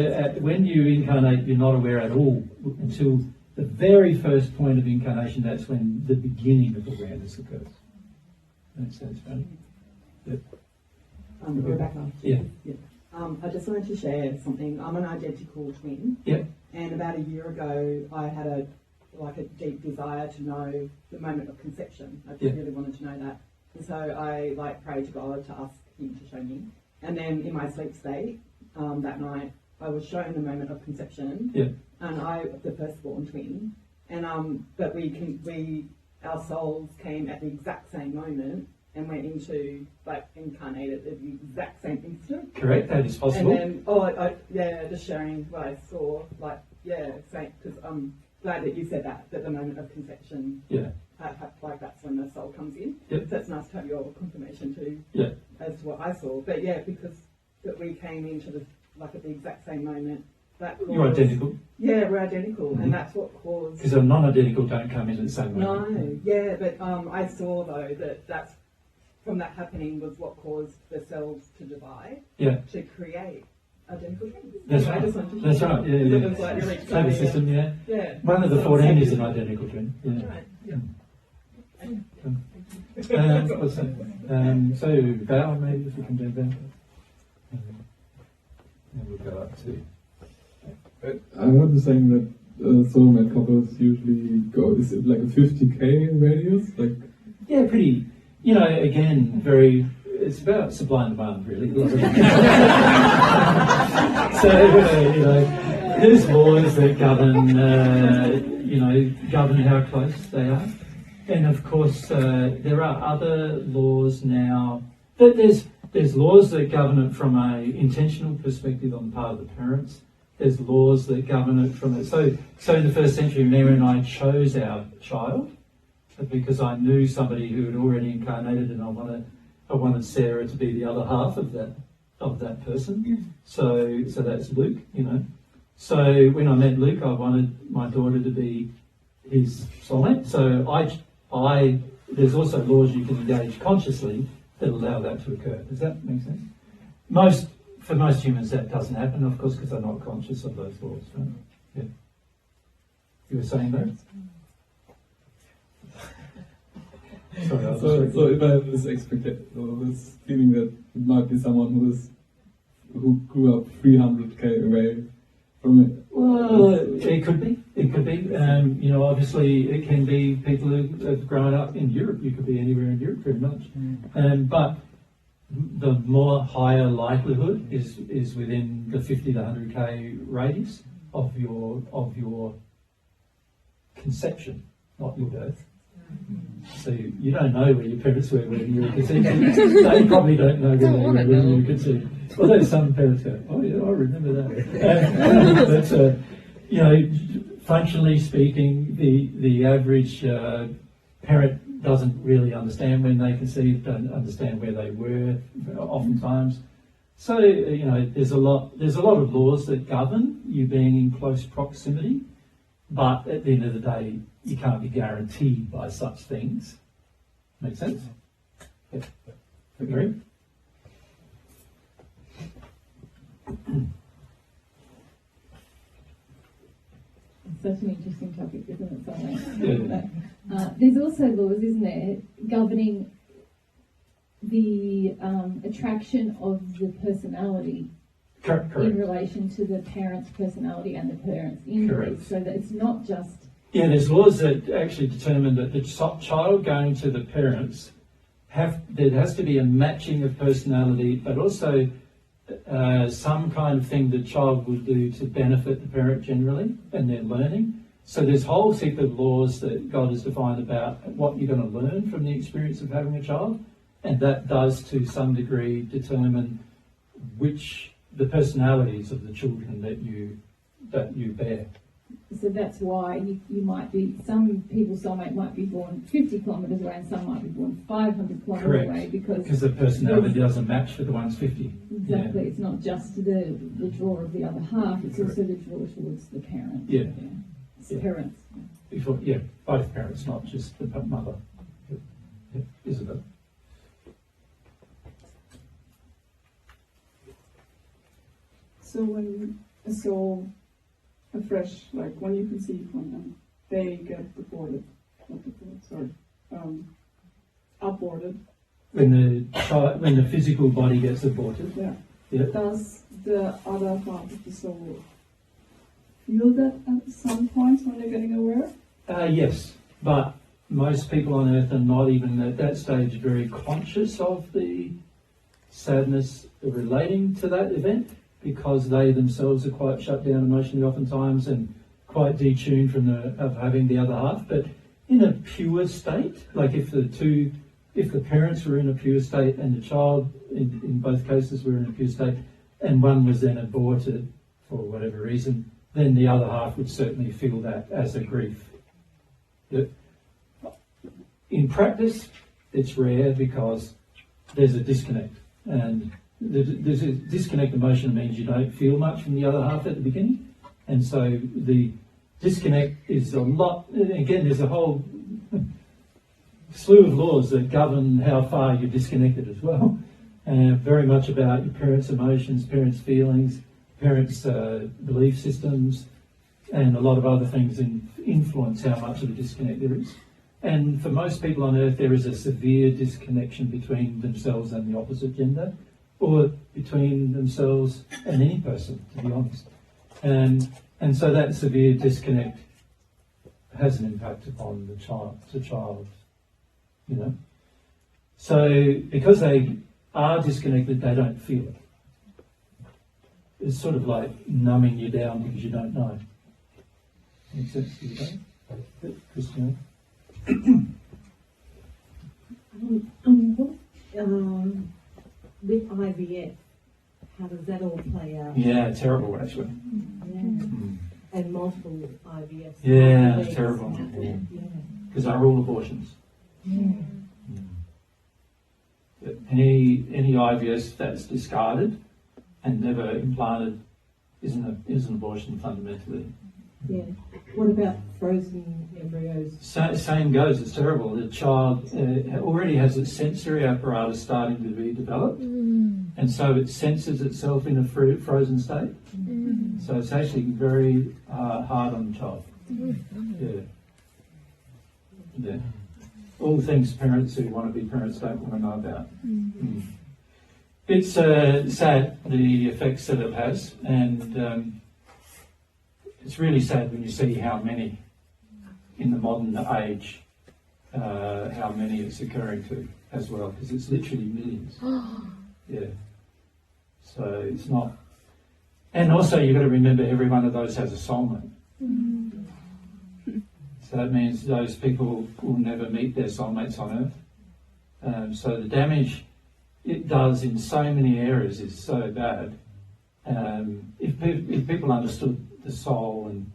when you incarnate, you're not aware at all until the very first point of incarnation. That's when the beginning of awareness occurs. Makes sense, right? Yep. Rebecca. Yeah. I just wanted to share something. I'm an identical twin. Yep. And about a year ago, I had a deep desire to know the moment of conception. I just really wanted to know that. And so I like pray to God to ask Him to show me. And then in my sleep state that night, I was shown the moment of conception. Yeah. And I, the firstborn twin, and but our souls came at the exact same moment and went into like incarnated at the exact same instant. Correct, that is possible. And then, just sharing what I saw, same, because I'm glad that you said that the moment of conception, like that's when the soul comes in. Yep. So it's nice to have your confirmation too, as to what I saw. But because that we came into at the exact same moment. That caused, you're identical. Yeah, we're identical, and that's what caused. Because a non-identical don't come in at the same way. No, but I saw though that's from that happening was what caused the cells to divide. Yeah. To create identical twins. That's Anyway, right. That's right. Yeah, yeah. It was like really Solar exciting. system, yeah. Yeah. One of the 14 is an identical twin. Yeah. Right. Yeah. What's that? So Val, maybe if we can do that. And we'll go up to. I heard the saying that soulmate couples usually go. Is it like a 50k radius? Like. Yeah, pretty. Again, very. It's about supply and demand, really. So there's laws that govern. Govern how close they are, and of course there are other laws now. But there's laws that govern it from a intentional perspective on the part of the parents. There's laws that govern it from it. So in the first century, Mary and I chose our child because I knew somebody who had already incarnated, and I wanted Sarah to be the other half of that person. So that's Luke, So when I met Luke, I wanted my daughter to be his soulmate. So I there's also laws you can engage consciously that allow that to occur. Does that make sense? For most humans, that doesn't happen, of course, because they're not conscious of those laws. Right? Yeah. You were saying that? Sorry, So if I have this expectation, or this feeling that it might be someone who grew up 300k away from it. Well, it could be. It could be. Obviously, it can be people who have grown up in Europe. You could be anywhere in Europe, pretty much. But the more higher likelihood is within the 50 to 100k radius of your conception, not your birth. So you don't know where your parents were when you were conceived. They probably don't know where they were when you were conceived. Although some parents go, oh yeah, I remember that. But functionally speaking, the average parent doesn't really understand when they conceived, don't understand where they were oftentimes. So there's a lot of laws that govern you being in close proximity, but at the end of the day, you can't be guaranteed by such things. Make sense? Yeah. Agree? Such an interesting topic, isn't it? There's also laws, isn't there, governing the attraction of the personality Correct. in relation to the parent's personality and the parent's injury, so that it's not just... Yeah, there's laws that actually determine that the child going to the parents, there has to be a matching of personality, but also some kind of thing the child will do to benefit the parent generally and their learning. So there's a whole heap of laws that God has defined about what you're going to learn from the experience of having a child, and that does to some degree determine the personalities of the children that you bear. So that's why you might be, some people's soulmate might be born 50 kilometres away and some might be born 500 kilometres away because the personality doesn't match for the one's 50. Exactly, Yeah. It's not just the draw of the other half, it's also the draw towards the parent. Yeah. It's the parents. Both parents, not just the mother. Yeah. Isabel. So when a soul, afresh, like when you conceive from them, they get aborted. When the physical body gets aborted. Yeah. Yeah. Does the other part of the soul feel that at some point when they're getting aware? Yes, but most people on earth are not even at that stage very conscious of the sadness relating to that event, because they themselves are quite shut down emotionally oftentimes and quite detuned from of having the other half. But in a pure state, like if the parents were in a pure state and the child, in both cases, were in a pure state, and one was then aborted for whatever reason, then the other half would certainly feel that as a grief. In practice, it's rare because there's a disconnect, and there's a disconnect emotion means you don't feel much from the other half at the beginning, and so the disconnect is a lot. Again, there's a whole slew of laws that govern how far you're disconnected as well, and very much about your parents' emotions, parents' feelings, parents' belief systems, and a lot of other things influence how much of a disconnect there is. And for most people on earth, there is a severe disconnection between themselves and the opposite gender, or between themselves and any person, to be honest. And so that severe disconnect has an impact upon the child, you know. So because they are disconnected, they don't feel it. It's sort of like numbing you down because you don't know. Makes sense to you, don't? Christian? With IVF, how does that all play out? Yeah, terrible actually. Yeah. Mm. And multiple IVFs. Yeah, it's terrible. Yeah. Because they're all abortions. Yeah. Any IVF that's discarded and never implanted is an abortion fundamentally. Yeah. What about frozen embryos? Same goes. It's terrible. The child already has its sensory apparatus starting to be developed, and so it senses itself in a frozen state. So it's actually very hard on the child. Yeah. All things parents who want to be parents don't want to know about. It's sad, the effects that it has, and it's really sad when you see how many in the modern age, how many it's occurring to as well, because it's literally millions. Yeah. So it's not. And also you've got to remember every one of those has a soulmate. So that means those people will never meet their soulmates on earth. So the damage it does in so many areas is so bad. If people understood the soul and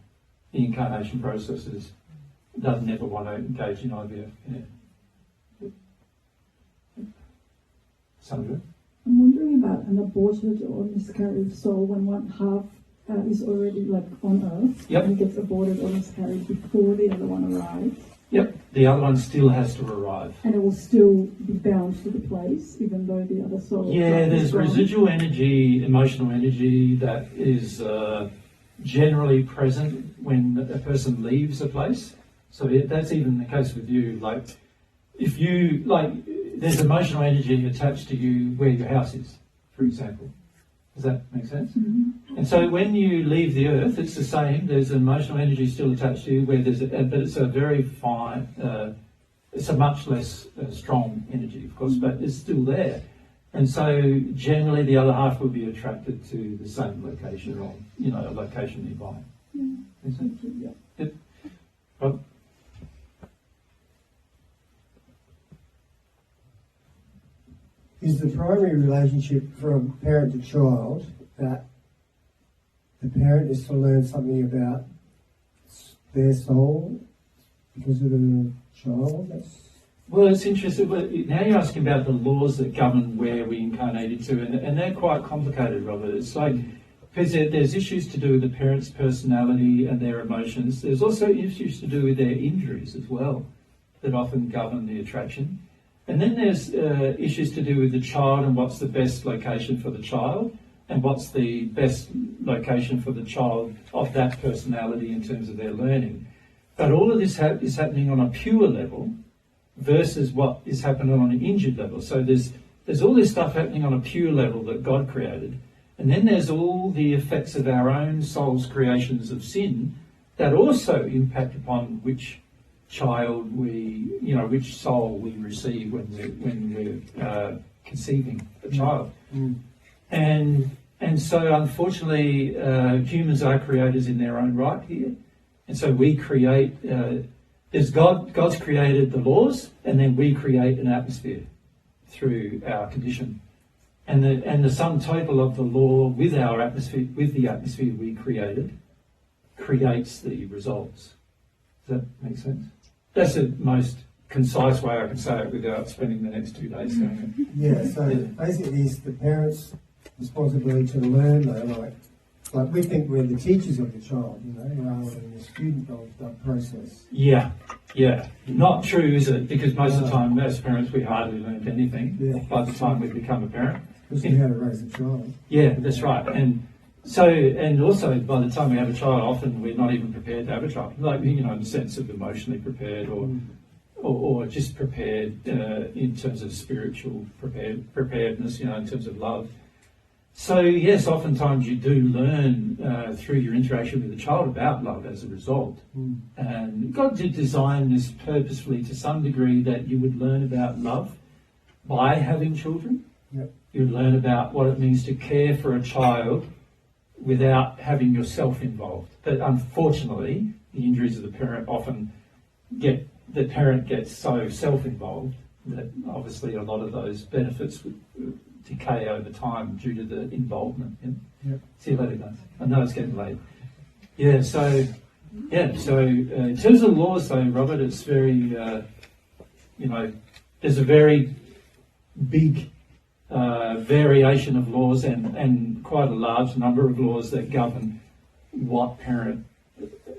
the incarnation processes, they'd never want to engage in IVF. Yeah. Sandra? I'm wondering about an aborted or miscarried soul when one half is already like on Earth and gets aborted or miscarried before the other one arrives. Yep, the other one still has to arrive. And it will still be bound to the place, even though the other soul. Yeah, there's residual energy, emotional energy that is generally present when a person leaves a place. So that's even the case with you. Like, if you there's emotional energy attached to you where your house is, for example. Does that make sense? Mm-hmm. And so when you leave the earth, it's the same. There's emotional energy still attached to you, where but it's a very fine, it's a much less strong energy, of course, but it's still there. And so generally the other half will be attracted to the same location or, a location nearby. Makes sense? Yeah. Yep. Rob? Is the primary relationship from parent to child that the parent is to learn something about their soul because of the child? Well, it's interesting. Now you're asking about the laws that govern where we incarnated to, and they're quite complicated, Robert. It's like, because there's issues to do with the parent's personality and their emotions. There's also issues to do with their injuries as well that often govern the attraction. And then there's issues to do with the child and what's the best location for the child and what's the best location for the child of that personality in terms of their learning. But all of this is happening on a pure level versus what is happening on an injured level. So there's all this stuff happening on a pure level that God created. And then there's all the effects of our own soul's creations of sin that also impact upon which child which soul we receive when we're conceiving a child. And so unfortunately humans are creators in their own right here, and so we create God's created the laws, and then we create an atmosphere through our condition, and the sum total of the law with the atmosphere we created creates the results. Does that make sense? That's the most concise way I can say it without spending the next 2 days saying it. Yeah, so basically it's the parents' responsibility to learn, though, like we think we're the teachers of the child, rather than the student of the process. Yeah. Not true, is it? Because most of the time, as parents, we hardly learned anything by the time we become a parent. Because we know how to raise a child. Yeah, that's right. And also by the time we have a child, often we're not even prepared to have a child. Like, in the sense of emotionally prepared or just prepared in terms of spiritual preparedness, in terms of love. So yes, oftentimes you do learn through your interaction with the child about love as a result. And God did design this purposefully to some degree that you would learn about love by having children. Yep. You would learn about what it means to care for a child without having yourself involved. But unfortunately, the injuries of the parent often the parent gets so self-involved that obviously a lot of those benefits would decay over time due to the involvement. Yep. See you later, guys. I know it's getting late. So in terms of laws, though, Robert, it's very, there's a very big variation of laws and quite a large number of laws that govern what parent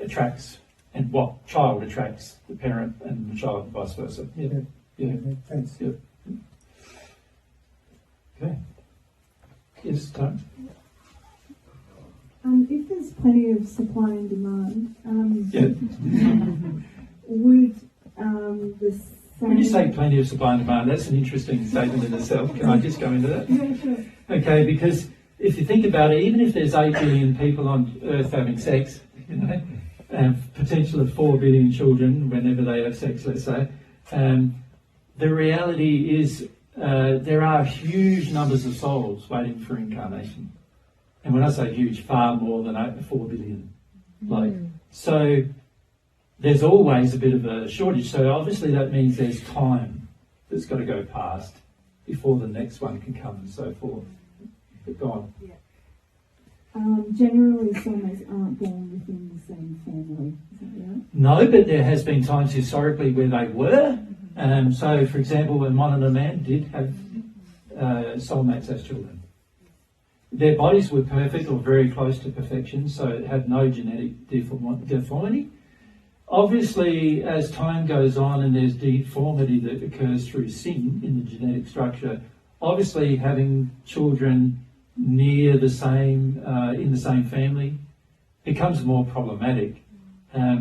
attracts and what child attracts the parent and the child, and vice versa. Yeah. Thanks. Yeah. Okay. Yes, Tom? If there's plenty of supply and demand, would the same... When you say plenty of supply and demand, that's an interesting statement in itself. Can I just go into that? Yeah, sure. Okay, because if you think about it, even if there's 8 billion people on Earth having sex, and potential of 4 billion children whenever they have sex, let's say, the reality is there are huge numbers of souls waiting for incarnation. And when I say huge, far more than 4 billion. So there's always a bit of a shortage. So obviously that means there's time that's got to go past before the next one can come and so forth. But go on. Yeah. Generally, soulmates aren't born within the same family. Is that right? No, but there has been times historically where they were. So, for example, when Mon and a man did have soulmates as children. Their bodies were perfect or very close to perfection, so it had no genetic deformity. Obviously, as time goes on and there's deformity that occurs through sin in the genetic structure, obviously having children near the same, in the same family becomes more problematic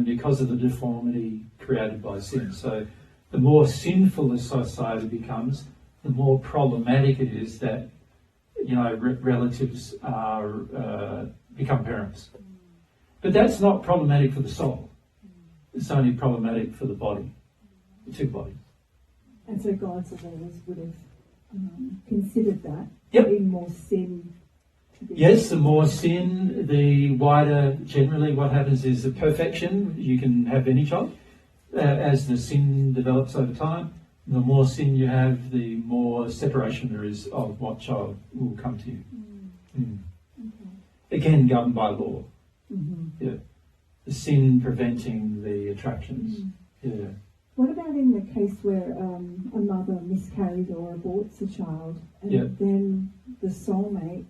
because of the deformity created by sin. So the more sinful a society becomes, the more problematic it is that relatives are become parents. But that's not problematic for the soul. It's only problematic for the body, the two bodies. And so God's laws would have considered that. Yep. In more sin. Yes, the more sin, the wider, generally what happens is the perfection, you can have any child. As the sin develops over time, the more sin you have, the more separation there is of what child will come to you. Okay. Again, governed by law. Yeah. The sin preventing the attractions. Yeah. What about in the case where a mother miscarries or aborts a child, and then the soulmate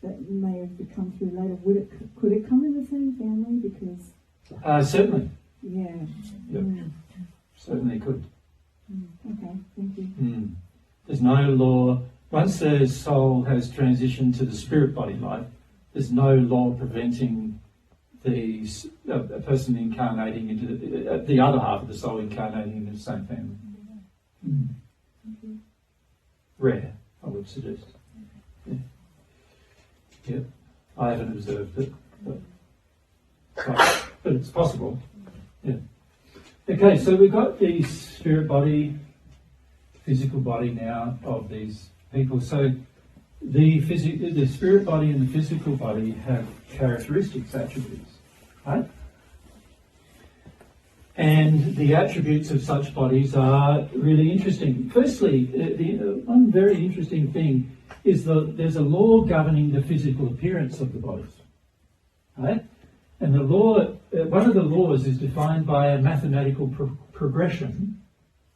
that may have come through later, could it come in the same family? Because certainly. Yeah. Yep. Certainly could. Okay, thank you. There's no law. Once the soul has transitioned to the spirit body life, there's no law preventing a person incarnating into the other half of the soul incarnating into the same family. Rare, I would suggest. Yeah. I haven't observed it, but it's possible. Yeah. Okay, so we've got the spirit body, physical body now of these people. So the spirit body and the physical body have characteristics, attributes, right? And the attributes of such bodies are really interesting. Firstly, one very interesting thing is there's a law governing the physical appearance of the bodies, right? And the law, one of the laws is defined by a mathematical progression,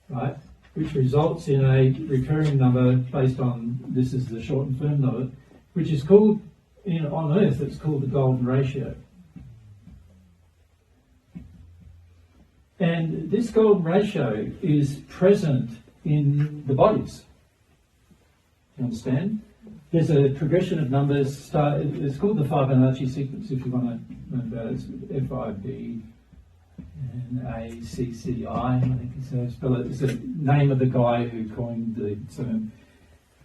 right, which results in a recurring number based on, this is the short and firm number, which is called, on Earth, it's called the golden ratio. And this golden ratio is present in the bodies. You understand? There's a progression of numbers. It's called the Fibonacci sequence, if you want to learn about it. It's FIBNACCI, I think it's how you spell it. It's the name of the guy who coined the term.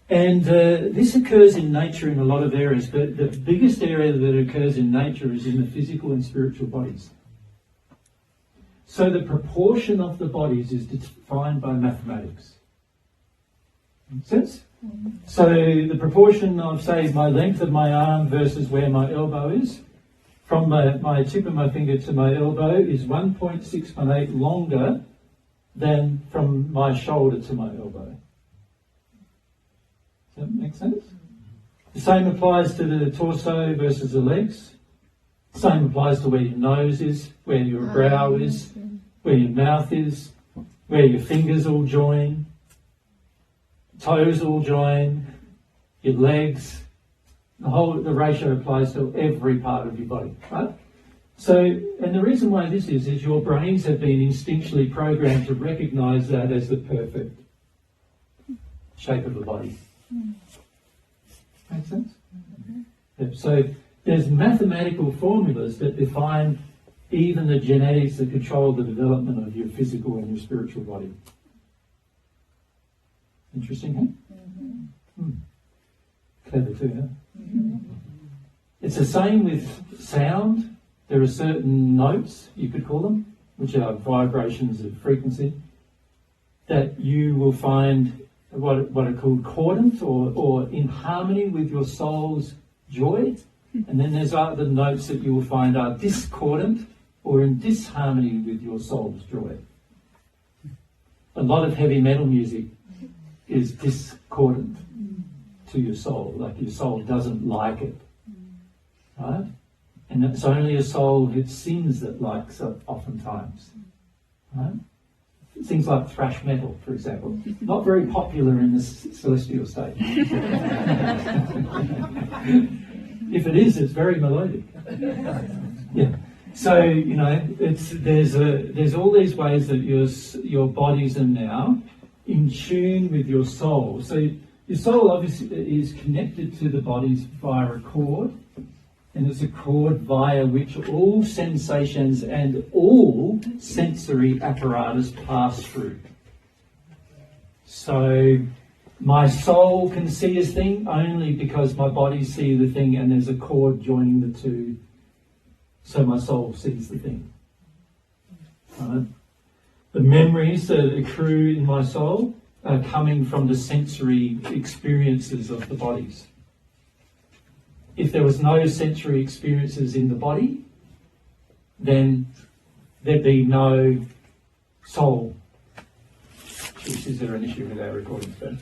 And this occurs in nature in a lot of areas, but the biggest area that occurs in nature is in the physical and spiritual bodies. So the proportion of the bodies is defined by mathematics. Make sense? So the proportion of, say, my length of my arm versus where my elbow is, from my tip of my finger to my elbow is 1.618 longer than from my shoulder to my elbow. Does that make sense? The same applies to the torso versus the legs. The same applies to where your nose is, where your brow is, where your mouth is, where your fingers all join, toes all join, your legs. The ratio applies to every part of your body, right? So, and the reason why this is your brains have been instinctually programmed to recognize that as the perfect shape of the body. Make sense? Mm-hmm. So there's mathematical formulas that define even the genetics that control the development of your physical and your spiritual body. Interesting, huh? Mm-hmm. Clever too, huh? Mm-hmm. It's the same with sound. There are certain notes, you could call them, which are vibrations of frequency, that you will find what are called cordant or in harmony with your soul's joy. And then there's other notes that you will find are discordant or in disharmony with your soul's joy. A lot of heavy metal music is discordant to your soul, like your soul doesn't like it, right? And it's only a soul who sins that likes it oftentimes, right? Things like thrash metal, for example, not very popular in the celestial state. If it is, it's very melodic. Yeah. So there's all these ways that your bodies are now in tune with your soul. So your soul obviously is connected to the bodies via a cord, and it's a cord via which all sensations and all sensory apparatus pass through. So my soul can see a thing only because my body sees the thing, and there's a cord joining the two, so my soul sees the thing. The memories that accrue in my soul are coming from the sensory experiences of the bodies. If there was no sensory experiences in the body, then there'd be no soul. Is there an issue with our recordings, Ben?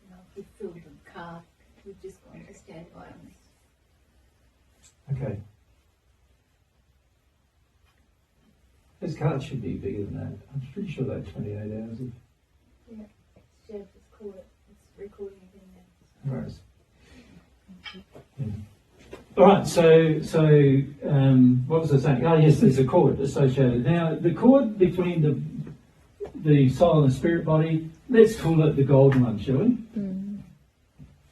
No, we filled the car. We've just gone to stand by on this. Okay. This card should be bigger than that. I'm pretty sure they're 28 hours. Yeah, Jeff has called it. It's recording again now. No worries. Yeah. All right, so what was I saying? Oh, yes, there's a cord associated. Now, the cord between the soul and the spirit body, let's call it the golden one, shall we? Mm.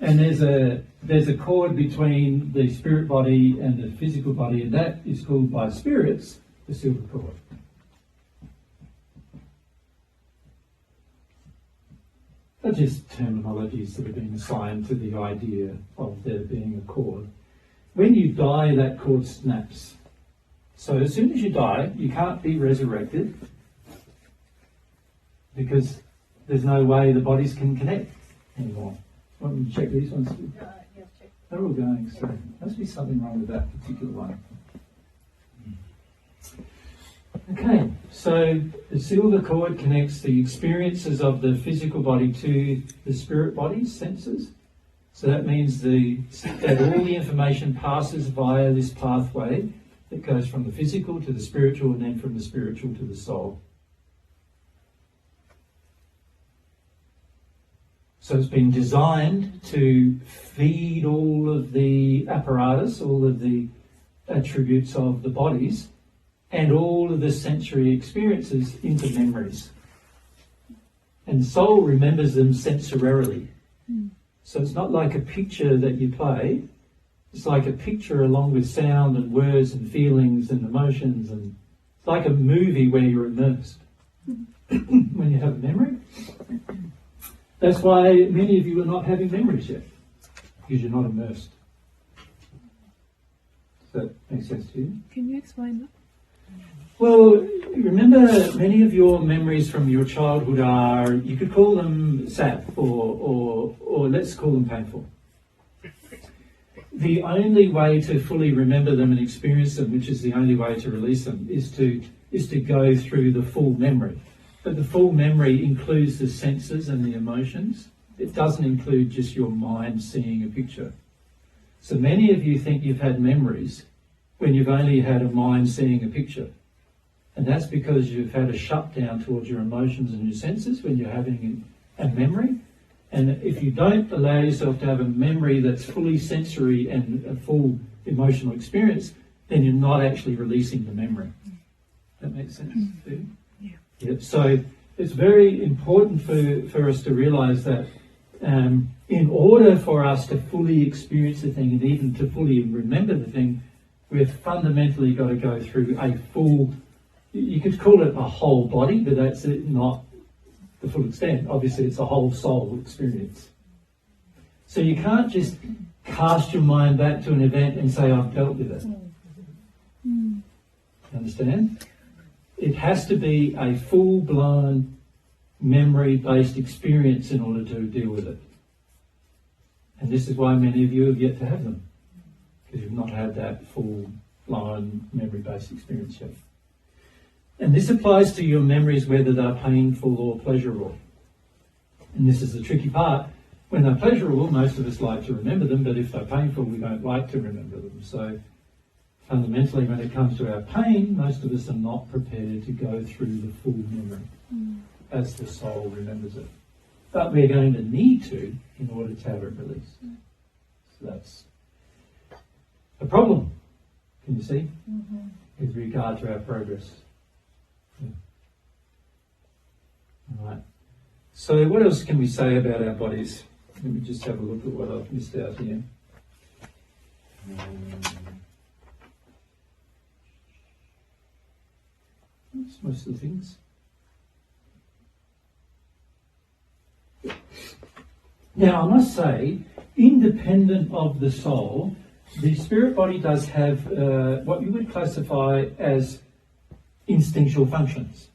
And there's a cord between the spirit body and the physical body, and that is called by spirits the silver cord. They're just terminologies that have been assigned to the idea of there being a cord. When you die, that cord snaps. So as soon as you die, you can't be resurrected because there's no way the bodies can connect anymore. Want me to check these ones? They're all going, so there must be something wrong with that particular one. Okay, so the silver cord connects the experiences of the physical body to the spirit body's senses. So that means that all the information passes via this pathway that goes from the physical to the spiritual and then from the spiritual to the soul. So it's been designed to feed all of the apparatus, all of the attributes of the bodies, and all of the sensory experiences into memories. And the soul remembers them sensorily. So it's not like a picture that you play. It's like a picture along with sound and words and feelings and emotions. And it's like a movie where you're immersed. When you have a memory. That's why many of you are not having memories yet. Because you're not immersed. Does that make sense to you? Can you explain that? Well, remember many of your memories from your childhood are, you could call them sad or let's call them painful. The only way to fully remember them and experience them, which is the only way to release them, is to go through the full memory. But the full memory includes the senses and the emotions. It doesn't include just your mind seeing a picture. So many of you think you've had memories when you've only had a mind seeing a picture. And that's because you've had a shutdown towards your emotions and your senses when you're having a memory. And if you don't allow yourself to have a memory that's fully sensory and a full emotional experience, then you're not actually releasing the memory. That makes sense to you? Yeah. So it's very important for us to realise that in order for us to fully experience the thing and even to fully remember the thing, we've fundamentally got to go through a full, you could call it a whole body, but that's not the full extent. Obviously, it's a whole soul experience. So you can't just cast your mind back to an event and say, I've dealt with it. Understand? It has to be a full-blown memory-based experience in order to deal with it. And this is why many of you have yet to have them, because you've not had that full-blown memory-based experience yet. And this applies to your memories whether they're painful or pleasurable. And this is the tricky part. When they're pleasurable, most of us like to remember them, but if they're painful, we don't like to remember them. So fundamentally, when it comes to our pain, most of us are not prepared to go through the full memory as the soul remembers it. But we're going to need to in order to have it released. So that's a problem, can you see, with regard to our progress. Yeah. All right. So what else can we say about our bodies? Let me just have a look at what I've missed out here. That's most of the things. Now, I must say, independent of the soul, the spirit body does have what you would classify as instinctual functions,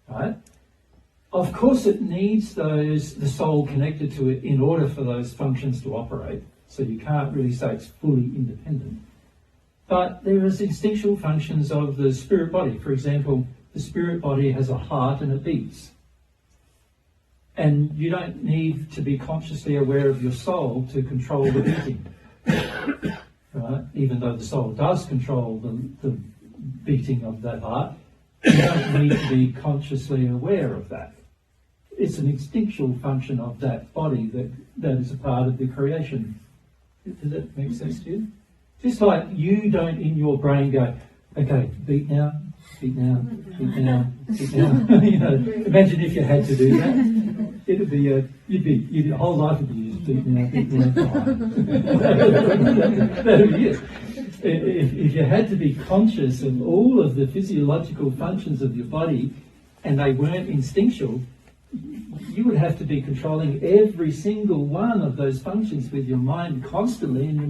right? Of course, it needs the soul connected to it in order for those functions to operate. So you can't really say it's fully independent. But there is instinctual functions of the spirit body. For example, the spirit body has a heart and it beats. And you don't need to be consciously aware of your soul to control the beating. Right? Even though the soul does control the beating of that heart, you don't need to be consciously aware of that. It's an instinctual function of that body that is a part of the creation. Does that make sense to you? Just like you don't in your brain go, okay, beat now, beat now, beat now, beat now. You know, imagine if you had to do that. It'd be your whole life would be just beat now, beat now. That'd be it. If you had to be conscious of all of the physiological functions of your body and they weren't instinctual, you would have to be controlling every single one of those functions with your mind constantly, and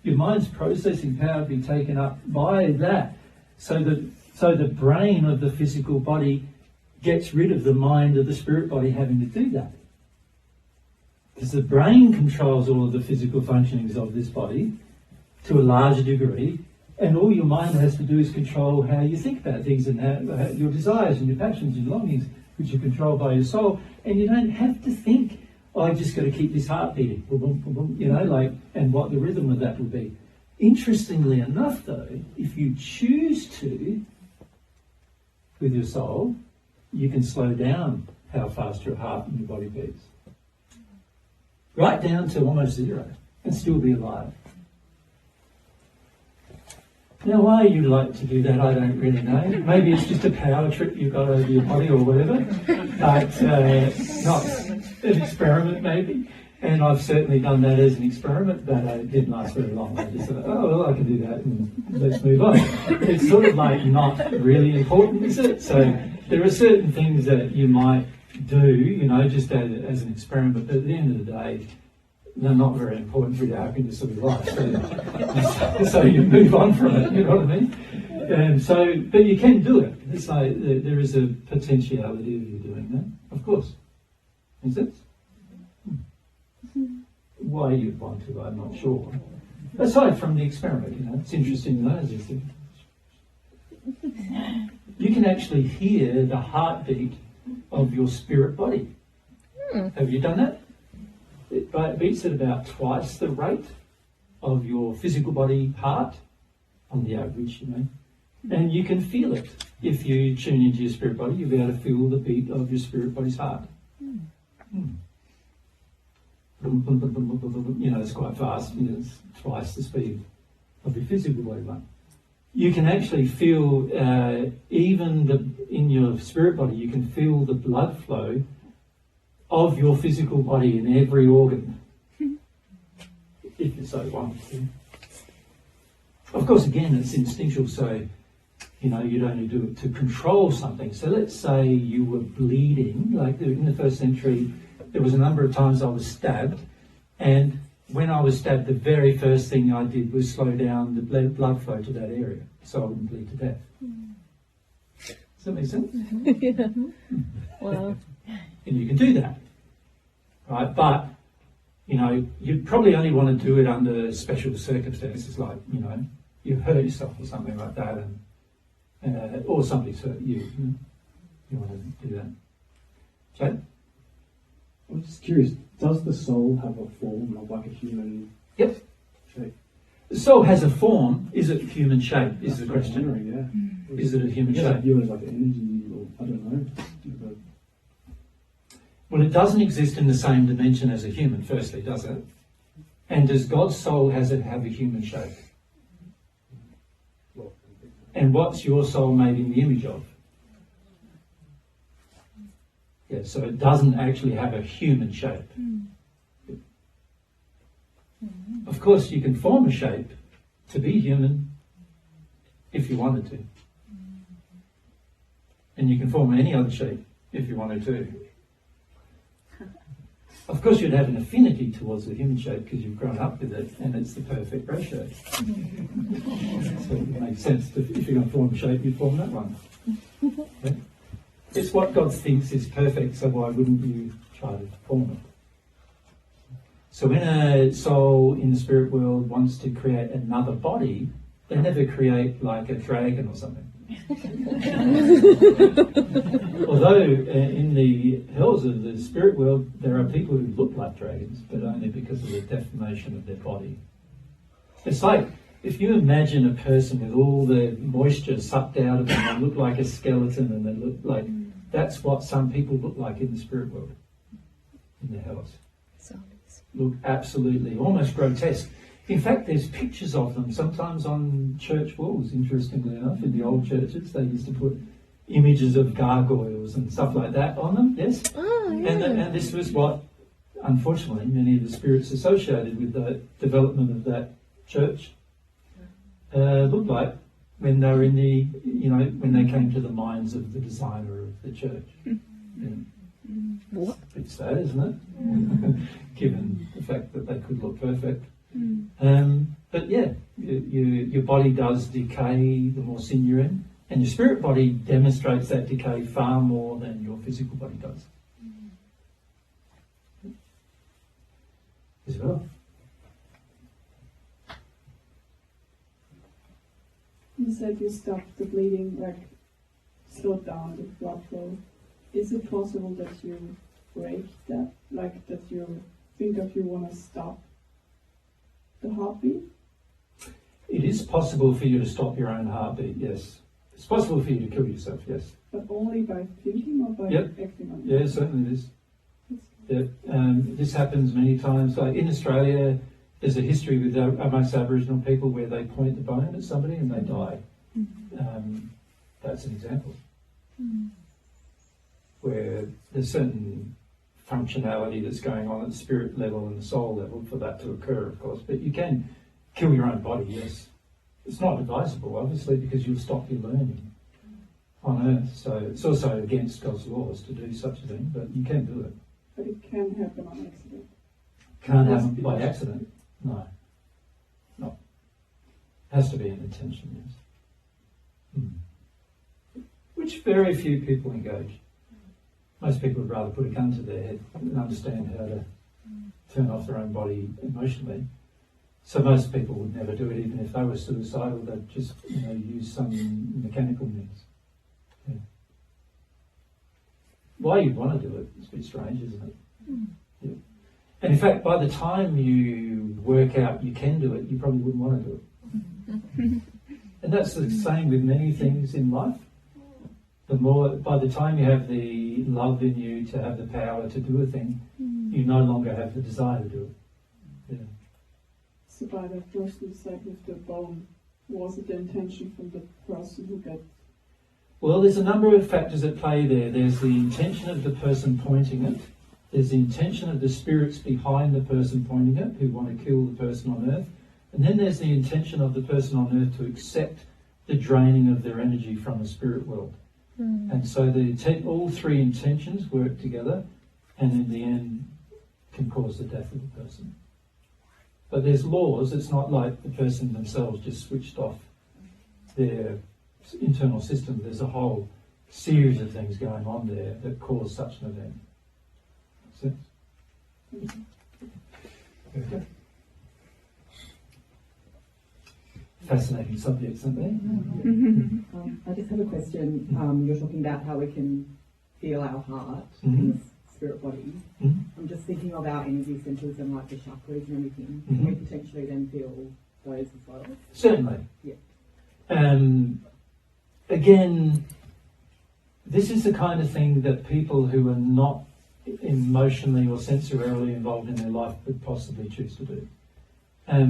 your mind's processing power would be taken up by that. So the brain of the physical body gets rid of the mind of the spirit body having to do that. Because the brain controls all of the physical functionings of this body to a larger degree, and all your mind has to do is control how you think about things and how your desires and your passions and longings, which are controlled by your soul. And you don't have to think, oh, I've just got to keep this heart beating, boom, boom, boom, boom, you know, like, and what the rhythm of that will be. Interestingly enough, though, if you choose to, with your soul, you can slow down how fast your heart and your body beats. Right down to almost zero, and still be alive. Now, why you'd like to do that, I don't really know. Maybe it's just a power trip you've got over your body or whatever, but not an experiment maybe. And I've certainly done that as an experiment, but it didn't last very long. I just thought, oh, well, I can do that, and let's move on. It's sort of like not really important, is it? So there are certain things that you might do, you know, just as an experiment, but at the end of the day, they're not very important for your happiness of your life. So you move on from it, you know what I mean? And so, but you can do it. It's like there is a potentiality of you doing that, of course. Makes sense? Why you'd want to, I'm not sure. Aside from the experiment, you know, it's interesting to know this. You can actually hear the heartbeat of your spirit body. Have you done that? It beats at about twice the rate of your physical body heart, on the average, you know. And you can feel it. If you tune into your spirit body, you'll be able to feel the beat of your spirit body's heart. You know, it's quite fast, you know, it's twice the speed of your physical body one. You can actually feel, in your spirit body, you can feel the blood flow of your physical body in every organ, if you so want to. Of course, again, it's instinctual, so, you know, you'd only do it to control something. So let's say you were bleeding, like in the first century, there was a number of times I was stabbed, and when I was stabbed, the very first thing I did was slow down the blood flow to that area, so I wouldn't bleed to death. Does that make sense? Yeah. Wow. And you can do that, right? But, you know, you'd probably only want to do it under special circumstances, like, you know, you've hurt yourself or something like that, and or somebody's hurt you. You want to do that. Jay? I'm just curious, does the soul have a form, like a human Yep. shape? The soul has a form. Is it human shape, is the question. Yeah. Is it a human shape? Like you as like energy, or I don't know. Well, it doesn't exist in the same dimension as a human, firstly, does it? And does God's soul have a human shape? And what's your soul made in the image of? Yeah, so it doesn't actually have a human shape. Of course, you can form a shape to be human if you wanted to. And you can form any other shape if you wanted to. Of course, you'd have an affinity towards the human shape because you've grown up with it and it's the perfect ratio. So it makes sense that if you're going to form a shape, you form that one. Okay? It's what God thinks is perfect, so why wouldn't you try to form it? So when a soul in the spirit world wants to create another body, they never create like a dragon or something. Although in the hells of the spirit world, there are people who look like dragons, but only because of the deformation of their body. It's like, if you imagine a person with all the moisture sucked out of them, they look like a skeleton and they look like, that's what some people look like in the spirit world, in the hells. Look absolutely, almost grotesque. In fact, there's pictures of them sometimes on church walls, interestingly enough. In the old churches, they used to put images of gargoyles and stuff like that on them, yes? Oh, yeah. And this was what, unfortunately, many of the spirits associated with the development of that church looked like when they were in the, you know, when they came to the minds of the designer of the church. Yeah. What? It's sad, isn't it? Given the fact that they could look perfect. But yeah, your body does decay the more sin you're in, and your spirit body demonstrates that decay far more than your physical body does. As well. You said you stopped the bleeding, like slowed down the blood flow. Is it possible that you break that, like that you think that you want to stop the heartbeat? It is possible for you to stop your own heartbeat, yes. It's possible for you to kill yourself, yes. But only by thinking or by acting on it? Yeah, certainly it is. Yeah. This happens many times. Like in Australia, there's a history with amongst Aboriginal people where they point the bone at somebody and they die. That's an example. Where there's certain functionality that's going on at the spirit level and the soul level for that to occur, of course. But you can kill your own body, yes. It's not advisable, obviously, because you'll stop your learning on Earth. So it's also against God's laws to do such a thing, but you can do it. But it can happen on accident. Can't happen by accident. No. No. Has to be an intention, yes. Which very few people engage. Most people would rather put a gun to their head and understand how to turn off their own body emotionally. So most people would never do it, even if they were suicidal. They'd just, use some mechanical means. Yeah. Why you'd want to do it is a bit strange, isn't it? Yeah. And in fact, by the time you work out you can do it, you probably wouldn't want to do it. And that's the same with many things in life. By the time you have the love in you to have the power to do a thing, you no longer have the desire to do it. Yeah. So by the first you said with the bone, was it the intention from the person who got? Well, there's a number of factors at play there. There's the intention of the person pointing it. There's the intention of the spirits behind the person pointing it, who want to kill the person on Earth. And then there's the intention of the person on Earth to accept the draining of their energy from the spirit world. And so all three intentions work together, and in the end can cause the death of the person. But there's laws. It's not like the person themselves just switched off their internal system. There's a whole series of things going on there that cause such an event. Make sense? Okay. Fascinating subjects, aren't they? I just have a question. You're talking about how we can feel our heart Mm-hmm. in the spirit body. Mm-hmm. I'm just thinking of our energy centers and like the chakras and everything. Can we potentially then feel those as well? Certainly. Yeah. Again, this is the kind of thing that people who are not emotionally or sensorially involved in their life could possibly choose to do.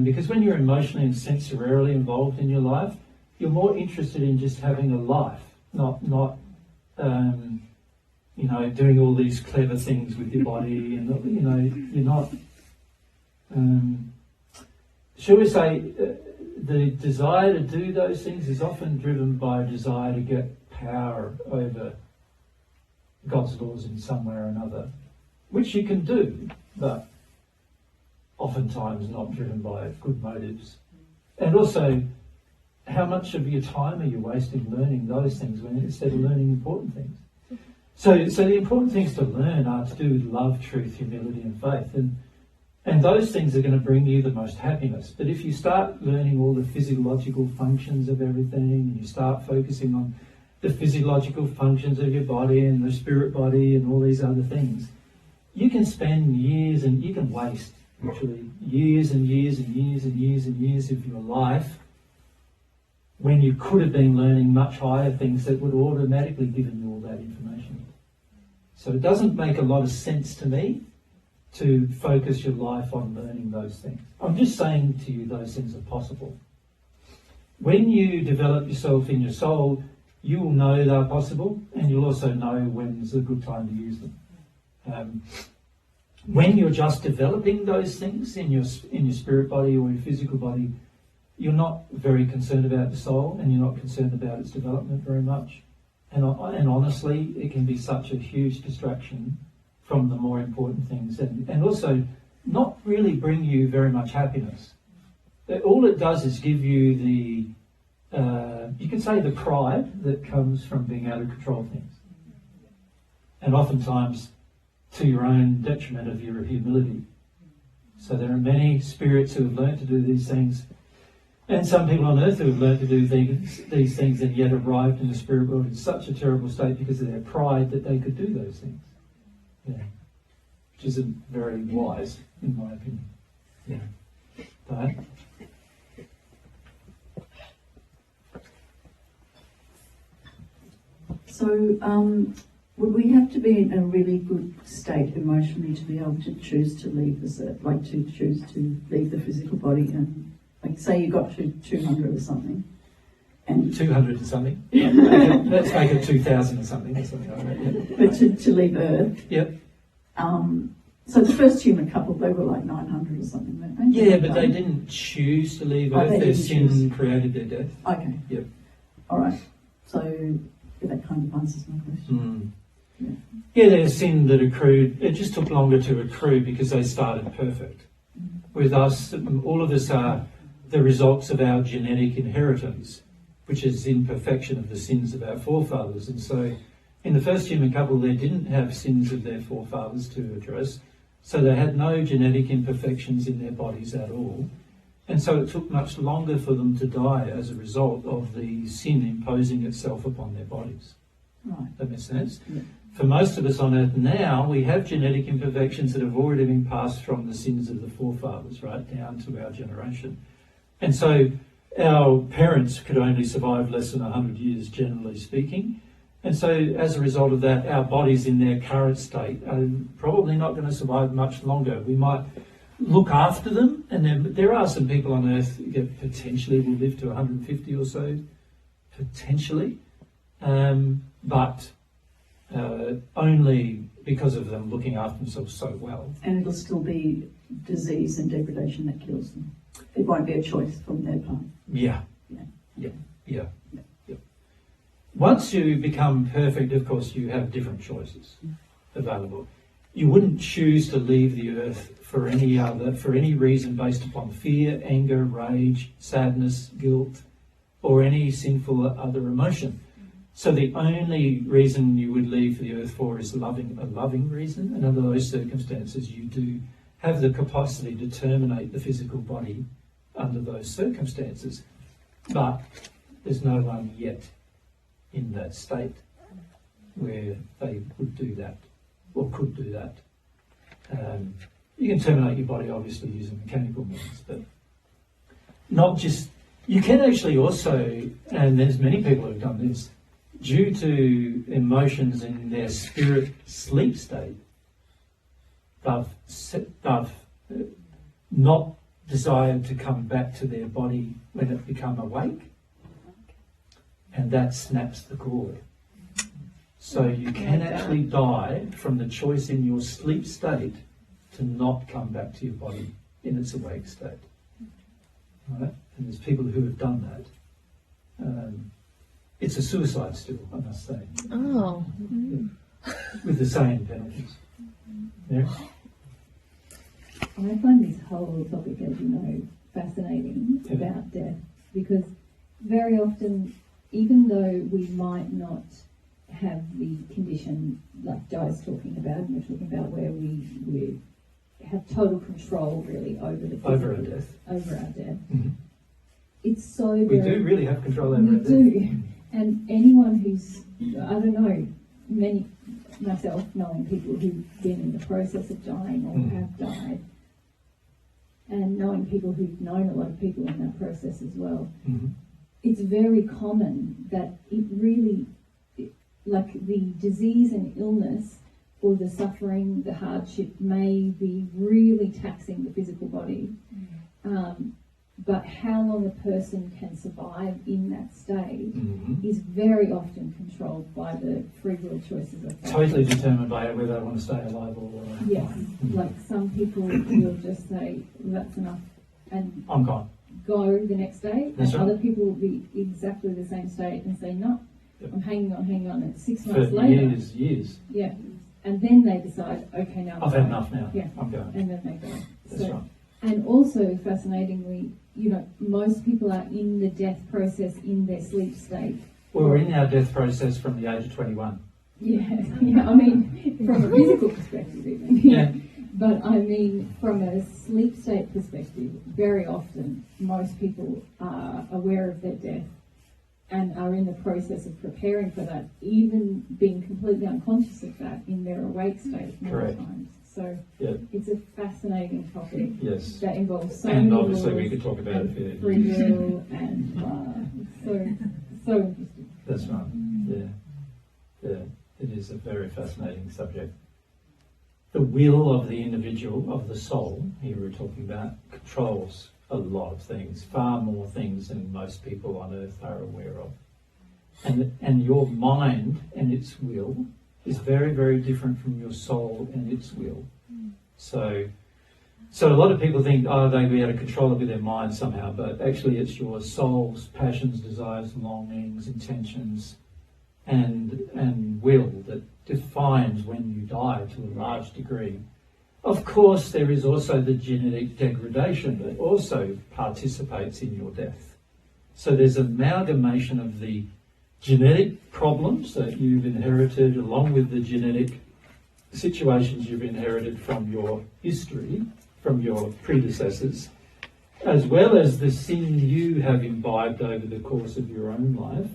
Because when you're emotionally and sensorially involved in your life, you're more interested in just having a life, not doing all these clever things with your body, and you're not. Shall we say, the desire to do those things is often driven by a desire to get power over God's laws in some way or another, which you can do, but oftentimes not driven by good motives. And also, how much of your time are you wasting learning those things instead of learning important things? So the important things to learn are to do with love, truth, humility and faith. And those things are going to bring you the most happiness. But if you start learning all the physiological functions of everything, and you start focusing on the physiological functions of your body and the spirit body and all these other things, you can spend years and you can waste literally years and years and years and years and years of your life when you could have been learning much higher things that would automatically given you all that information. So it doesn't make a lot of sense to me to focus your life on learning those things. I'm just saying to you those things are possible. When you develop yourself in your soul, you will know they're possible, and you'll also know when's a good time to use them. When you're just developing those things in your spirit body or your physical body, you're not very concerned about the soul, and you're not concerned about its development very much. And honestly, it can be such a huge distraction from the more important things, and also not really bring you very much happiness. all it does is give you the, you can say the pride that comes from being able to control things. And oftentimes to your own detriment of your humility. So there are many spirits who have learned to do these things, and some people on earth who have learned to do these things and yet arrived in the spirit world in such a terrible state because of their pride that they could do those things. Yeah. Which isn't very wise, in my opinion. Yeah. But so, would we have to be in a really good state emotionally to be able to choose to leave to choose to leave the physical body? And like, say you got to 200 or something, and 200 or something. Let's make it 2,000 or something like that. Yeah. But to leave Earth. Yep. So the first human couple, they were like 900 or something, weren't they? Yeah, but they didn't choose to leave Earth. Their sin created their death. Okay. Yep. All right. So that kind of answers my question. Yeah, there's sin that accrued. It just took longer to accrue because they started perfect. With us, all of us are the results of our genetic inheritance, which is imperfection of the sins of our forefathers. And so in the first human couple, they didn't have sins of their forefathers to address. So they had no genetic imperfections in their bodies at all. And so it took much longer for them to die as a result of the sin imposing itself upon their bodies. Right. That makes sense? Yeah. For most of us on earth now, we have genetic imperfections that have already been passed from the sins of the forefathers right down to our generation. And so our parents could only survive less than 100 years, generally speaking. And so as a result of that, our bodies in their current state are probably not going to survive much longer. We might look after them, and there are some people on earth that potentially will live to 150 or so, potentially. But only because of them looking after themselves so well. And it'll still be disease and degradation that kills them. It won't be a choice from their part. Yeah. Once you become perfect, of course, you have different choices available. You wouldn't choose to leave the earth for any reason based upon fear, anger, rage, sadness, guilt, or any sinful other emotion. So the only reason you would leave the earth for is a loving reason, and under those circumstances you do have the capacity to terminate the physical body under those circumstances. But there's no one yet in that state where they would do that, or could do that. You can terminate your body obviously using mechanical means, but not just, you can actually also, and there's many people who have done this, due to emotions in their spirit sleep state, they've not desired to come back to their body when it become awake, and that snaps the cord. So you can actually die from the choice in your sleep state to not come back to your body in its awake state. Right? And there's people who have done that. It's a suicide still, I must say. Oh. With the same penalties. Yeah. I find this whole topic, as you know, fascinating about death, because very often, even though we might not have the condition like Jai's talking about, and you're talking about where we have total control really over the physical, Over our death. Mm-hmm. It's so we do really have control over we our death. do. And anyone who's, I don't know, myself knowing people who've been in the process of dying or have died, and knowing people who've known a lot of people in that process as well, it's very common that it really, like the disease and illness or the suffering, the hardship may be really taxing the physical body. But how long a person can survive in that state is very often controlled by the free will choices of that. Totally determined by whether they want to stay alive or yes, like some people will just say, that's enough, and I'm gone. Go the next day. That's and right. other people will be exactly the same state and say, no, I'm hanging on, and 6 For months later. years. Yeah. And then they decide, okay, now I've had enough now. Yeah. I'm going. And then they go. That's right. And also, fascinatingly, you know, most people are in the death process in their sleep state. Well, we're in our death process from the age of 21. Yeah, I mean, from a physical perspective even. Yeah. But I mean, from a sleep state perspective, very often most people are aware of their death and are in the process of preparing for that, even being completely unconscious of that in their awake state many Correct. times. So Yeah. it's a fascinating topic Yes. that involves so And many obviously laws we could talk about it for free will and so interesting. That's right. Yeah. Yeah. It is a very fascinating subject. The will of the individual, of the soul, here we're talking about, controls a lot of things, far more things than most people on earth are aware of. And your mind and its will is very, very different from your soul and its will. So a lot of people think, oh, they'll be able to control it with their mind somehow, but actually it's your soul's passions, desires, longings, intentions, and will that defines when you die to a large degree. Of course, there is also the genetic degradation that also participates in your death. So there's amalgamation of the genetic problems that you've inherited along with the genetic situations you've inherited from your history, from your predecessors, as well as the sin you have imbibed over the course of your own life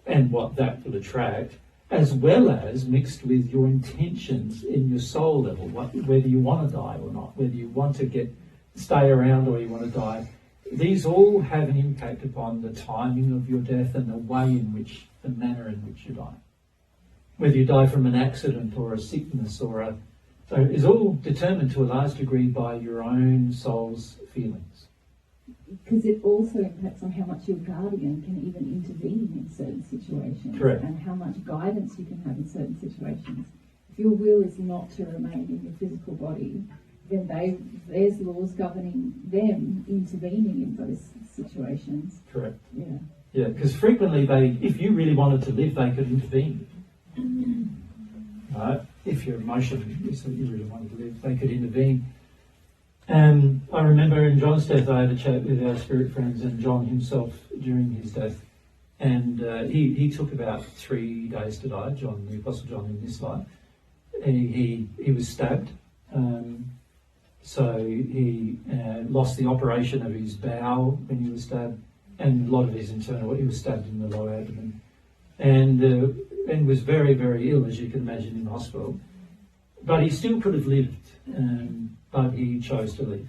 and what that will attract, as well as mixed with your intentions in your soul level, whether you want to die or not, whether you want to stay around or you want to die. These all have an impact upon the timing of your death and the manner in which you die. Whether you die from an accident or a sickness so it's all determined to a large degree by your own soul's feelings. Because it also impacts on how much your guardian can even intervene in certain situations. Correct. And how much guidance you can have in certain situations. If your will is not to remain in your physical body, then there's laws governing them intervening in those situations. Correct. Yeah. Yeah, because frequently if you really wanted to live, they could intervene. Right? If your emotion is that you really wanted to live, they could intervene. I remember in John's death, I had a chat with our spirit friends and John himself during his death, and he took about 3 days to die. John, the Apostle John, in this life, he was stabbed, so he lost the operation of his bowel when he was stabbed, and a lot of his internal. He was stabbed in the lower abdomen, and was very, very ill, as you can imagine, in hospital. But he still could have lived. But he chose to leave.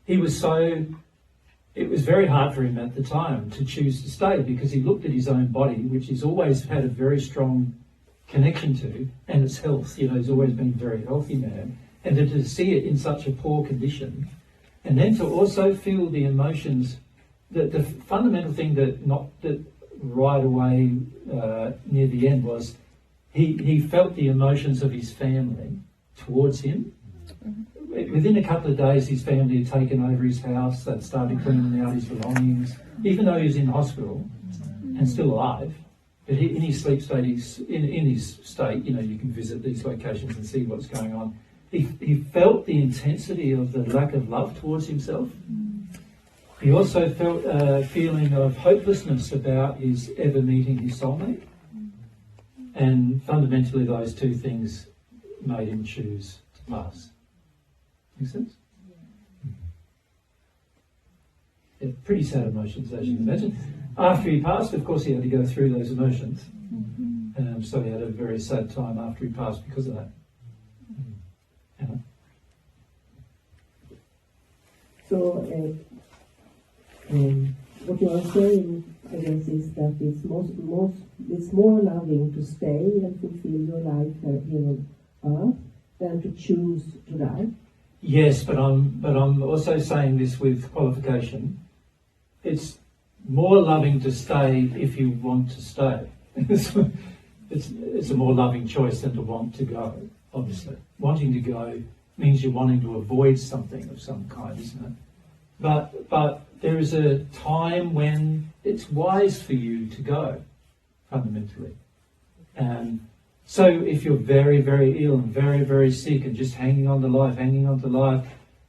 It was very hard for him at the time to choose to stay because he looked at his own body, which he's always had a very strong connection to, and its health. You know, he's always been a very healthy man. And to see it in such a poor condition, and then to also feel the emotions, the fundamental thing that right away near the end was he felt the emotions of his family towards him. Within a couple of days, his family had taken over his house. They'd started cleaning out his belongings, even though he was in hospital and still alive. But in his sleep state, in his state, you know, you can visit these locations and see what's going on. He felt the intensity of the lack of love towards himself. He also felt a feeling of hopelessness about his ever meeting his soulmate. And fundamentally, those two things made him choose to pass. Make sense? Yeah, pretty sad emotions, as you can imagine. After he passed, of course, he had to go through those emotions. So he had a very sad time after he passed because of that. Anna? So, what you are saying, I guess, is that it's more loving to stay and fulfill your life here on earth than to choose to die. Yes, but I'm also saying this with qualification. It's more loving to stay if you want to stay. It's a more loving choice than to want to go, obviously. Wanting to go means you're wanting to avoid something of some kind, isn't it? But there is a time when it's wise for you to go, fundamentally. And So if you're very, very ill and very, very sick and just hanging on to life,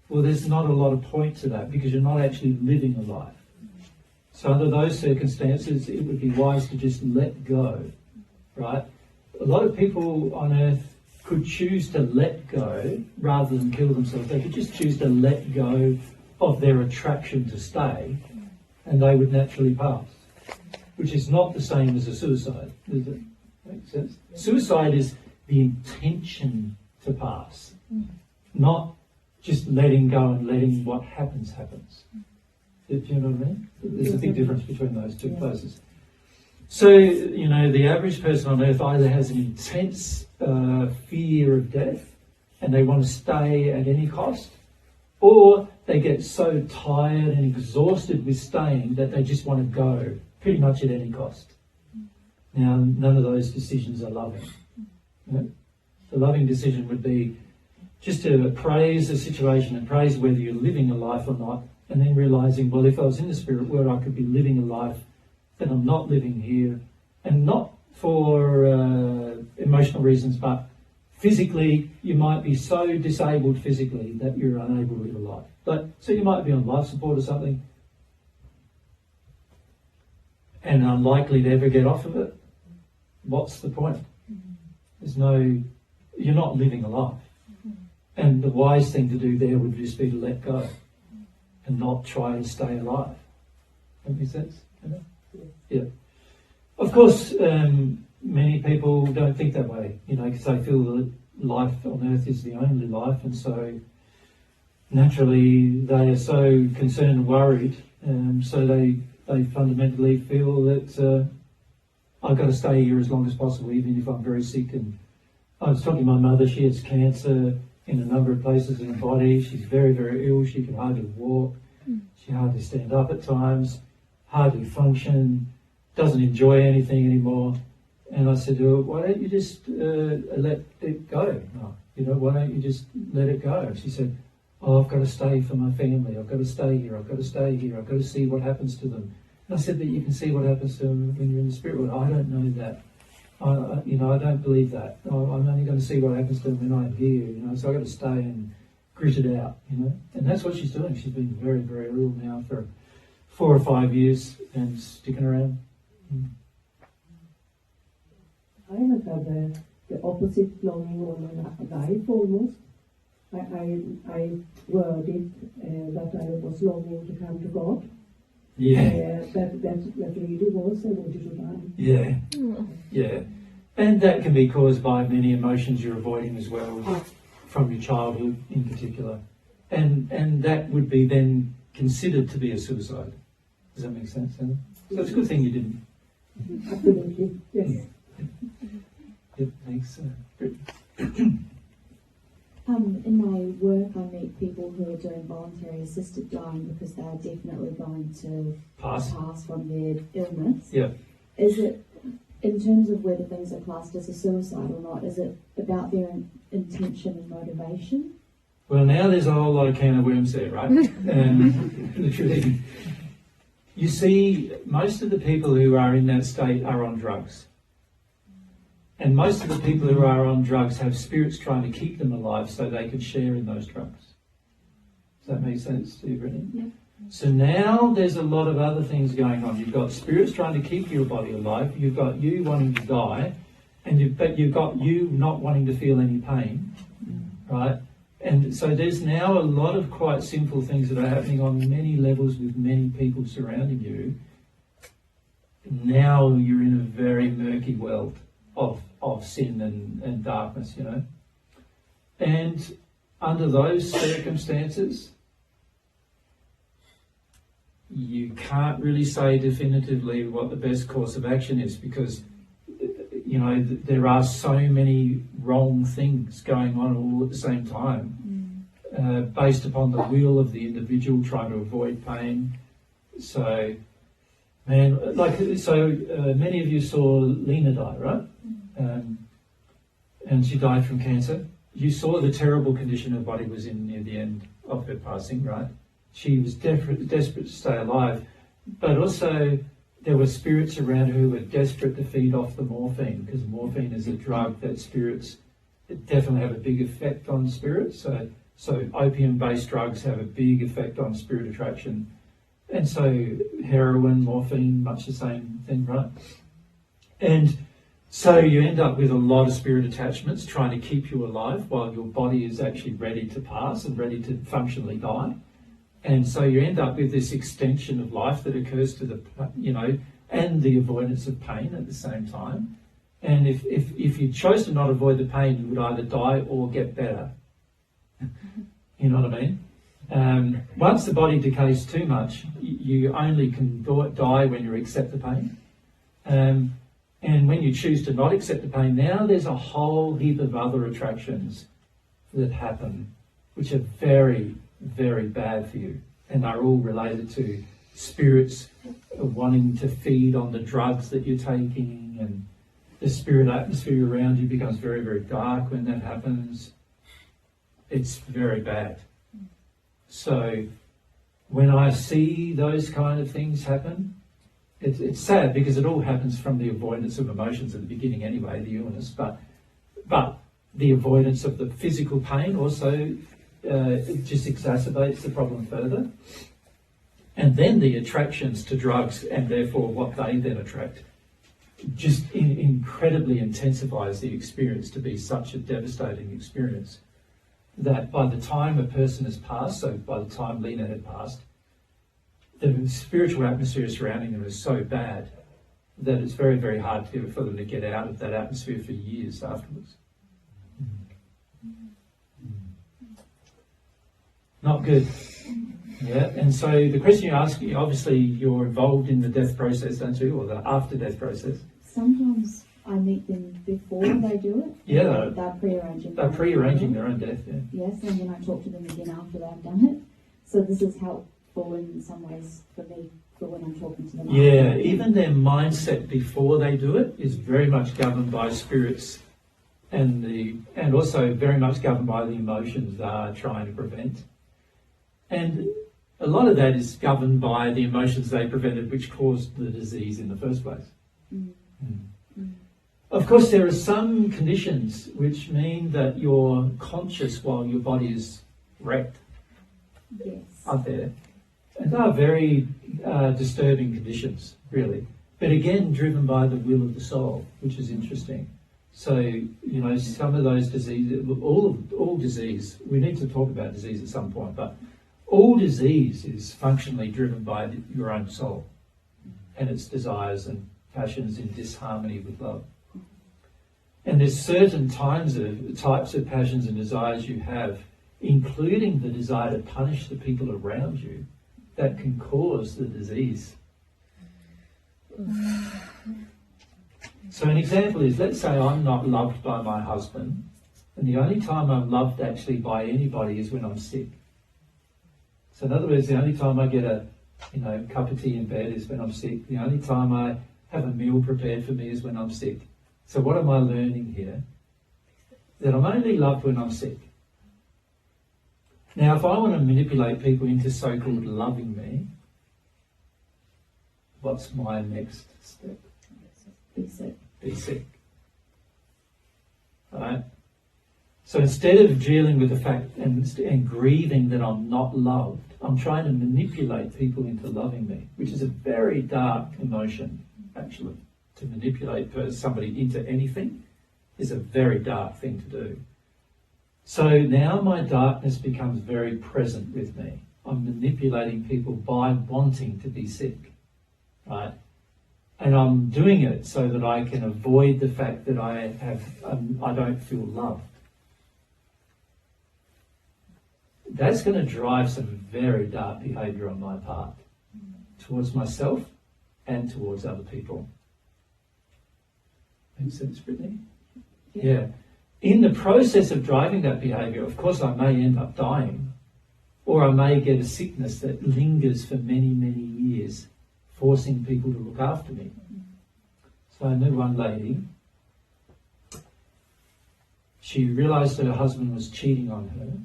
well, there's not a lot of point to that because you're not actually living a life. So under those circumstances, it would be wise to just let go, right? A lot of people on earth could choose to let go rather than kill themselves. They could just choose to let go of their attraction to stay, and they would naturally pass, which is not the same as a suicide, does it? Make sense? Suicide is the intention to pass, not just letting go and letting what happens. Do you know what I mean? There's a big difference between those two places. So, you know, the average person on earth either has an intense fear of death and they want to stay at any cost, or they get so tired and exhausted with staying that they just want to go pretty much at any cost. Now, none of those decisions are loving. You know? The loving decision would be just to appraise the situation, appraise whether you're living a life or not, and then realizing, well, if I was in the spirit world, I could be living a life that I'm not living here, and not for emotional reasons, but physically, you might be so disabled physically that you're unable to live a life. But so you might be on life support or something, and unlikely to ever get off of it. What's the point? You're not living a life. And the wise thing to do there would just be to let go and not try to stay alive. That makes sense? Yeah. Of course, many people don't think that way, you know, because they feel that life on earth is the only life, and so naturally they are so concerned and worried, so they fundamentally feel that I've got to stay here as long as possible, even if I'm very sick. And I was talking to my mother, she has cancer in a number of places in her body. She's very, very ill. She can hardly walk. She hardly stand up at times, hardly function, doesn't enjoy anything anymore. And I said to her, why don't you just let it go? You know, why don't you just let it go? She said, oh, I've got to stay for my family. I've got to stay here. I've got to stay here. I've got to see what happens to them. And I said that you can see what happens to them when you're in the spirit world. I don't know that. I don't believe that. I'm only going to see what happens to them when I'm here. You know, so I've got to stay and grit it out. You know, and that's what she's doing. She's been very, very ill now for 4 or 5 years and sticking around. I have had the opposite longing all my life almost. I worded that I was longing to come to God. Yeah. That really was, I wanted to die. Yeah. Yeah. And that can be caused by many emotions you're avoiding as well, from your childhood in particular. And that would be then considered to be a suicide. Does that make sense, Anna? So it's a good thing you didn't. Absolutely, yes. Yep, thanks. In my work, I meet people who are doing voluntary assisted dying because they are definitely going to pass from their illness. Yeah. Is it, in terms of whether things are classed as a suicide or not, is it about their intention and motivation? Well, now there's a whole lot of can of worms there, right? Literally. You see, most of the people who are in that state are on drugs. And most of the people who are on drugs have spirits trying to keep them alive so they can share in those drugs. Does that make sense to you, Brittany? Yeah. So now there's a lot of other things going on. You've got spirits trying to keep your body alive. You've got you wanting to die. But you've got you not wanting to feel any pain. Right? And so there's now a lot of quite sinful things that are happening on many levels with many people surrounding you. Now you're in a very murky world of sin and darkness, you know. And under those circumstances, you can't really say definitively what the best course of action is because, you know, there are so many wrong things going on all at the same time, based upon the will of the individual trying to avoid pain. So, man, many of you saw Lena die, right? And she died from cancer. You saw the terrible condition her body was in near the end of her passing, right? She was desperate to stay alive, but also there were spirits around who were desperate to feed off the morphine, because morphine is a drug that spirits definitely have a big effect on spirits. So opium-based drugs have a big effect on spirit attraction. And so heroin, morphine, much the same thing, right? And so you end up with a lot of spirit attachments trying to keep you alive while your body is actually ready to pass and ready to functionally die. And so you end up with this extension of life that occurs to the, and the avoidance of pain at the same time. And if you chose to not avoid the pain, you would either die or get better. You know what I mean? Once the body decays too much, you only can die when you accept the pain. And when you choose to not accept the pain, now there's a whole heap of other attractions that happen, which are very, very bad for you. And are all related to spirits wanting to feed on the drugs that you're taking, and the spirit atmosphere around you becomes very, very dark when that happens. It's very bad. So when I see those kind of things happen, it's sad, because it all happens from the avoidance of emotions at the beginning anyway, the illness, but the avoidance of the physical pain also it just exacerbates the problem further. And then the attractions to drugs, and therefore what they then attract, just incredibly intensifies the experience to be such a devastating experience that by the time a person has passed, so by the time Lena had passed, the spiritual atmosphere surrounding them is so bad that it's very, very hard for them to get out of that atmosphere for years afterwards. Not good. Yeah, and so the question you're asking, obviously you're involved in the death process, don't you, or the after-death process? Sometimes I meet them before they do it. Yeah. They're pre-arranging. They're pre-arranging their own death, yeah. Yes, and then I talk to them again after they've done it. So this is helpful in some ways for me, for when I'm talking to them. Yeah, even their mindset before they do it is very much governed by spirits, and also very much governed by the emotions they are trying to prevent. And a lot of that is governed by the emotions they prevented, which caused the disease in the first place. Of course, there are some conditions which mean that you're conscious while your body is wrecked. Yes. Out there. And they are very disturbing conditions, really. But again, driven by the will of the soul, which is interesting. So, some of those diseases, all disease, we need to talk about disease at some point, but all disease is functionally driven by your own soul and its desires and passions in disharmony with love. And there's certain types of passions and desires you have, including the desire to punish the people around you, that can cause the disease. So an example is, let's say I'm not loved by my husband, and the only time I'm loved actually by anybody is when I'm sick. So in other words, the only time I get a cup of tea in bed is when I'm sick. The only time I have a meal prepared for me is when I'm sick. So what am I learning here? That I'm only loved when I'm sick. Now, if I want to manipulate people into so-called loving me, what's my next step? Be sick. Be sick. All right? So instead of dealing with the fact and grieving that I'm not loved, I'm trying to manipulate people into loving me, which is a very dark emotion, actually. To manipulate somebody into anything is a very dark thing to do. So now my darkness becomes very present with me. I'm manipulating people by wanting to be sick, right? And I'm doing it so that I can avoid the fact that I don't feel loved. That's going to drive some very dark behaviour on my part towards myself and towards other people. Makes sense, Brittany? Yeah. In the process of driving that behaviour, of course, I may end up dying, or I may get a sickness that lingers for many, many years, forcing people to look after me. So I knew one lady, she realised that her husband was cheating on her.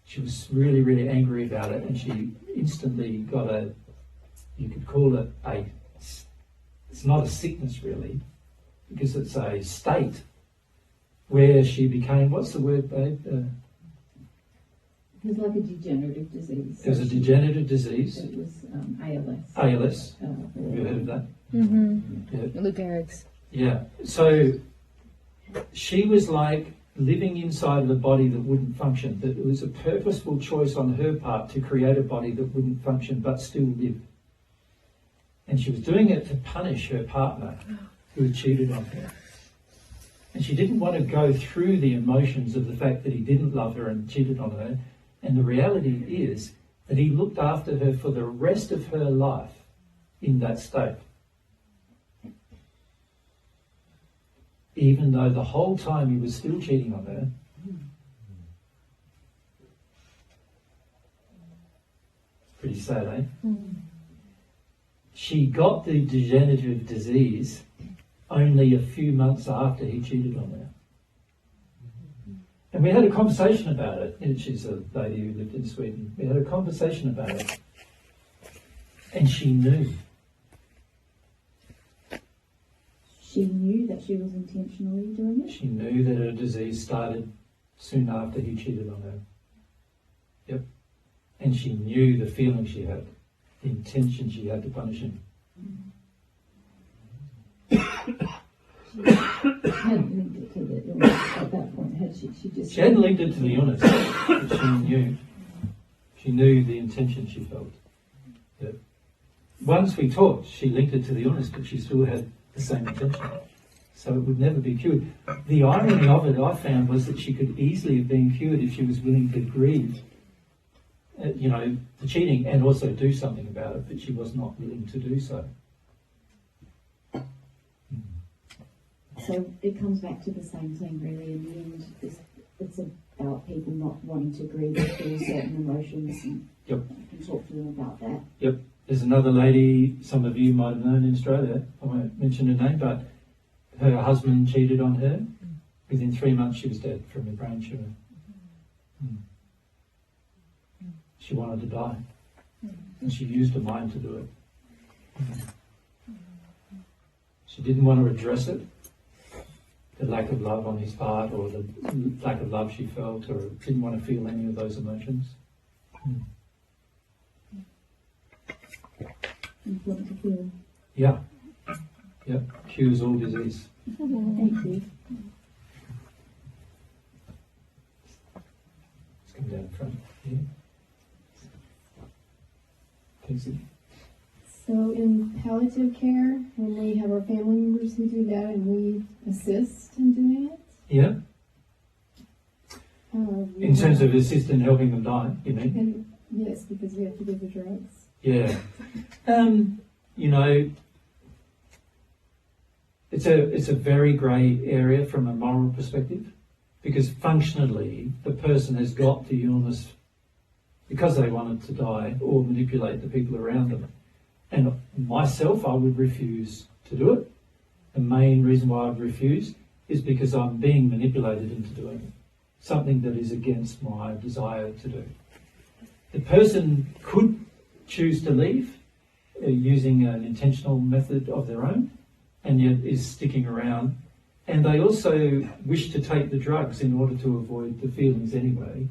She was really, really angry about it, and she instantly got a you could call it it's not a sickness really, because it's a state where she became, what's the word, babe? It was like a degenerative disease. It was a degenerative disease. It was ALS. ALS. Have you heard of that? Mm-hmm. Yeah. Lou Gehrig's. Yeah. So she was like living inside of a body that wouldn't function. That it was a purposeful choice on her part to create a body that wouldn't function but still live. And she was doing it to punish her partner who had cheated on her. And she didn't want to go through the emotions of the fact that he didn't love her and cheated on her. And the reality is that he looked after her for the rest of her life in that state. Even though the whole time he was still cheating on her. Pretty sad, eh? She got the degenerative disease only a few months after he cheated on her. And we had a conversation about it. And she's a lady who lived in Sweden. We had a conversation about it. And she knew. She knew that she was intentionally doing it? She knew that her disease started soon after he cheated on her. Yep. And she knew the feeling she had, the intention she had to punish him. She hadn't linked it to the illness at that point, had she? She hadn't linked it to the illness, but she knew. She knew the intention she felt. Yep. Once we talked, she linked it to the illness, but she still had the same intention. So it would never be cured. The irony of it, I found, was that she could easily have been cured if she was willing to grieve, the cheating, and also do something about it, but she was not willing to do so. So it comes back to the same thing, really. In the end, it's about people not wanting to grieve or feel certain emotions, and Yep. I can talk to them about that. Yep. There's another lady, some of you might have known in Australia, I won't mention her name, but her husband cheated on her. Within 3 months she was dead from a brain tumour. She wanted to die. And she used her mind to do it. She didn't want to address it, the lack of love on his part, or the lack of love she felt, or didn't want to feel any of those emotions. Important to feel. Yeah. Yep. Cures all disease. Thank you. Let's come down front here. Casey. So in palliative care, when we have our family members who do that and we assist in doing it, Yeah. In terms of assist in helping them die, you mean? and yes, because we have to give the drugs. Yeah. It's a very grey area from a moral perspective, because functionally the person has got the illness because they wanted to die or manipulate the people around them. And myself, I would refuse to do it. The main reason why I would refuse is because I'm being manipulated into doing it, something that is against my desire to do. The person could choose to leave using an intentional method of their own, and yet is sticking around. And they also wish to take the drugs in order to avoid the feelings anyway.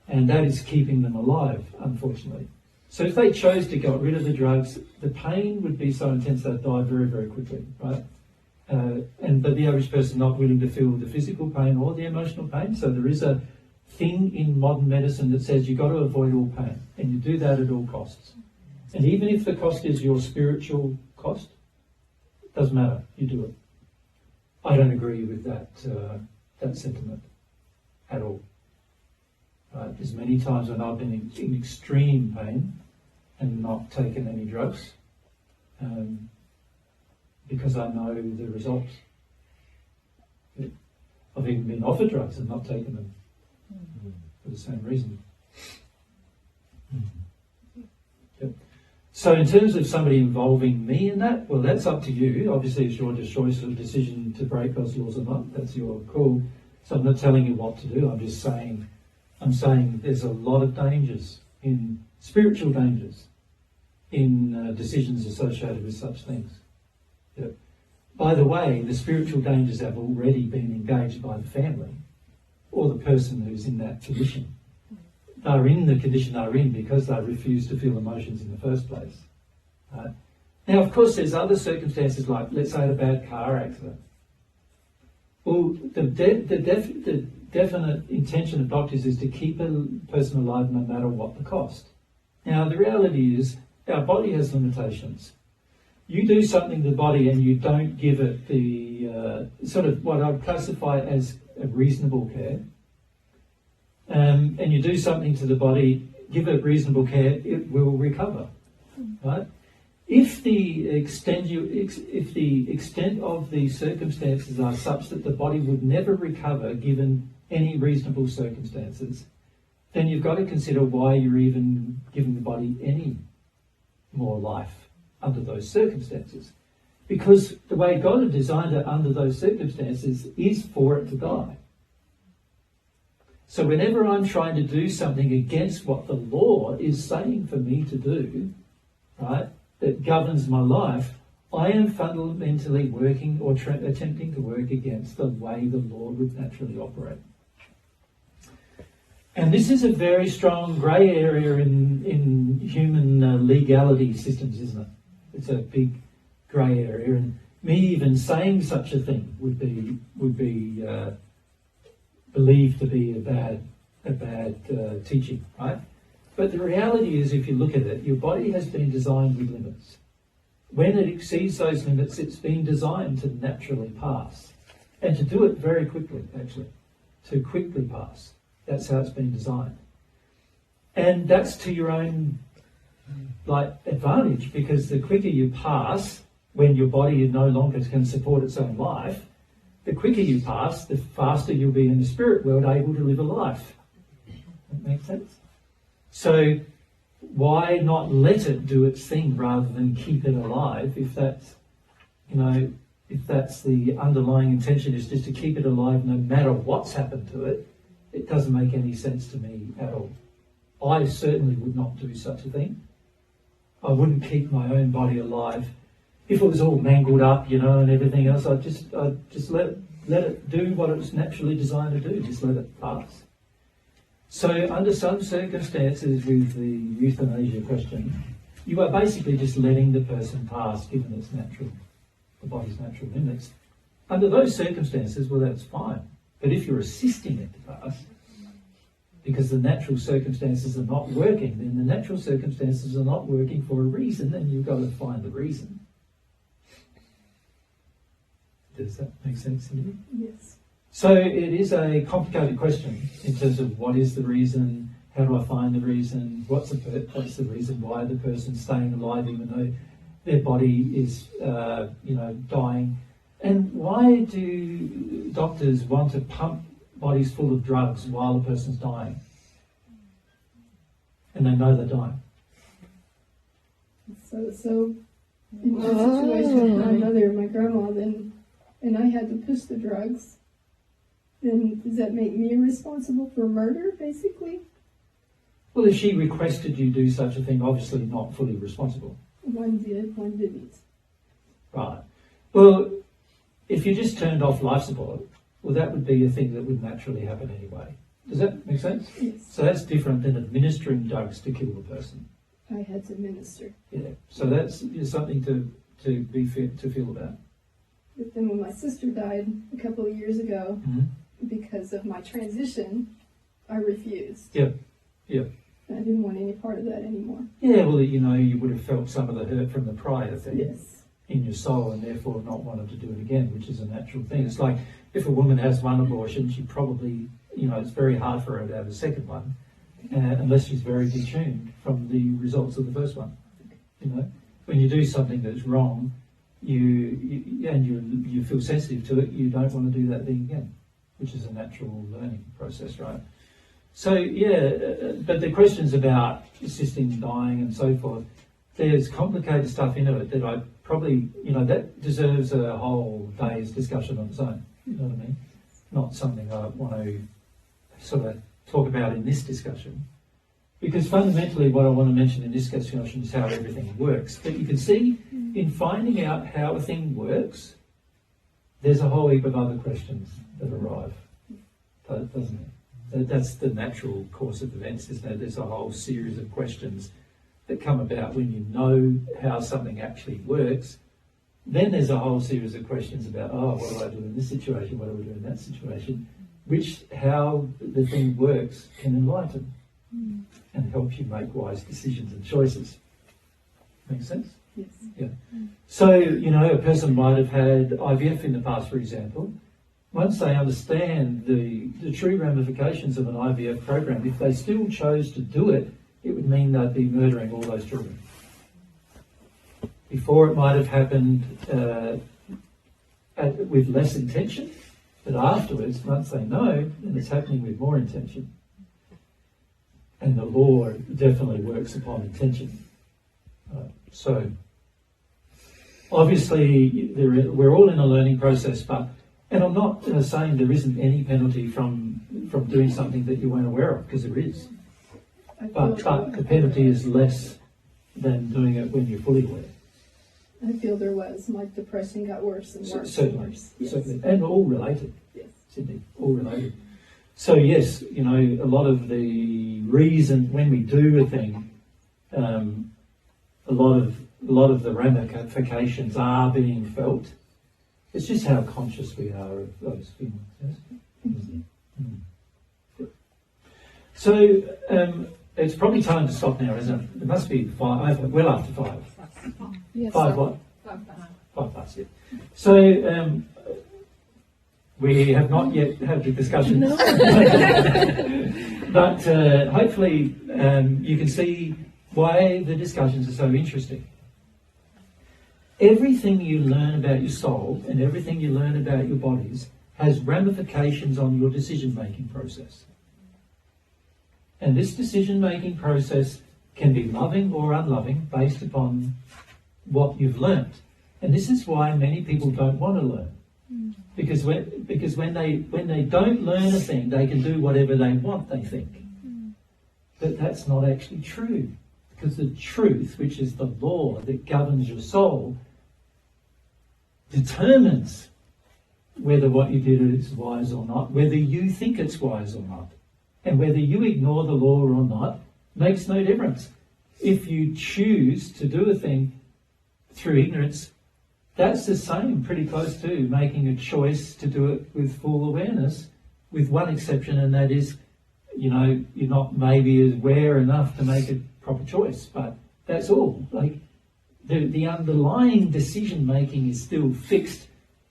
And that is keeping them alive, unfortunately. So if they chose to get rid of the drugs, the pain would be so intense they'd die very, very quickly, right? But the average person not willing to feel the physical pain or the emotional pain. So there is a thing in modern medicine that says you've got to avoid all pain, and you do that at all costs. And even if the cost is your spiritual cost, it doesn't matter, you do it. I don't agree with that sentiment at all. There's many times when I've been in extreme pain and not taken any drugs because I know the results. I've even been offered drugs and not taken them for the same reason. Yep. So in terms of somebody involving me in that, well, that's up to you. Obviously, it's your choice or decision to break those laws or not. That's your call. So I'm not telling you what to do. I'm saying there's a lot of dangers, in spiritual dangers, in decisions associated with such things. Yep. By the way, the spiritual dangers have already been engaged by the family or the person who's in that condition. They're in the condition they're in because they refuse to feel emotions in the first place. Right? Now, of course, there's other circumstances like, let's say, a bad car accident. Well, the definite intention of doctors is to keep a person alive no matter what the cost. Now, the reality is our body has limitations. You do something to the body and you don't give it the sort of what I would classify as a reasonable care, and you do something to the body, give it reasonable care, it will recover, right? If the extent of the circumstances are such that the body would never recover given any reasonable circumstances, then you've got to consider why you're even giving the body any more life under those circumstances. Because the way God had designed it under those circumstances is for it to die. So whenever I'm trying to do something against what the law is saying for me to do, right, that governs my life, I am fundamentally working or attempting to work against the way the law would naturally operate. And this is a very strong grey area in human legality systems, isn't it? It's a big grey area, and me even saying such a thing would be believed to be a bad teaching, right? But the reality is, if you look at it, your body has been designed with limits. When it exceeds those limits, it's been designed to naturally pass, and to do it very quickly, actually, to quickly pass. That's how it's been designed. And that's to your own advantage, because the quicker you pass, when your body no longer can support its own life, the quicker you pass, the faster you'll be in the spirit world able to live a life. That makes sense? So why not let it do its thing rather than keep it alive if that's, if that's the underlying intention, is just to keep it alive no matter what's happened to it? It doesn't make any sense to me at all. I certainly would not do such a thing. I wouldn't keep my own body alive if it was all mangled up, and everything else. I'd just let it do what it's naturally designed to do. Just let it pass. So under some circumstances with the euthanasia question, you are basically just letting the person pass given its the body's natural limits. Under those circumstances, well, that's fine. But if you're assisting it to pass, because the natural circumstances are not working, then the natural circumstances are not working for a reason, and you've got to find the reason. Does that make sense to you? Yes. So it is a complicated question in terms of what is the reason, how do I find the reason, what's the reason why the person's staying alive even though their body is, dying. And why do doctors want to pump bodies full of drugs while the person's dying? And they know they're dying. So in my situation with my mother and my grandma, and I had to push the drugs, then does that make me responsible for murder, basically? Well, if she requested you do such a thing, obviously not fully responsible. One did, one didn't. Right. Well, if you just turned off life support, well, that would be a thing that would naturally happen anyway. Does that make sense? Yes. So that's different than administering drugs to kill the person. I had to administer. Yeah. So that's something to feel about. But then when my sister died a couple of years ago, because of my transition, I refused. Yep. Yep. I didn't want any part of that anymore. Yeah, well, you would have felt some of the hurt from the prior thing. Yes. In your soul, and therefore not wanted to do it again, which is a natural thing. It's like if a woman has one abortion, she probably, it's very hard for her to have a second one, unless she's very detuned from the results of the first one. When you do something that's wrong, you feel sensitive to it, you don't want to do that thing again, which is a natural learning process, right? So but the questions about assisting dying and so forth, there's complicated stuff into it that I probably, that deserves a whole day's discussion on its own. You know what I mean? Not something I want to sort of talk about in this discussion. Because fundamentally what I want to mention in this discussion is how everything works. But you can see in finding out how a thing works, there's a whole heap of other questions that arrive, doesn't it? That's the natural course of events, isn't it? There's a whole series of questions that come about when you know how something actually works. Then there's a whole series of questions about, what do I do in this situation? What do I do in that situation? How the thing works can enlighten and help you make wise decisions and choices. Make sense? Yes. Yeah. So, a person might have had IVF in the past, for example. Once they understand the true ramifications of an IVF program, if they still chose to do it, it would mean they'd be murdering all those children. Before, it might have happened with less intention, but afterwards, once they know, then it's happening with more intention. And the law definitely works upon intention. So, obviously, we're all in a learning process, and I'm not saying there isn't any penalty from doing something that you weren't aware of, because there is. But the penalty is less than doing it when you're fully aware. I feel there was. My depression got worse and worse. Certainly, and worse. Yes. certainly, and all related. Yes. Sydney, all related. So yes, a lot of the reason when we do a thing, a lot of the ramifications are being felt. It's just how conscious we are of those feelings. Yes? So it's probably time to stop now, isn't it? It must be 5, well after 5. Yes, 5 what? 5 past, yeah. So we have not yet had the discussion. No. But hopefully you can see why the discussions are so interesting. Everything you learn about your soul and everything you learn about your bodies has ramifications on your decision-making process. And this decision-making process can be loving or unloving based upon what you've learnt. And this is why many people don't want to learn. Because when they don't learn a thing, they can do whatever they want, they think. But that's not actually true. Because the truth, which is the law that governs your soul, determines whether what you did is wise or not, whether you think it's wise or not. And whether you ignore the law or not makes no difference. If you choose to do a thing through ignorance, that's the same, pretty close to making a choice to do it with full awareness, with one exception, and that is, you're not maybe aware enough to make a proper choice, but that's all. Like, the underlying decision making is still fixed,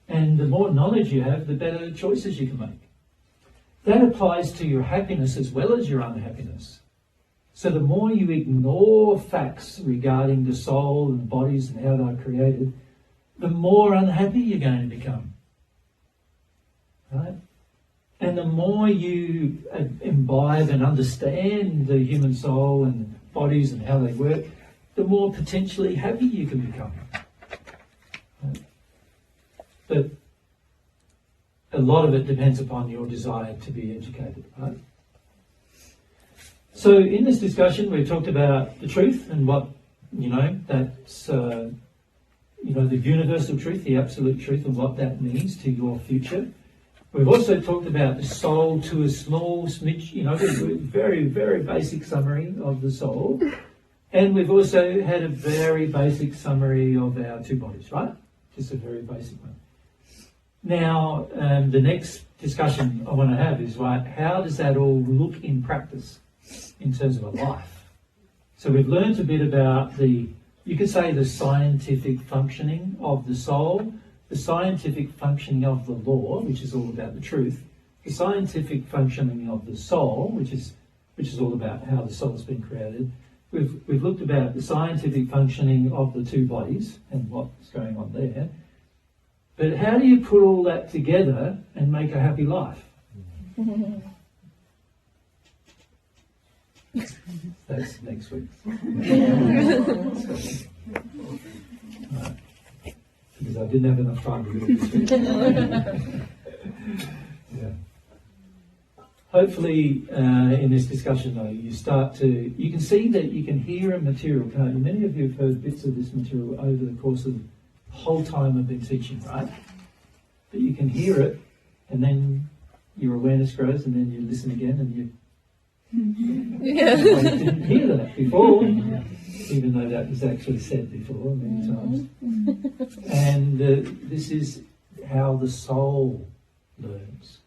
and the more knowledge you have, the better choices you can make. That applies to your happiness as well as your unhappiness. So the more you ignore facts regarding the soul and bodies and how they're created, the more unhappy you're going to become. Right? And the more you imbibe and understand the human soul and bodies and how they work, the more potentially happy you can become. Right? But a lot of it depends upon your desire to be educated. Right? So in this discussion, we've talked about the truth and what, that's, the universal truth, the absolute truth, and what that means to your future. We've also talked about the soul to a small smidge, very, very basic summary of the soul. And we've also had a very basic summary of our two bodies, right? Just a very basic one. Now, the next discussion I want to have is, right, how does that all look in practice in terms of a life? So we've learned a bit about you could say the scientific functioning of the soul, the scientific functioning of the law, which is all about the truth, the scientific functioning of the soul, which is all about how the soul's been created. We've looked about the scientific functioning of the two bodies and what's going on there. But how do you put all that together and make a happy life? That's next week. Right. Because I didn't have enough time to do it this week. Yeah. hopefully in this discussion though, you can see that you can hear a material, can't you? Many of you have heard bits of this material over the course of the whole time I've been teaching, right? But you can hear it, and then your awareness grows, and then you listen again, and you didn't hear that before, even though that was actually said before many times. And this is how the soul learns.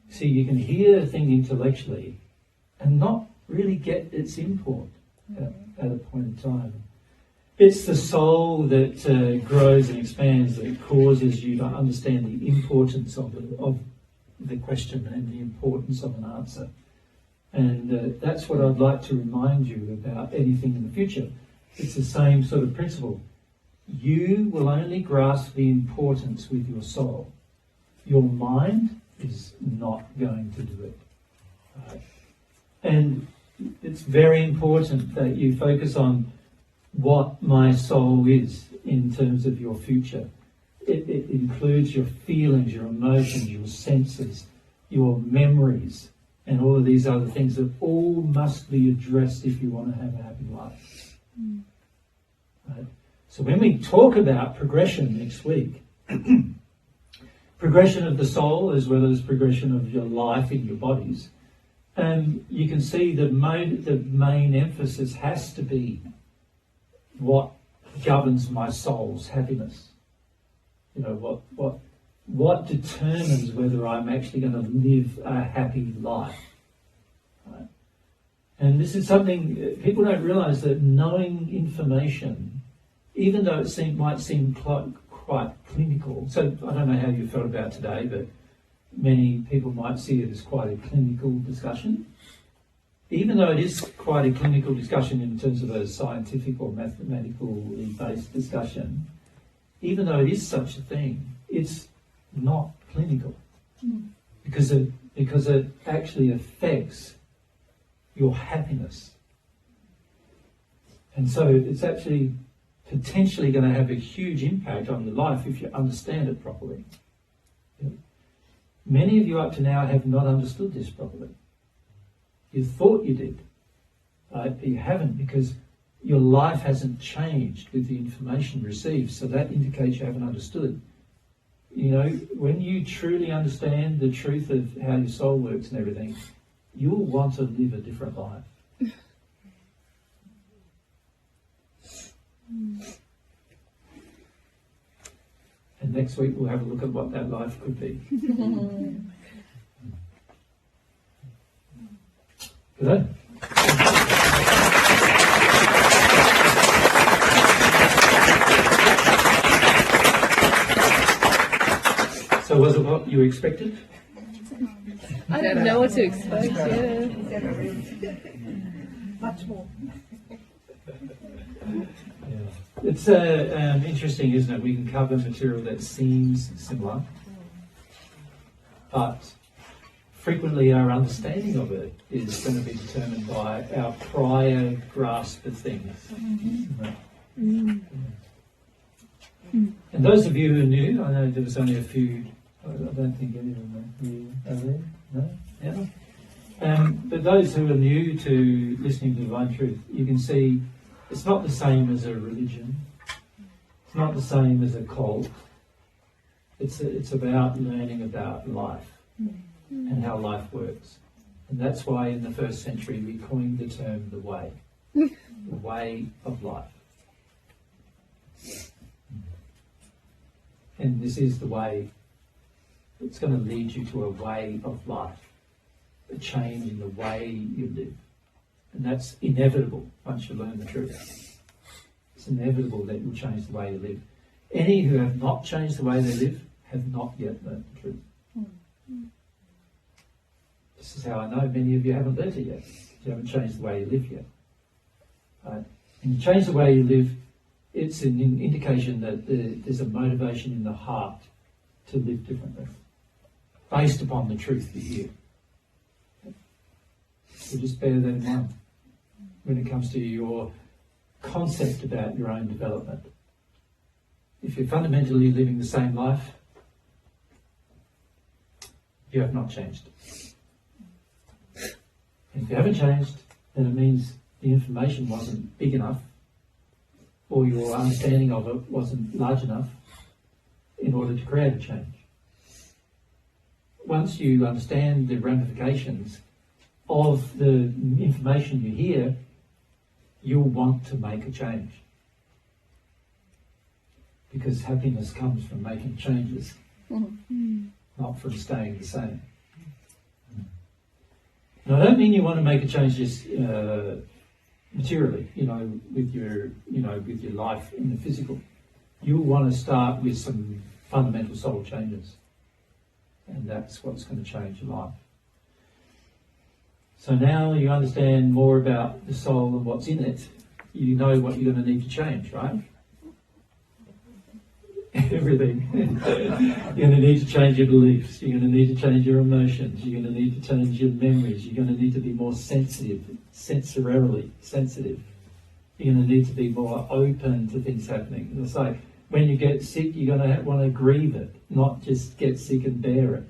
See, you can hear a thing intellectually and not really get its import at a point in time. It's the soul that grows and expands that causes you to understand the importance of the question and the importance of an answer. And that's what I'd like to remind you about anything in the future. It's the same sort of principle. You will only grasp the importance with your soul. Your mind is not going to do it. Right? And it's very important that you focus on what my soul is in terms of your future. It includes your feelings, your emotions, your senses, your memories, and all of these other things that all must be addressed if you want to have a happy life. Right? So when we talk about progression next week, progression of the soul as well as progression of your life in your bodies, you can see the main emphasis has to be what governs my soul's happiness. You know, what determines whether I'm actually going to live a happy life. Right? And this is something people don't realise, that knowing information, even though it might seem quite clinical. So I don't know how you felt about today, but many people might see it as quite a clinical discussion. Even though it is quite a clinical discussion in terms of a scientific or mathematically based discussion, even though it is such a thing, it's not clinical because it actually affects your happiness. And so it's actually potentially going to have a huge impact on your life if you understand it properly. Many of you up to now have not understood this properly. You thought you did, but you haven't, because your life hasn't changed with the information received, so that indicates you haven't understood. You know, when you truly understand the truth of how your soul works and everything, you'll want to live a different life. And next week we'll have a look at what that life could be. Good day. So was it what you expected? I didn't know what to expect. Much more. It's interesting, isn't it? We can cover material that seems similar, but frequently our understanding of it is going to be determined by our prior grasp of things. Right? And those of you who are new, I know there was only a few, I don't think any of them are there. No? Yeah? But those who are new to listening to Divine Truth, you can see it's not the same as a religion. It's not the same as a cult. It's about learning about life and how life works. And that's why in the first century we coined the term the way. The way of life. And this is the way. It's going to lead you to a way of life. A change in the way you live. And that's inevitable once you learn the truth. It's inevitable that you'll change the way you live. Any who have not changed the way they live have not yet learned the truth. This is how I know many of you haven't learned it yet. You haven't changed the way you live yet. Right? And you change the way you live, it's an indication that there's a motivation in the heart to live differently, based upon the truth you hear. So just bear that in mind when it comes to your concept about your own development. If you're fundamentally living the same life, you have not changed. And if you haven't changed, then it means the information wasn't big enough, or your understanding of it wasn't large enough in order to create a change. Once you understand the ramifications of the information you hear, you'll want to make a change. Because happiness comes from making changes, not from staying the same. Now, I don't mean you want to make a change just materially, with your life in the physical. You'll want to start with some fundamental soul changes, and that's what's going to change your life. So now you understand more about the soul and what's in it. You know what you're going to need to change, right? Everything. You're going to need to change your beliefs. You're going to need to change your emotions. You're going to need to change your memories. You're going to need to be more sensitive, sensorially sensitive. You're going to need to be more open to things happening. It's like when you get sick, you're going to want to grieve it, not just get sick and bear it.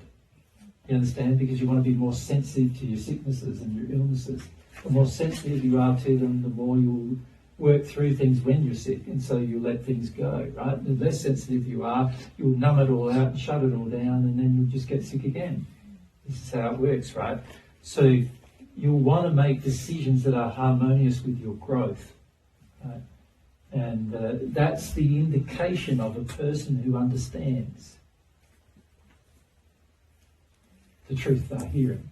You understand? Because you want to be more sensitive to your sicknesses and your illnesses. The more sensitive you are to them, the more you'll work through things when you're sick, and so you let things go, right? The less sensitive you are, you'll numb it all out and shut it all down, and then you'll just get sick again. This is how it works, right? So you'll want to make decisions that are harmonious with your growth, right? And that's the indication of a person who understands the truth they're hearing.